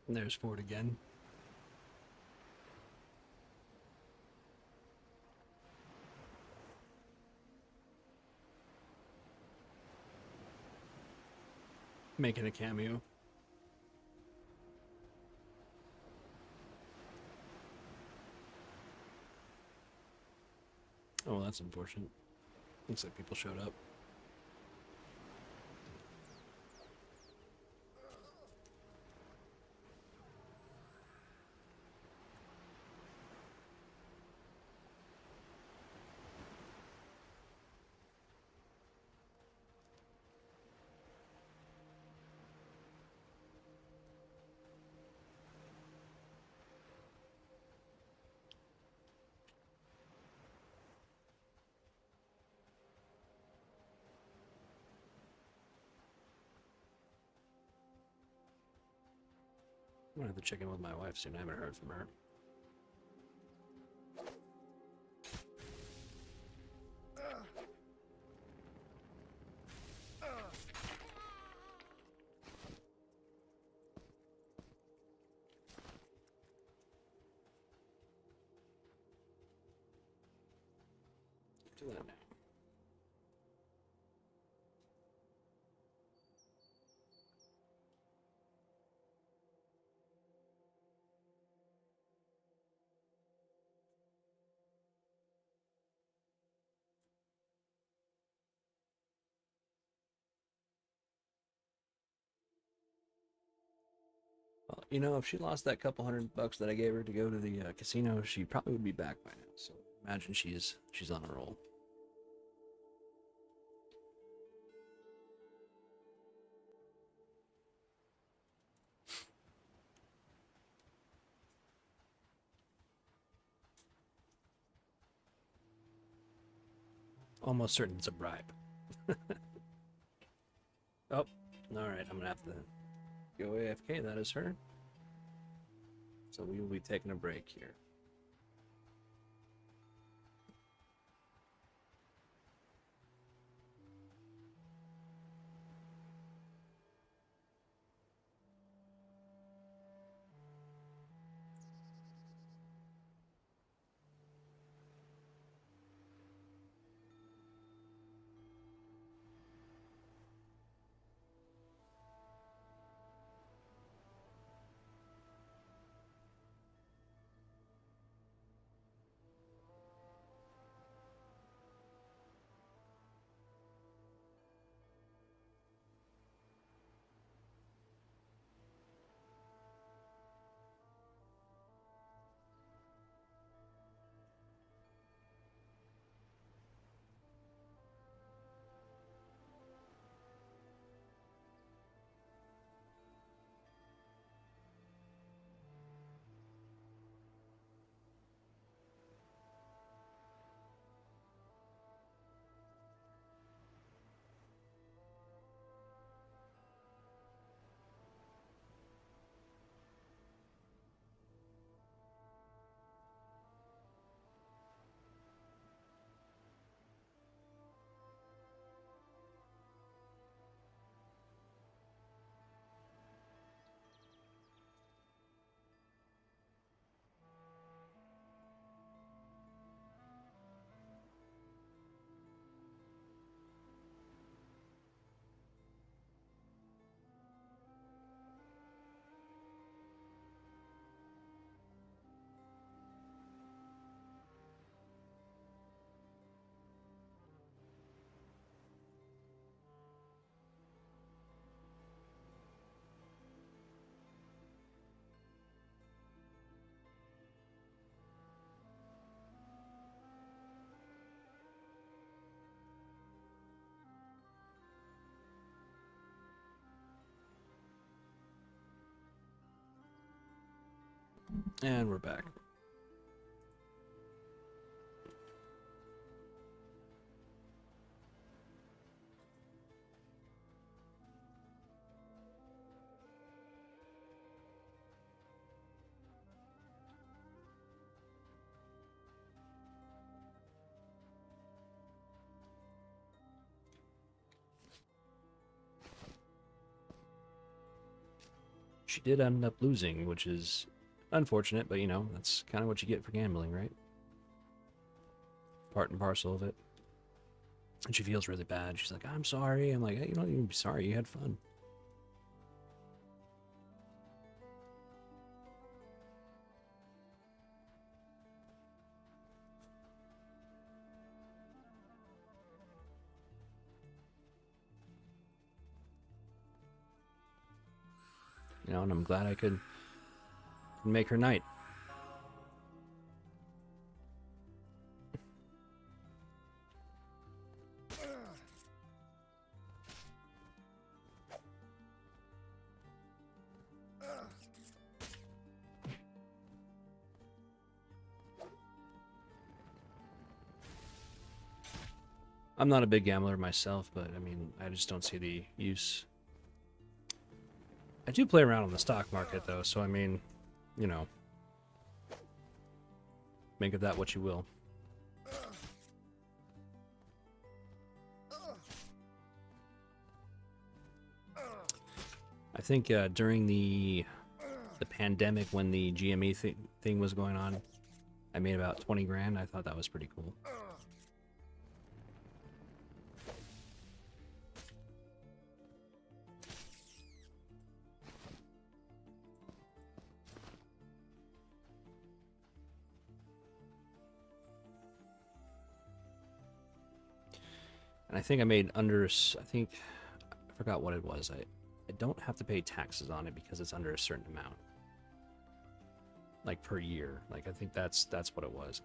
And there's Ford again. Making a cameo. Oh, that's unfortunate. Looks like people showed up. I'm gonna have to check in with my wife soon. I haven't heard from her. Do that now. Well, you know, if she lost that couple $100 that I gave her to go to the casino, she probably would be back by now. So imagine she's on a roll. Almost certain it's a bribe. Oh, all right. I'm gonna have to go AFK. That is her. So we will be taking a break here. And we're back. She did end up losing, which is unfortunate, but you know, that's kind of what you get for gambling, right? Part and parcel of it. And she feels really bad. She's like, I'm sorry. I'm like, hey, you don't even be sorry. You had fun. You know, and I'm glad I could make her night. I'm not a big gambler myself, but I mean, I just don't see the use. I do play around on the stock market, though, so I mean, you know, make of that what you will. I think during the pandemic, when the GME thing was going on, I made about 20 grand. I thought that was pretty cool. And I think I made under, I forgot what it was. I don't have to pay taxes on it because it's under a certain amount. Like per year. Like I think that's what it was.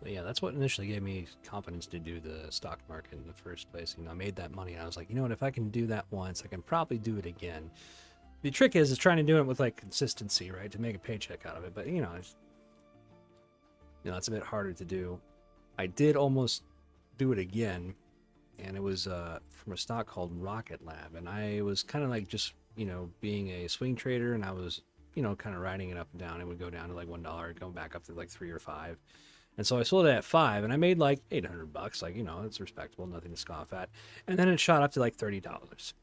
But yeah, that's what initially gave me confidence to do the stock market in the first place. You know, I made that money and I was like, you know what, if I can do that once, I can probably do it again. The trick is trying to do it with like consistency, right? To make a paycheck out of it. But you know, it's a bit harder to do. I did almost do it again, and it was from a stock called Rocket Lab, and I was kind of like just, you know, being a swing trader, and I was, you know, kind of riding it up and down. It would go down to like $1, go back up to like 3 or 5. And so I sold it at 5, and I made like $800. Like, you know, it's respectable, nothing to scoff at. And then it shot up to like $30,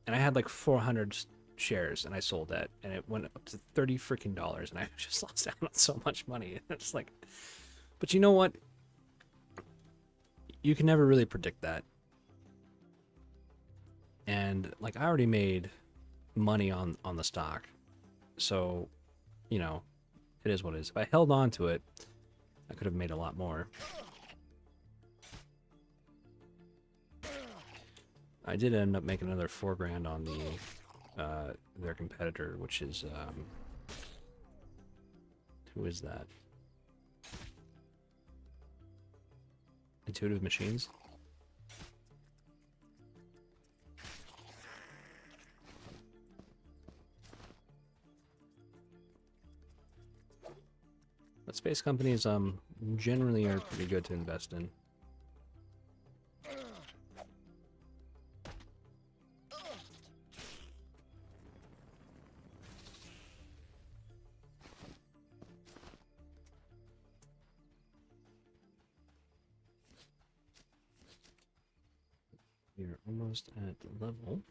and I had like 400 shares, and I sold that, and it went up to $30 freaking dollars, and I just lost out on so much money. It's like, but you know what? You can never really predict that. And like, I already made money on the stock, so you know, it is what it is. If I held on to it, I could have made a lot more. I did end up making another 4 grand on the their competitor, which is who is that? Intuitive Machines. But space companies generally are pretty good to invest in. We're almost at level.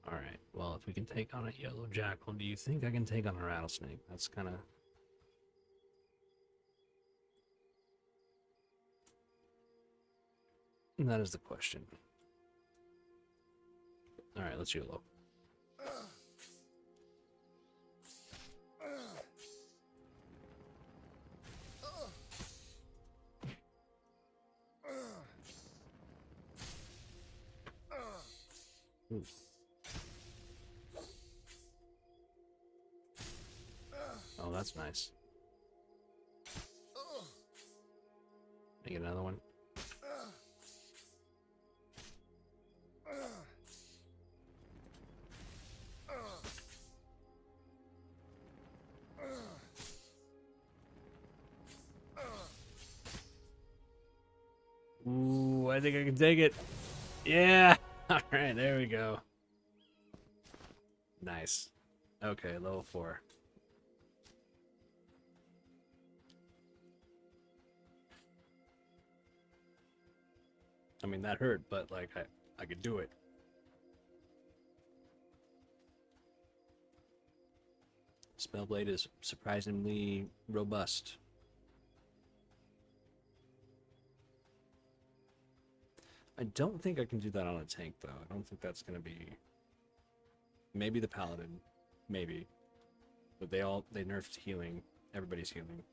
All right. Well, if we can take on a yellow jackal, do you think I can take on a rattlesnake? That's kind of... That is the question. All right, let's YOLO. Ooh. Oh, that's nice. Can I get another one? Ooh, I think I can take it. Yeah. All right, there we go. Nice. Okay, level 4. I mean, that hurt, but like I could do it. Spellblade is surprisingly robust. I don't think I can do that on a tank, though. I don't think that's going to be... Maybe the paladin. Maybe. But they nerfed healing. Everybody's healing.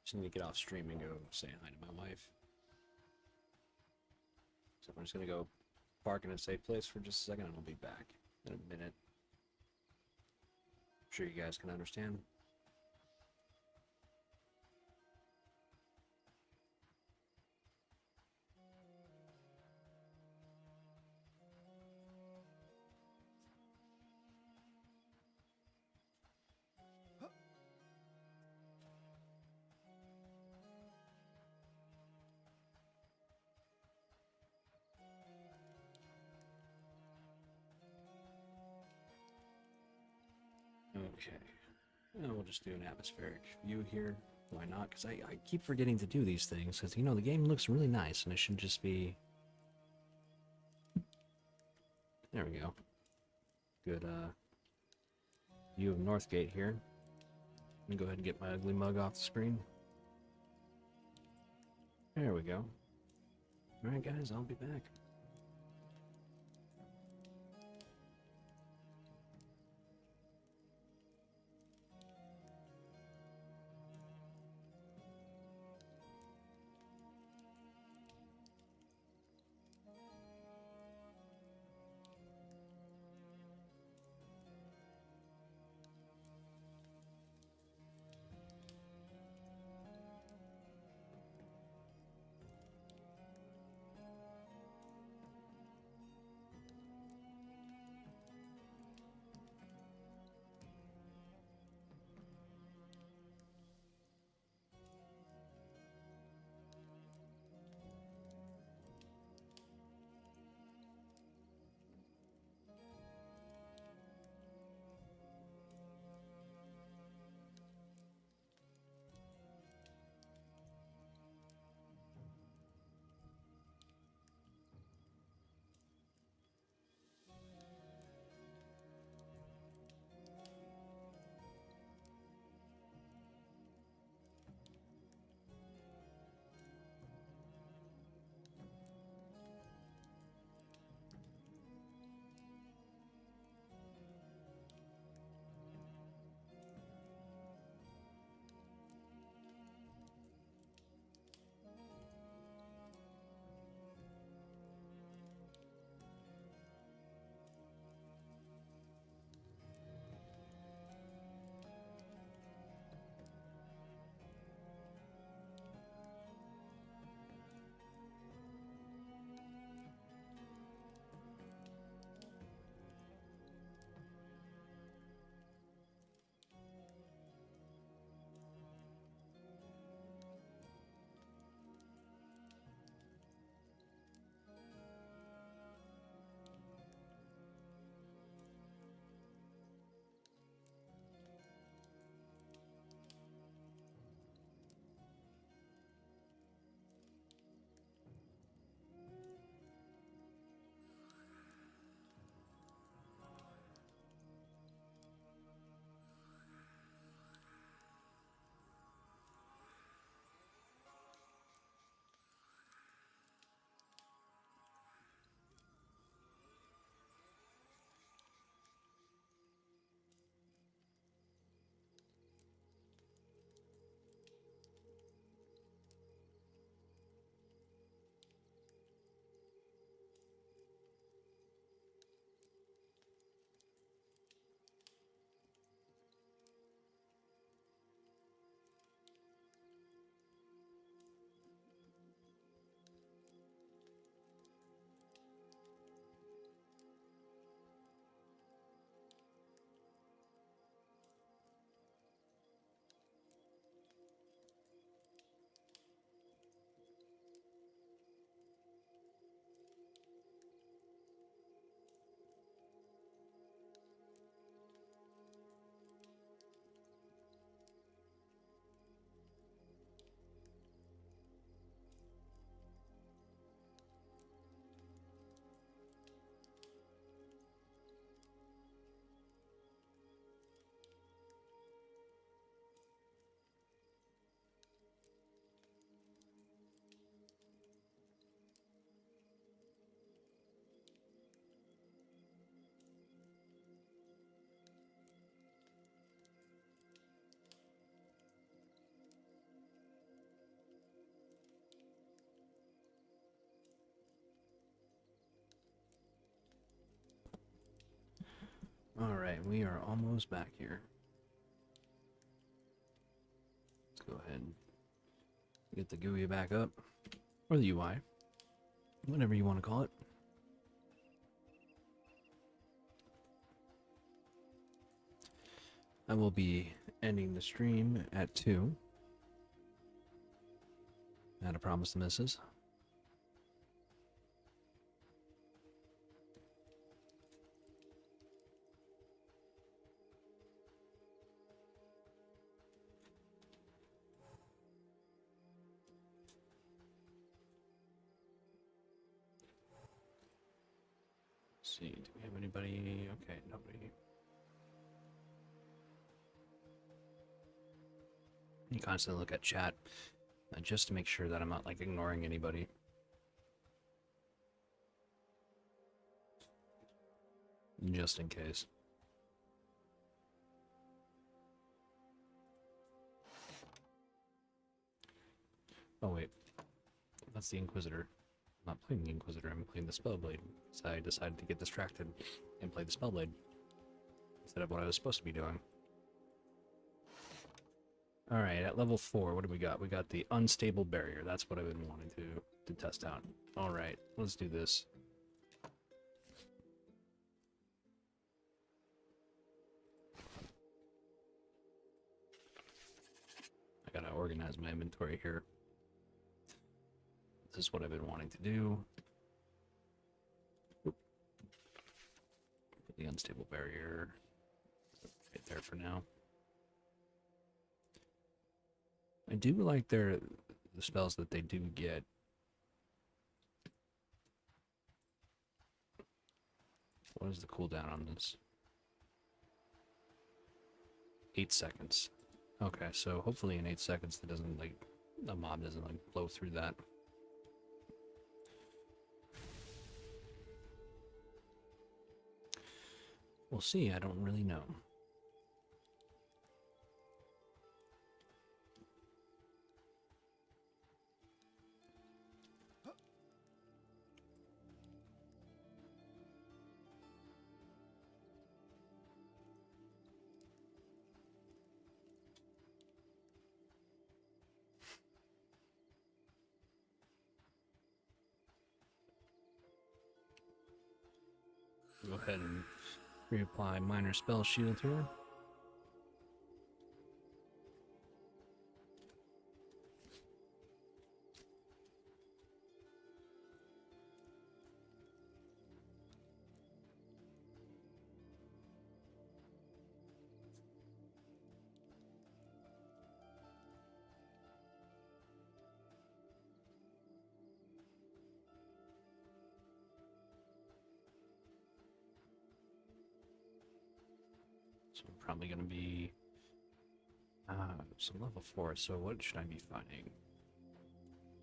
Just need to get off stream and go say hi to my wife. So I'm just going to go park in a safe place for just a second and I'll be back in a minute. I'm sure you guys can understand. Okay. Well, we'll just do an atmospheric view here. Why not? Because I keep forgetting to do these things. Because, you know, the game looks really nice. And it should just be... There we go. Good view of Northgate here. Let me go ahead and get my ugly mug off the screen. There we go. Alright, guys. I'll be back. Alright, we are almost back here. Let's go ahead and get the GUI back up. Or the UI. Whatever you want to call it. I will be ending the stream at 2. Had a promise to missus. Let's see, do we have anybody? Okay, nobody. You constantly look at chat just to make sure that I'm not like ignoring anybody. Just in case. Oh wait, that's the Inquisitor. I'm not playing the Inquisitor, I'm playing the Spellblade. So I decided to get distracted and play the Spellblade instead of what I was supposed to be doing. Alright, at level 4, what do we got? We got the Unstable Barrier. That's what I've been wanting to test out. Alright, let's do this. I gotta organize my inventory here. This is what I've been wanting to do. Oop. Put the Unstable Barrier right there for now. I do like the spells that they do get. What is the cooldown on this? 8 seconds. Okay, so hopefully in 8 seconds that doesn't like a mob doesn't like blow through that. We'll see, I don't really know. Go ahead and reapply minor spell shield here. So I'm probably going to be some level 4, so what should I be finding?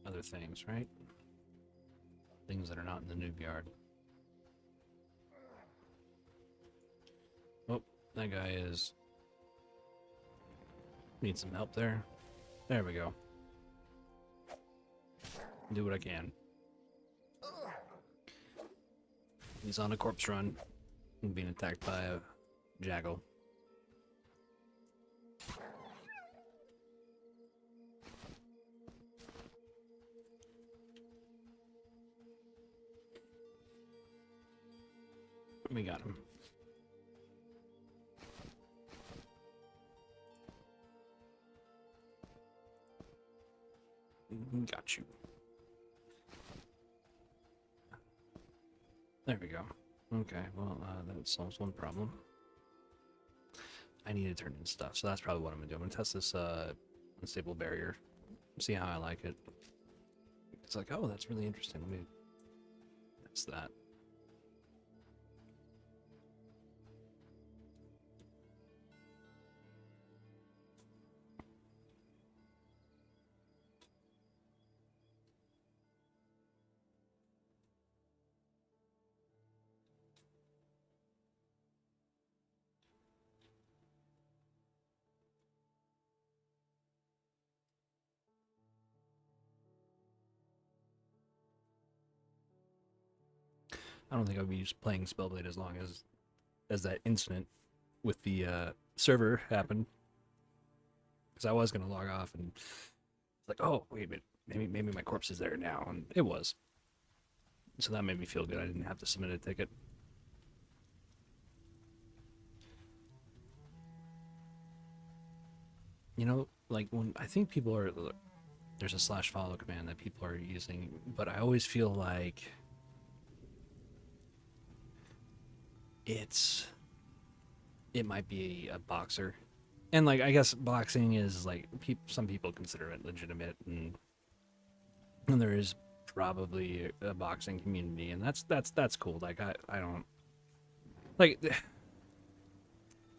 Other things, right? Things that are not in the noob yard. Oh, that guy is... Need some help there. There we go. Do what I can. He's on a corpse run. Being attacked by a jackal. We got him. Got you. There we go. Okay, well, that solves one problem. I need to turn in stuff, so that's probably what I'm gonna do. I'm gonna test this unstable barrier, see how I like it. It's like, oh, that's really interesting. Let me test that. I don't think I'll be just playing Spellblade as long as that incident with the server happened, because I was gonna log off and it's like, oh wait a minute, maybe my corpse is there now, and it was. So that made me feel good. I didn't have to submit a ticket. You know, like when I think people are, there's a /follow command that people are using, but I always feel like it might be a boxer. And like I guess boxing is like some people consider it legitimate, and there is probably a boxing community, and that's cool. Like I don't like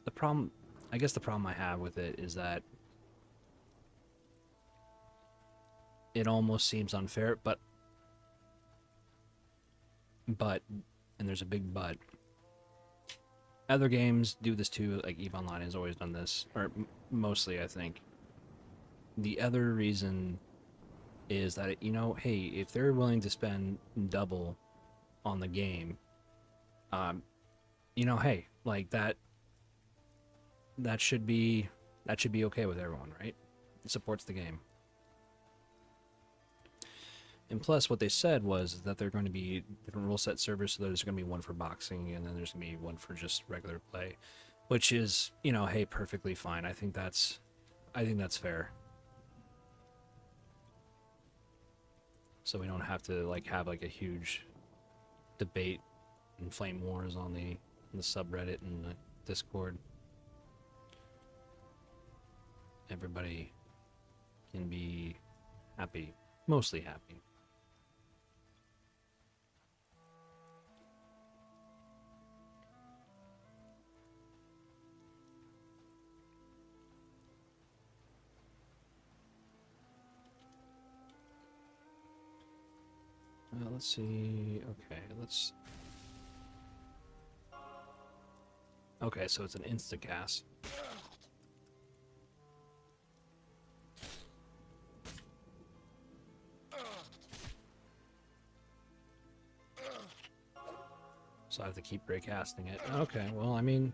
the problem. I guess the problem I have with it is that it almost seems unfair, but and there's a big but. Other games do this too. Like EVE Online has always done this, or mostly, I think. The other reason is that, you know, hey, if they're willing to spend double on the game, you know, hey, like that should be okay with everyone, right? It supports the game. And plus, what they said was that they're going to be different rule set servers, so there's going to be one for boxing, and then there's going to be one for just regular play, which is, you know, hey, perfectly fine. I think that's fair. So we don't have to like have like a huge debate and flame wars on the subreddit and the Discord. Everybody can be happy, mostly happy. Let's see. Okay, Okay, so it's an insta-cast. So I have to keep recasting it. Okay, well, I mean,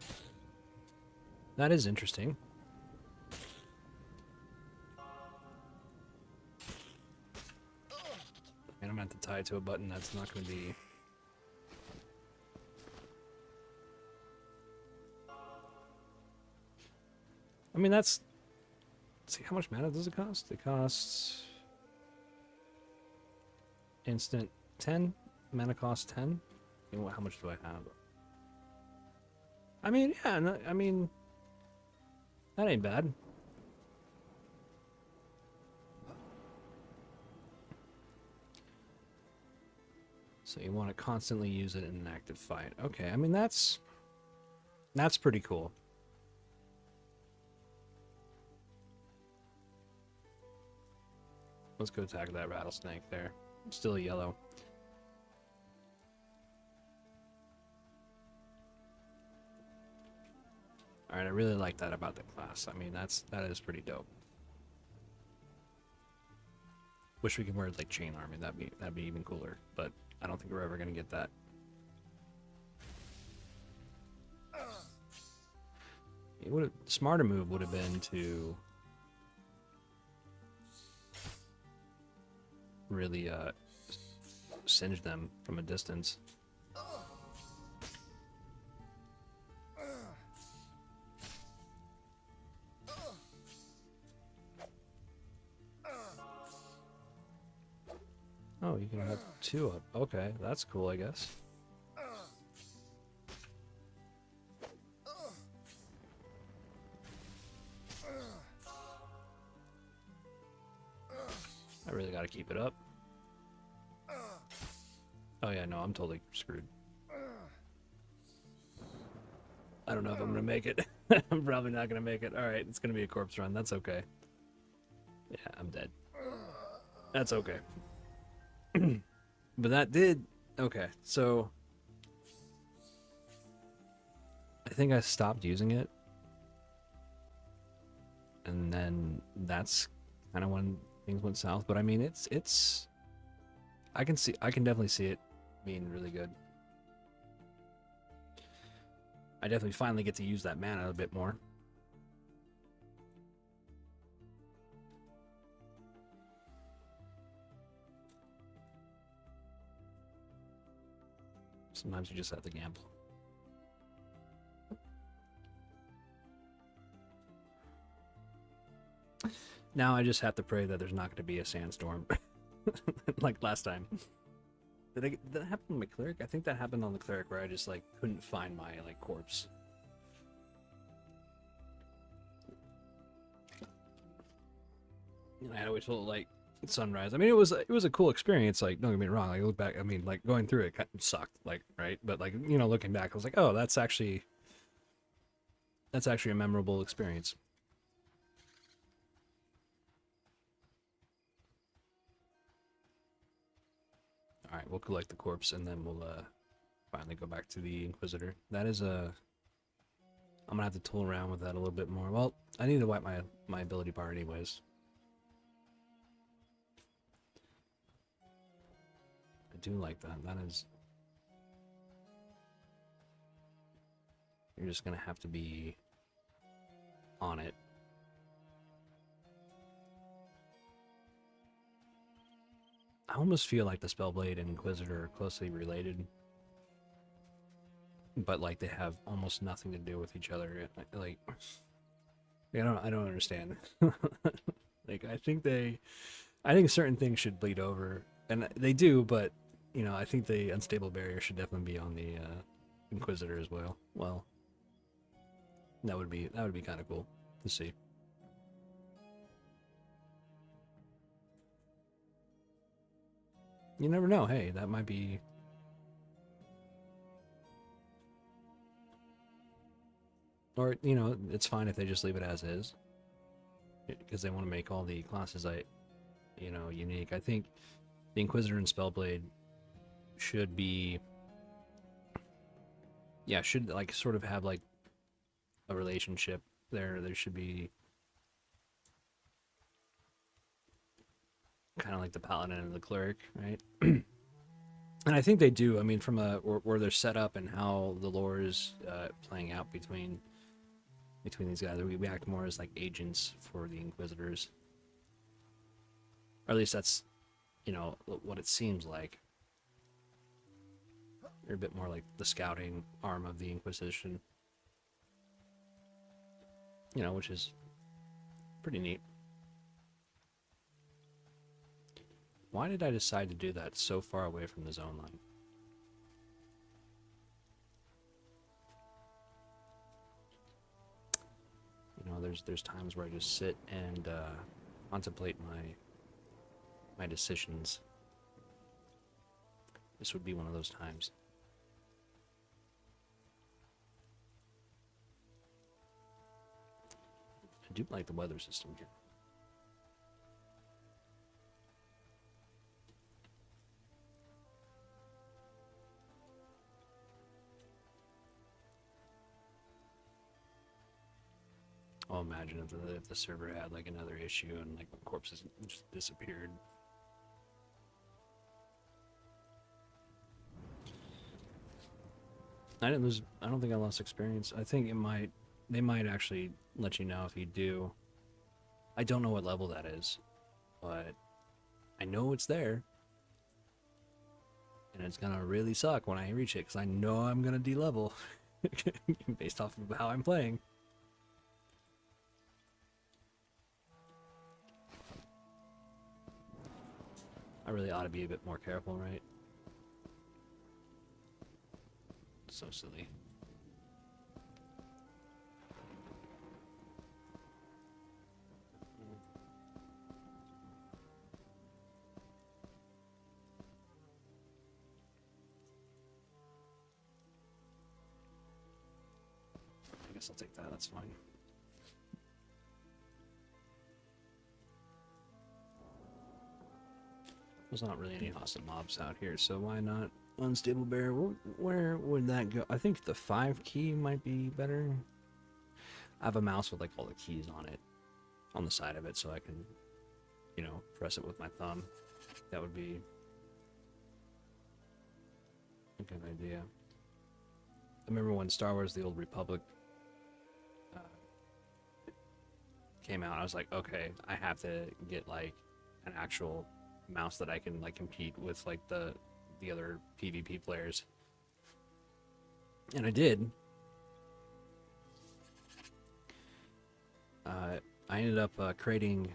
that is interesting. And I'm going to have to tie it to a button that's not going to be... I mean, that's... Let's see, how much mana does it cost? It costs... Instant 10? Mana cost 10? How much do I have? I mean, yeah, no, I mean... That ain't bad. So you want to constantly use it in an active fight. Okay, I mean, that's pretty cool. Let's go attack that rattlesnake there. Still yellow. Alright, I really like that about the class. I mean, that is pretty dope. Wish we could wear like chain armor. That'd be even cooler, but I don't think we're ever gonna get that. Smarter move would have been to really singe them from a distance. Oh, you can have two up. Okay, that's cool, I guess. I really gotta keep it up. Oh yeah, no, I'm totally screwed. I don't know if I'm gonna make it. I'm probably not gonna make it. Alright, it's gonna be a corpse run. That's okay. Yeah, I'm dead. That's okay. But that did... Okay, so... I think I stopped using it. And then that's kind of when things went south. But I mean, it's... I can definitely see it being really good. I definitely finally get to use that mana a bit more. Sometimes you just have to gamble. Now I just have to pray that there's not going to be a sandstorm, like last time. Did that happen on my cleric? I think that happened on the cleric where I just like couldn't find my like corpse. And I had to wait till like sunrise. I mean, it was a cool experience. Like, don't get me wrong. Like, I look back. I mean, like going through it kind of sucked. Like, right? But like, you know, looking back, I was like, oh, that's actually a memorable experience. All right, we'll collect the corpse and then we'll finally go back to the Inquisitor. That is a. I'm gonna have to tool around with that a little bit more. Well, I need to wipe my ability bar anyways. I do like that. That is. You're just gonna have to be on it. I almost feel like the Spellblade and Inquisitor are closely related, but like they have almost nothing to do with each other. Like, I don't understand. Like, I think certain things should bleed over, and they do, but you know, I think the unstable barrier should definitely be on the Inquisitor as well. Well, that would be kind of cool to see. You never know. Hey, that might be. Or, you know, it's fine if they just leave it as is. Because they want to make all the classes, unique. I think the Inquisitor and Spellblade should be. Yeah, should, like, sort of have, like, a relationship there. There should be. Kind of like the Paladin and the Cleric, right? And I think they do. I mean, from where they're set up and how the lore is playing out between these guys, we act more as like agents for the Inquisitors, or at least that's, you know, what it seems like. They're a bit more like the scouting arm of the Inquisition, you know, which is pretty neat. Why did I decide to do that so far away from the zone line? You know, there's times where I just sit and contemplate my decisions. This would be one of those times. I do like the weather system here. Oh, imagine if the server had like another issue and like corpses just disappeared. I don't think I lost experience. I think they might actually let you know if you do. I don't know what level that is, but I know it's there. And it's gonna really suck when I reach it, because I know I'm gonna de-level based off of how I'm playing. I really ought to be a bit more careful, right? So silly. I guess I'll take that, that's fine. There's not really any hostile mobs out here, so why not unstable bear? Where would that go? I think the 5 key might be better. I have a mouse with like all the keys on it, on the side of it, so I can, you know, press it with my thumb. That would be a good idea. remember when Star Wars: The Old Republic uh, came out. I was like, okay, I have to get like an actual mouse that I can like compete with like the other PvP players, and I did. I ended up creating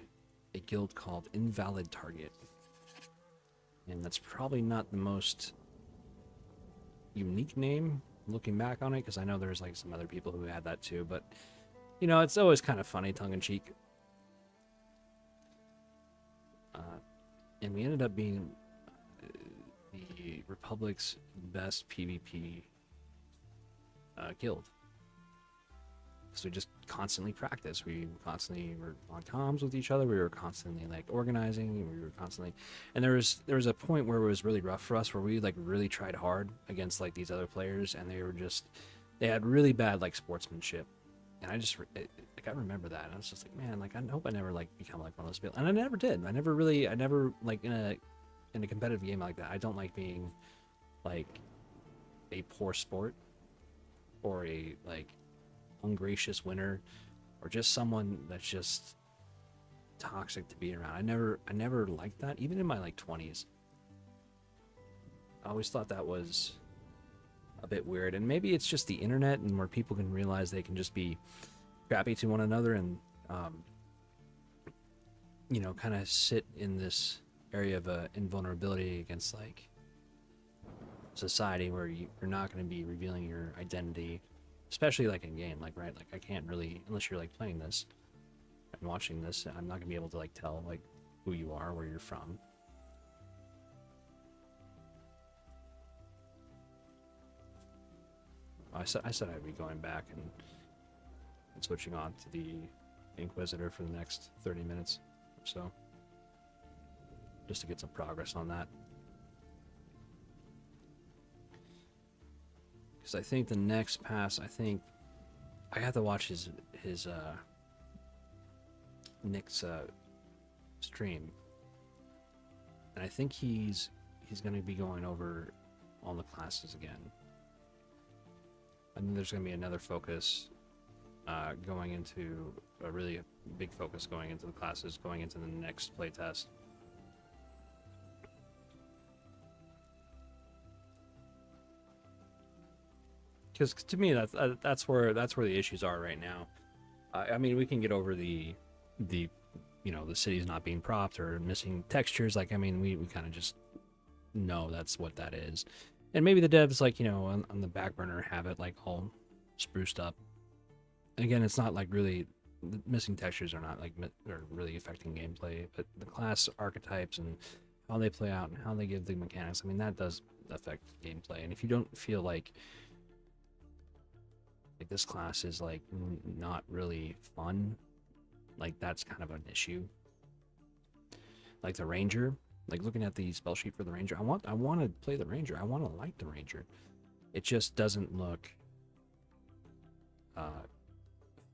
a guild called Invalid Target, and that's probably not the most unique name looking back on it, because I know there's like some other people who had that too, but you know, it's always kind of funny, tongue-in-cheek. And we ended up being the Republic's best PvP guild. So we just constantly practice. We constantly were on comms with each other. We were constantly like organizing. We were constantly, and there was a point where it was really rough for us, where we like really tried hard against like these other players, and they had really bad like sportsmanship. And I remember that, and I was just like, man, like I hope I never like become like one of those people. And I never did. I never like in a competitive game like that. I don't like being like a poor sport or a like ungracious winner or just someone that's just toxic to be around. I never liked that, even in my like 20s. I always thought that was a bit weird, and maybe it's just the internet and where people can realize they can just be crappy to one another and you know, kind of sit in this area of invulnerability against like society, where you're not going to be revealing your identity, especially like in game, like, right, like I can't really, unless you're like playing this and watching this, I'm not gonna be able to like tell like who you are, where you're from. I said I'd be going back and switching on to the Inquisitor for the next 30 minutes or so, just to get some progress on that. Because I think the next pass, I think I have to watch his Nick's stream, and I think he's going to be going over all the classes again. I think there's going to be another focus going into a really big focus going into the classes, going into the next playtest. Because to me, that's where the issues are right now. I mean, we can get over the you know, the cities not being propped or missing textures. Like, I mean, we kind of just know that's what that is. And maybe the devs, like, you know, on the back burner have it like all spruced up. Again, it's not like really, the missing textures are not like are really affecting gameplay, but the class archetypes and how they play out and how they give the mechanics, I mean, that does affect gameplay. And if you don't feel like this class is like not really fun, like that's kind of an issue. Like the Ranger, like looking at the spell sheet for the Ranger, I want to play the Ranger. I want to like the Ranger. It just doesn't look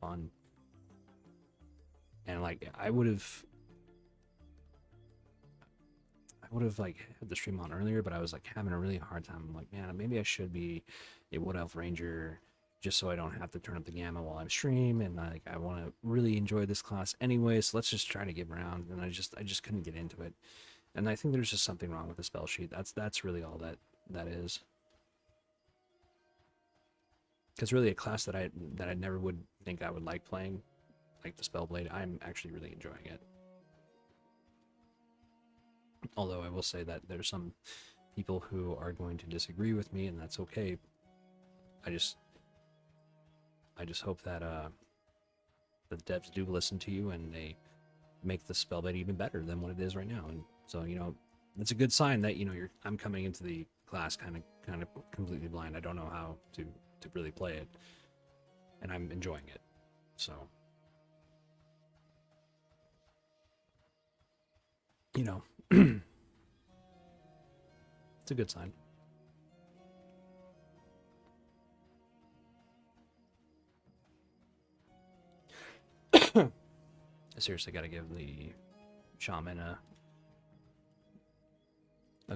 fun. And like I would have like had the stream on earlier, but I was like having a really hard time. I'm like, man, maybe I should be a Wood Elf Ranger, just so I don't have to turn up the gamma while I'm stream, and like I want to really enjoy this class anyway, so let's just try to get around. And I just couldn't get into it, and I think there's just something wrong with the spell sheet. That's really all that is. Because really, a class that I never would think I would like playing, like the Spellblade, I'm actually really enjoying it. Although I will say that there's some people who are going to disagree with me, and that's okay. I just hope that the devs do listen to you and they make the Spellblade even better than what it is right now. And so, you know, it's a good sign that, you know, I'm coming into the class kind of completely blind. I don't know how to really play it, and I'm enjoying it. So, you know, it's a good sign. I seriously got to give the shaman a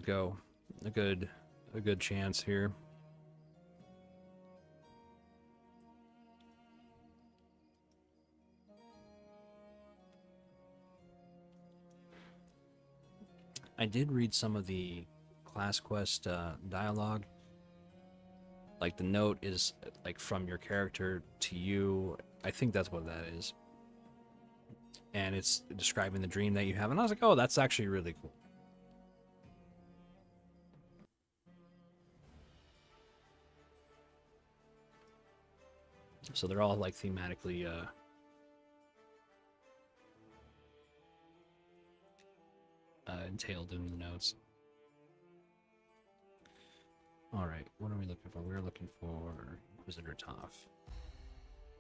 go, a good chance here. I did read some of the class quest dialogue. Like the note is like from your character to you. I think that's what that is. And it's describing the dream that you have. And I was like, oh, that's actually really cool. So they're all like thematically entailed in the notes. Alright, what are we looking for? We're looking for Inquisitor Toph.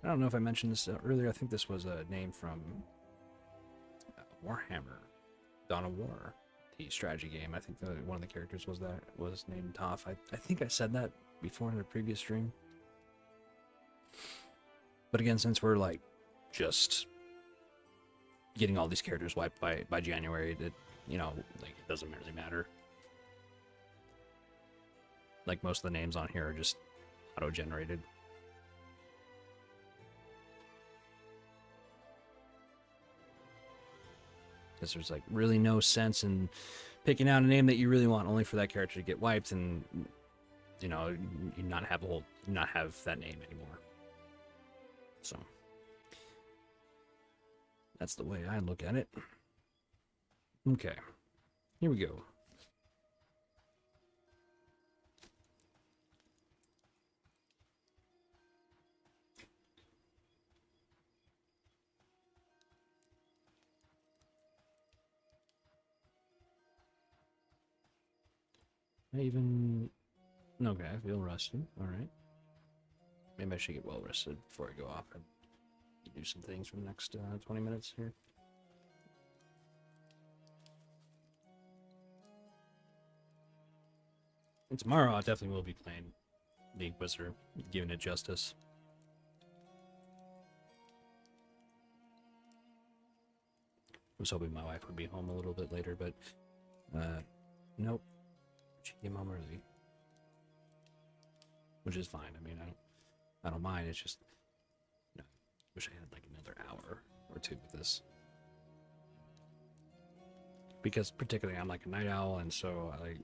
I don't know if I mentioned this earlier. I think this was a name from Warhammer, Dawn of War, the strategy game. I think one of the characters was named Toph. I think I said that before in a previous stream. But again, since we're like just getting all these characters wiped by January, that like it doesn't really matter. Like most of the names on here are just auto-generated. Because there's like really no sense in picking out a name that you really want only for that character to get wiped and you not have that name anymore. So that's the way I look at it. Okay, here we go. Okay, I feel rested. Alright. Maybe I should get well rested before I go off and do some things for the next 20 minutes here. And tomorrow I definitely will be playing the Inquisitor, giving it justice. I was hoping my wife would be home a little bit later, but nope. She came home early. Which is fine. I mean, I don't mind. It's just, wish I had like another hour or two with this. Because particularly I'm like a night owl, and so I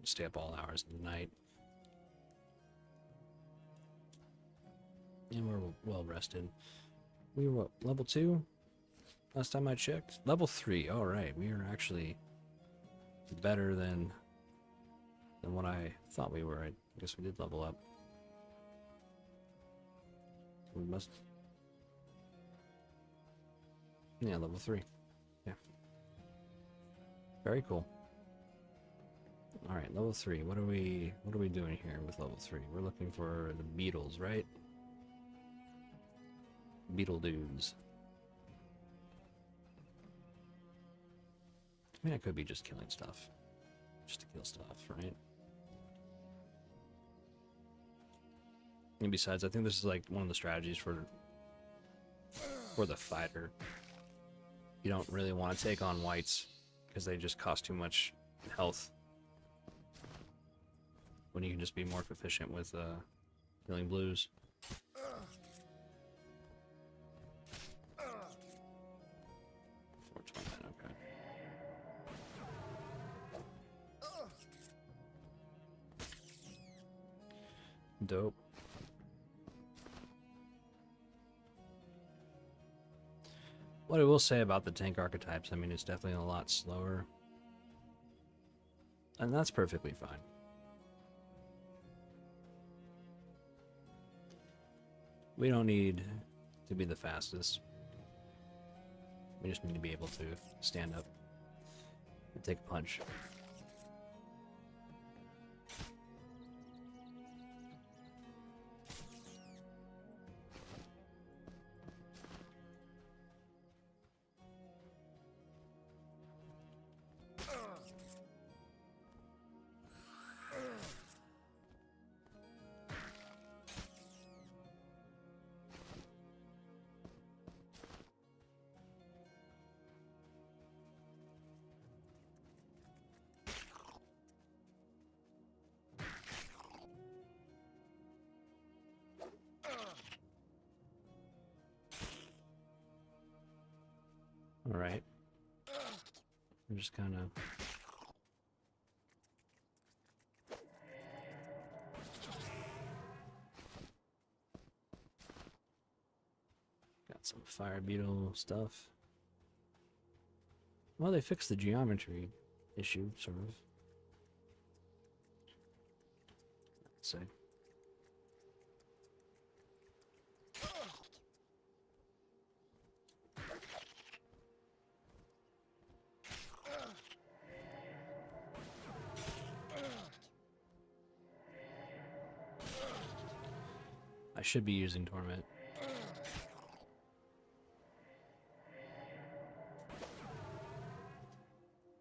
stay up all hours of the night. And we're well rested. We were level 2 last time I checked. Level 3. All right, we are actually better than what I thought we were. I guess we did level up. We must. Yeah, level 3. Yeah. Very cool. All right, level 3. What are we doing here with level 3? We're looking for the beetles, right? Beetle dudes. I mean, I could be just killing stuff. Just to kill stuff, right? And besides, I think this is like one of the strategies for the fighter. You don't really want to take on whites because they just cost too much health. When you can just be more proficient with killing blues. Okay. Dope. What I will say about the tank archetypes, I mean, it's definitely a lot slower. And that's perfectly fine. We don't need to be the fastest. We just need to be able to stand up and take a punch. All right. I'm just kind of Some fire beetle stuff. Well, they fixed the geometry issue, sort of. Let's see. I should be using Torment.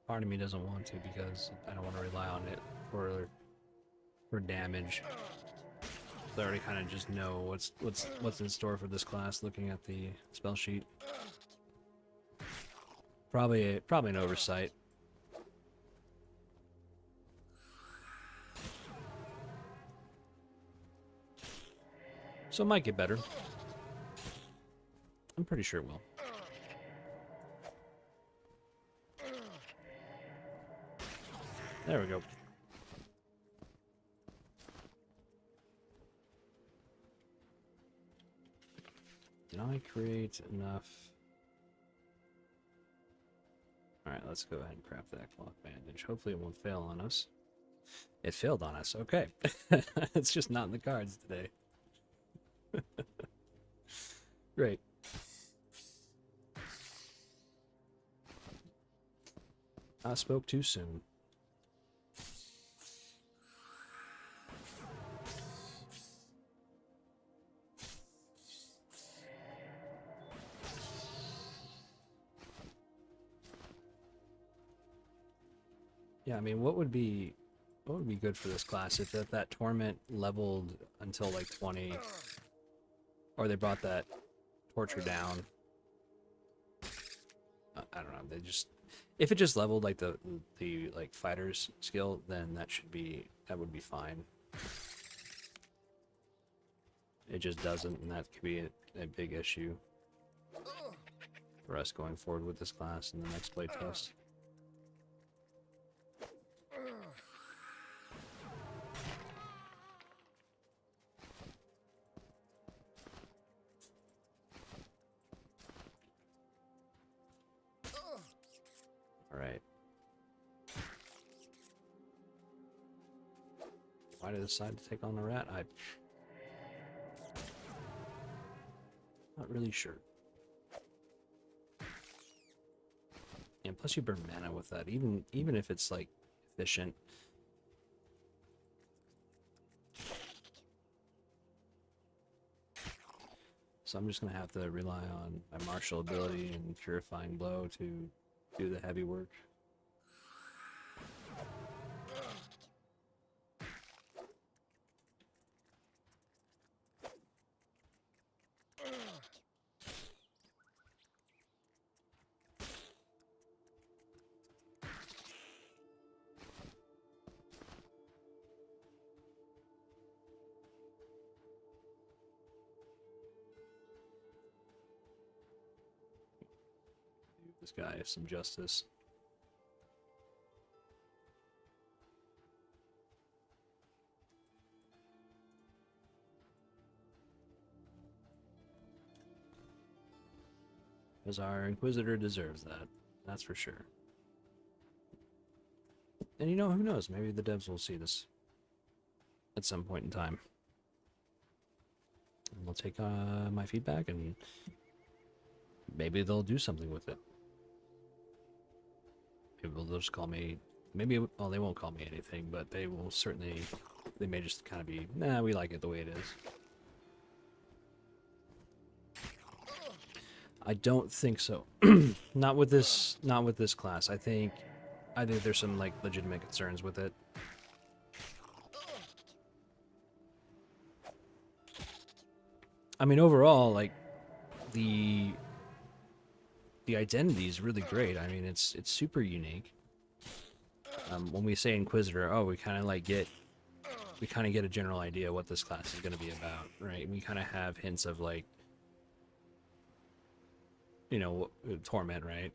Part of me doesn't want to because I don't want to rely on it for damage. I already kind of just know what's in store for this class looking at the spell sheet. Probably an oversight. So it might get better. I'm pretty sure it will. There we go. Did I create enough? Alright, let's go ahead and craft that cloth bandage. Hopefully it won't fail on us. It failed on us. Okay. It's just not in the cards today. Great. I spoke too soon. Yeah, I mean, what would be good for this class if that torment leveled until like 20, or they brought that torture down. I don't know. They just, if it just leveled like the like fighter's skill, then that would be fine. It just doesn't, and that could be a big issue for us going forward with this class in the next playtest. Alright. Why did I decide to take on the rat? I'm not really sure. And plus you burn mana with that, even if it's like efficient. So I'm just gonna have to rely on my martial ability and purifying blow to do the heavy work. Give this guy some justice. Because our Inquisitor deserves that. That's for sure. And you know, who knows? Maybe the devs will see this at some point in time. And they'll take my feedback and maybe they'll do something with it. Maybe they'll just call me... Maybe, well, they won't call me anything, but they will certainly... They may just kind of be, nah, we like it the way it is. I don't think so. Not with this class. I think there's some like legitimate concerns with it. I mean, overall, like the identity is really great. I mean, it's super unique. When we say Inquisitor, oh, we kind of get a general idea what this class is going to be about, right? We kind of have hints of like, you know, torment, right?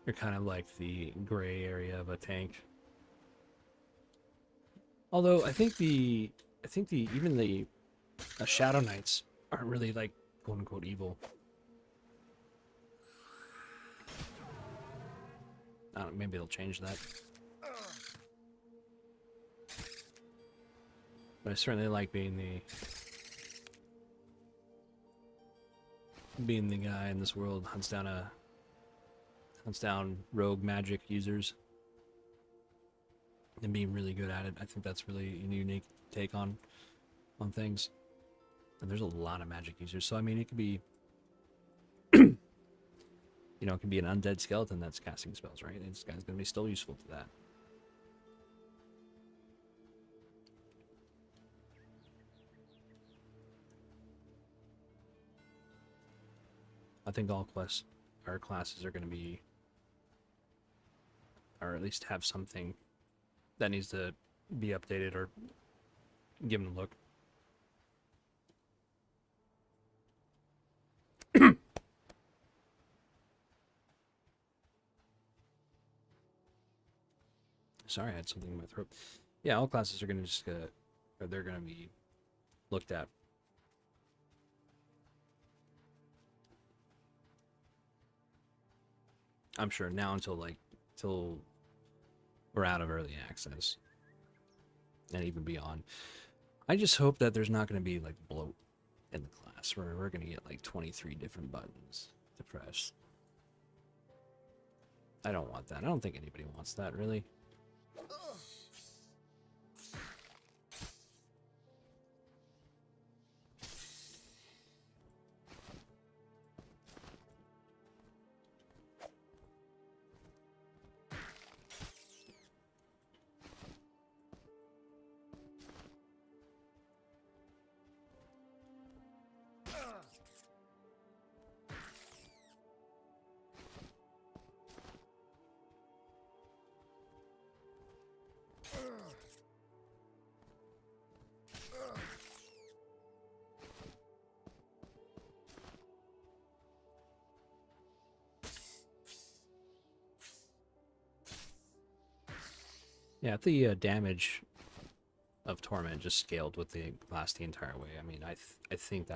You're kind of like the gray area of a tank. Although I think I think even the Shadow Knights aren't really like quote unquote evil. I don't know, maybe they'll change that. But I certainly like being the guy in this world hunts down rogue magic users and being really good at it. I think that's really a unique take on things. And there's a lot of magic users, so I mean it could be it can be an undead skeleton that's casting spells, right? This guy's gonna be still useful to that. I think all classes are gonna be, or at least have something that needs to be updated or given a look. Sorry, I had something in my throat. Yeah, all classes are gonna they're gonna be looked at. I'm sure now till we're out of early access and even beyond. I just hope that there's not going to be like bloat in the class where we're going to get like 23 different buttons to press. I don't want that. I don't think anybody wants that, really. Yeah, if the damage of Torment just scaled with the class the entire way, I mean, I think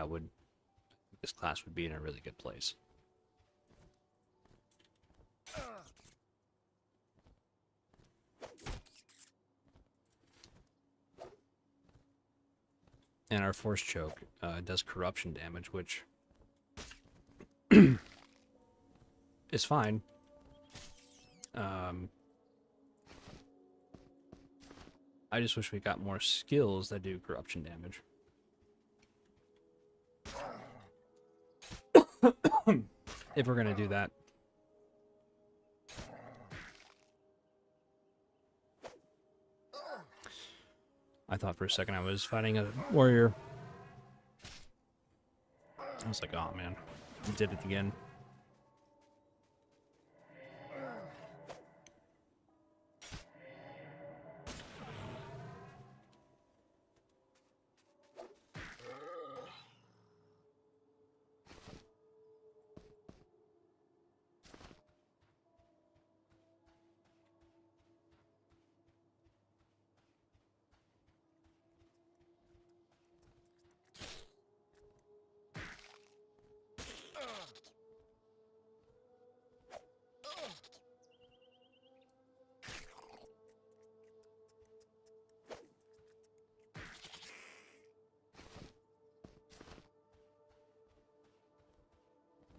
this class would be in a really good place. And our Force Choke does corruption damage, which is fine. I just wish we got more skills that do corruption damage. If we're gonna do that. I thought for a second I was fighting a warrior. I was like, oh man, I did it again.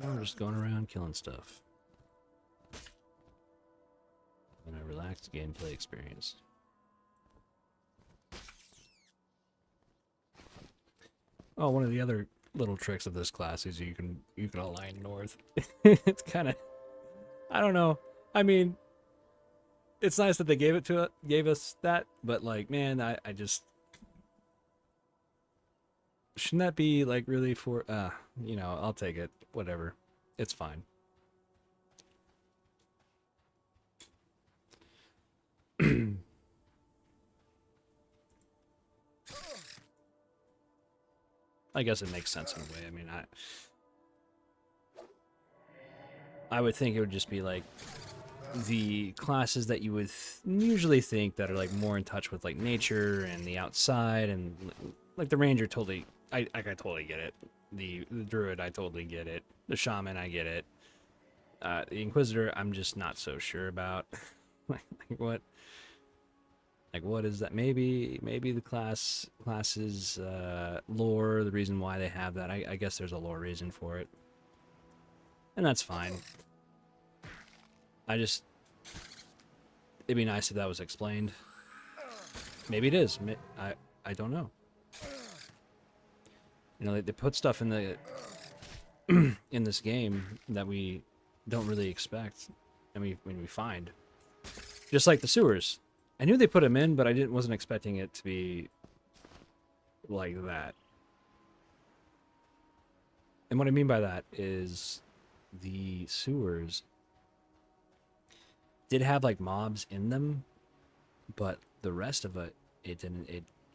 We're just going around killing stuff. And a relaxed gameplay experience. Oh, one of the other little tricks of this class is you can align north. It's kind of, I don't know. I mean, it's nice that they gave us that, but like, man, I just shouldn't that be like really for I'll take it. Whatever. It's fine. I guess it makes sense in a way. I mean, I would think it would just be like the classes that you would usually think that are like more in touch with like nature and the outside, and like the ranger totally, I totally get it. The druid, I totally get it. The shaman, I get it. The inquisitor, I'm just not so sure about. like what what is that? Maybe the classes lore, the reason why they have that. I guess there's a lore reason for it, and that's fine. It'd be nice if that was explained. Maybe it is. I don't know. You know, they put stuff in the in this game that we don't really expect, and we find. Just like the sewers. I knew they put them in, but I wasn't expecting it to be like that. And what I mean by that is the sewers did have like mobs in them, but the rest of it didn't.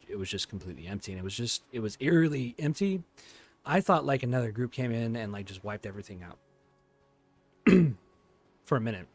It was just completely empty, and it was eerily empty. I thought like another group came in and like just wiped everything out for a minute.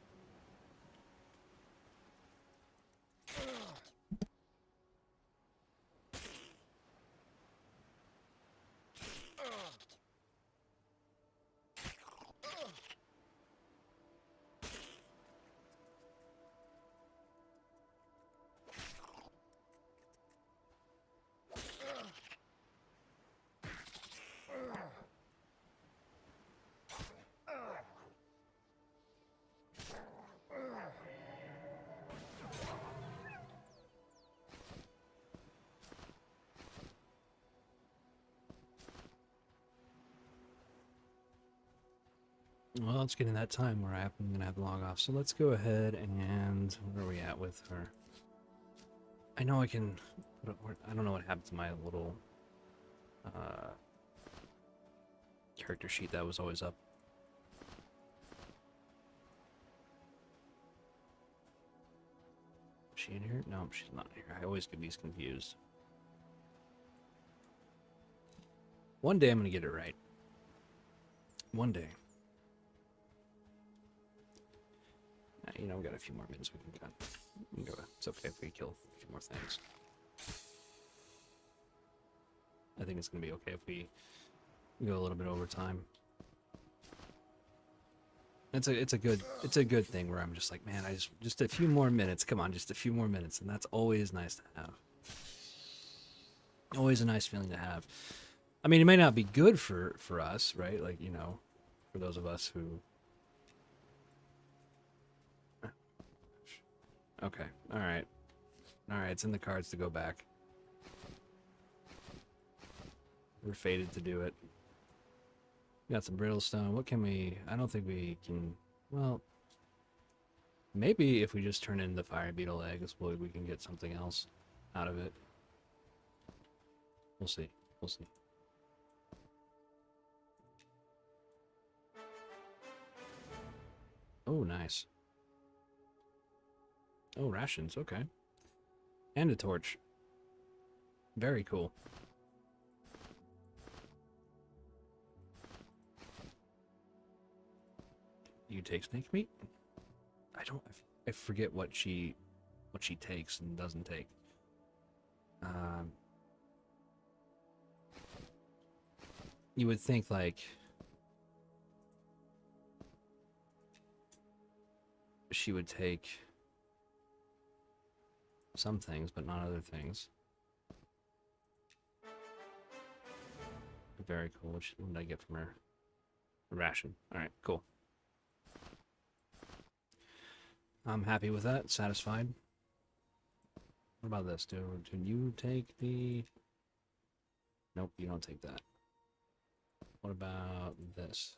Well, it's getting that time where I'm going to have to log off. So let's go ahead and... Where are we at with her? I know I can... I don't know what happened to my little character sheet that was always up. Is she in here? No, she's not here. I always get these confused. One day I'm going to get it right. One day. You know, we got a few more minutes we can cut. We can go. It's okay if we kill a few more things. I think it's gonna be okay if we go a little bit over time. It's a good thing where I'm just like, man, I just a few more minutes. Come on, just a few more minutes, and that's always nice to have. Always a nice feeling to have. I mean, it may not be good for us, right? Like, you know, for those of us who. Okay. All right. It's in the cards to go back. We're fated to do it. We got some brittlestone. What can we... I don't think we can... Well... Maybe if we just turn in the fire beetle eggs, we can get something else out of it. We'll see. We'll see. Oh, nice. Oh, rations, okay. And a torch. Very cool. You take snake meat? I forget what she takes and doesn't take. You would think like she would take some things, but not other things. Very cool. What did I get from her? A ration. Alright, cool. I'm happy with that. Satisfied. What about this? Do you take the... Nope, you don't take that. What about this?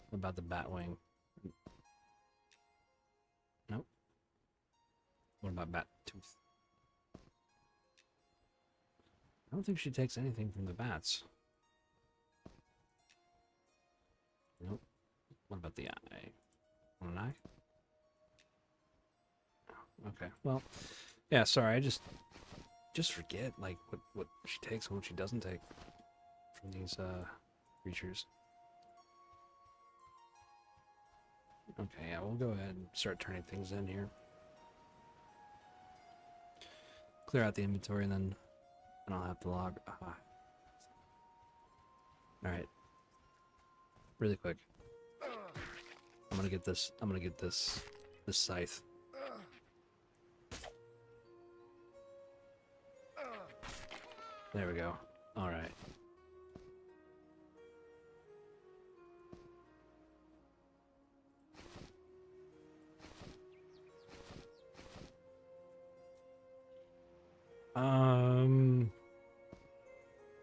What about the Batwing? Nope. What about Bat Tooth? I don't think she takes anything from the bats. Nope. What about the eye? Want an eye? Oh, okay. Well, yeah, sorry, I just forget like what she takes and what she doesn't take from these creatures. Okay, yeah, we'll go ahead and start turning things in here. Clear out the inventory and then I'll have to log. Alright. Really quick. I'm gonna get this scythe. There we go. Alright.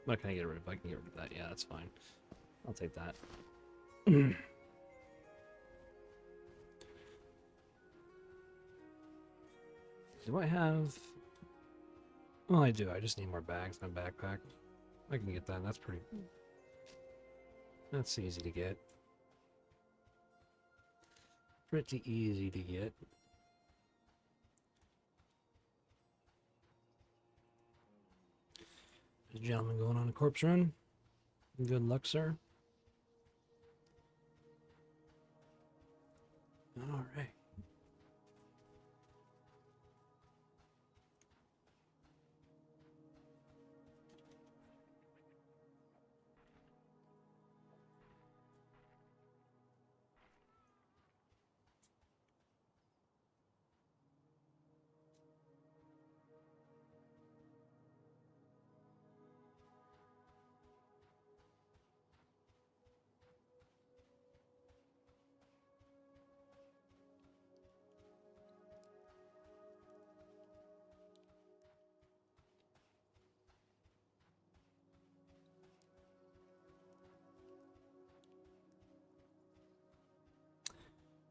What can I get rid of? I can get rid of that. Yeah, that's fine. I'll take that. Do I have... Well, I do. I just need more bags in my backpack. I can get that. That's pretty... That's easy to get. Pretty easy to get. There's a gentleman going on a corpse run. Good luck, sir. Alright.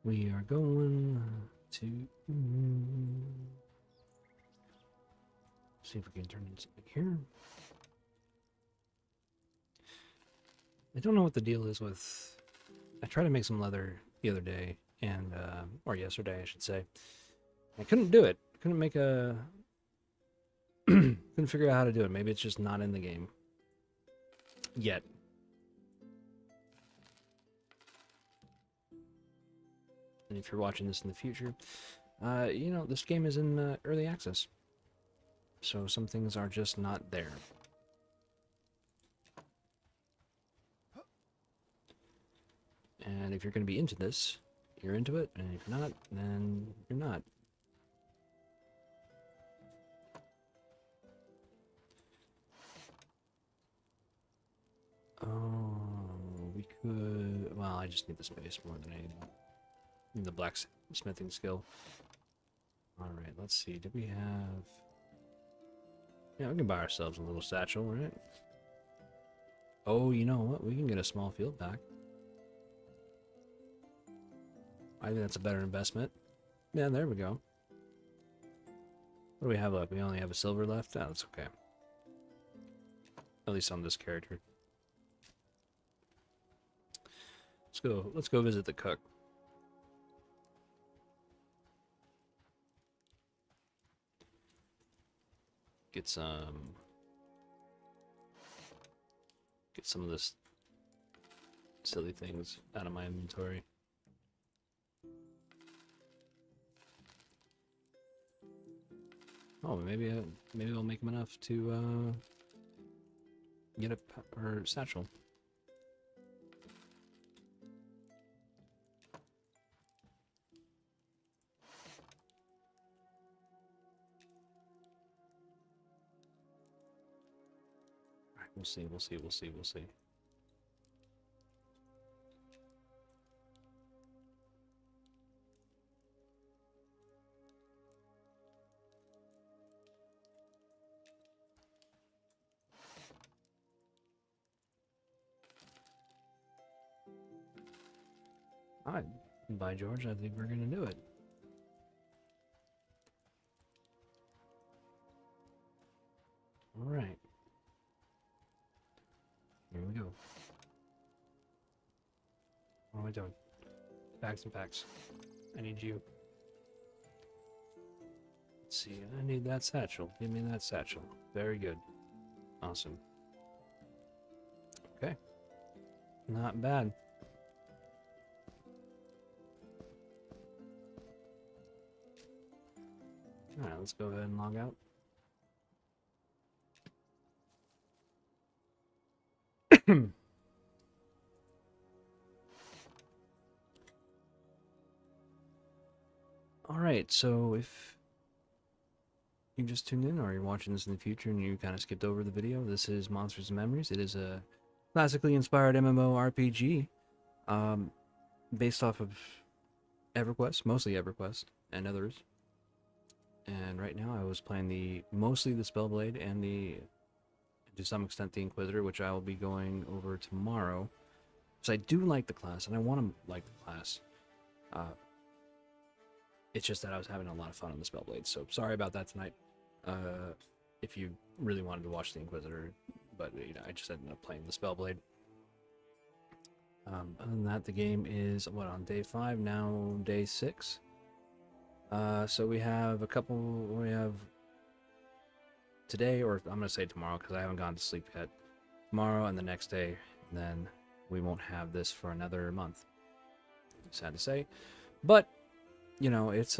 We are going to see if we can turn in something here. I don't know what the deal is with... I tried to make some leather the other day, and or yesterday, I should say. I couldn't do it. Couldn't make a... couldn't figure out how to do it. Maybe it's just not in the game. Yet. And if you're watching this in the future, you know, this game is in early access. So some things are just not there. And if you're going to be into this, you're into it. And if you're not, then you're not. Oh, we could... Well, I just need the space more than anything. Need the blacksmithing skill. Alright, let's see. Do we have... Yeah, we can buy ourselves a little satchel, right? Oh, you know what? We can get a small field pack. I think that's a better investment. Yeah, there we go. What do we have left? We only have a silver left? Oh, that's okay. At least on this character. Let's go visit the cook. Get some of this silly things out of my inventory. Oh, maybe I'll make them enough to get a satchel. All right, we'll see. All right, by George, I think we're gonna do it. All right, here we go. What am I doing? Bags and packs. I need you. Let's see, I need that satchel. Give me that satchel. Very good. Awesome. Okay. Not bad. Alright, let's go ahead and log out. Alright, so if you just tuned in or you're watching this in the future and you kind of skipped over the video, this is Monsters and Memories. It is a classically inspired MMORPG based off of EverQuest, mostly EverQuest and others. And right now I was playing mostly the Spellblade and to some extent the Inquisitor, which I will be going over tomorrow. So I do like the class and I want to like the class. It's just that I was having a lot of fun on the Spellblade, so sorry about that tonight. If you really wanted to watch the Inquisitor, but you know, I just ended up playing the Spellblade. Other than that, the game is on day 5 now, day 6. So we have today, or I'm gonna say tomorrow because I haven't gone to sleep yet. Tomorrow and the next day, and then we won't have this for another month. Sad to say, but you know, it's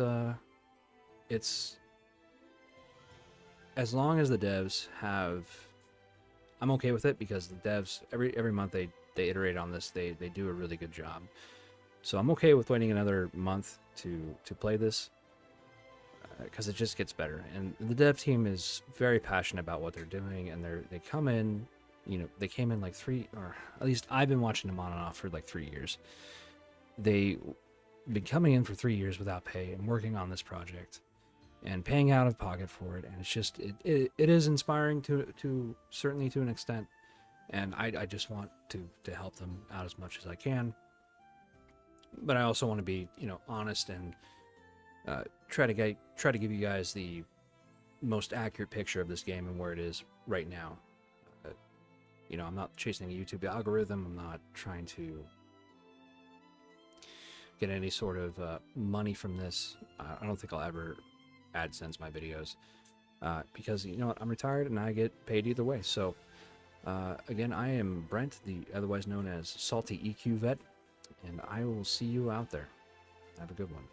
as long as the devs have, I'm okay with it because the devs every month they iterate on this, they do a really good job. So I'm okay with waiting another month to play this because it just gets better. And the dev team is very passionate about what they're doing, and they come in, you know, they came in like 3, or at least I've been watching them on and off for like 3 years. They've been coming in for 3 years without pay and working on this project and paying out of pocket for it, and it's just it is inspiring to certainly to an extent, and I just want to help them out as much as I can, but I also want to be, you know, honest and try to give you guys the most accurate picture of this game and where it is right now. You know, I'm not chasing a YouTube algorithm. I'm not trying to get any sort of money from this. I don't think I'll ever AdSense my videos because, you know what, I'm retired and I get paid either way. So again, I am Brent, the otherwise known as Salty EQ Vet, and I will see you out there. Have a good one.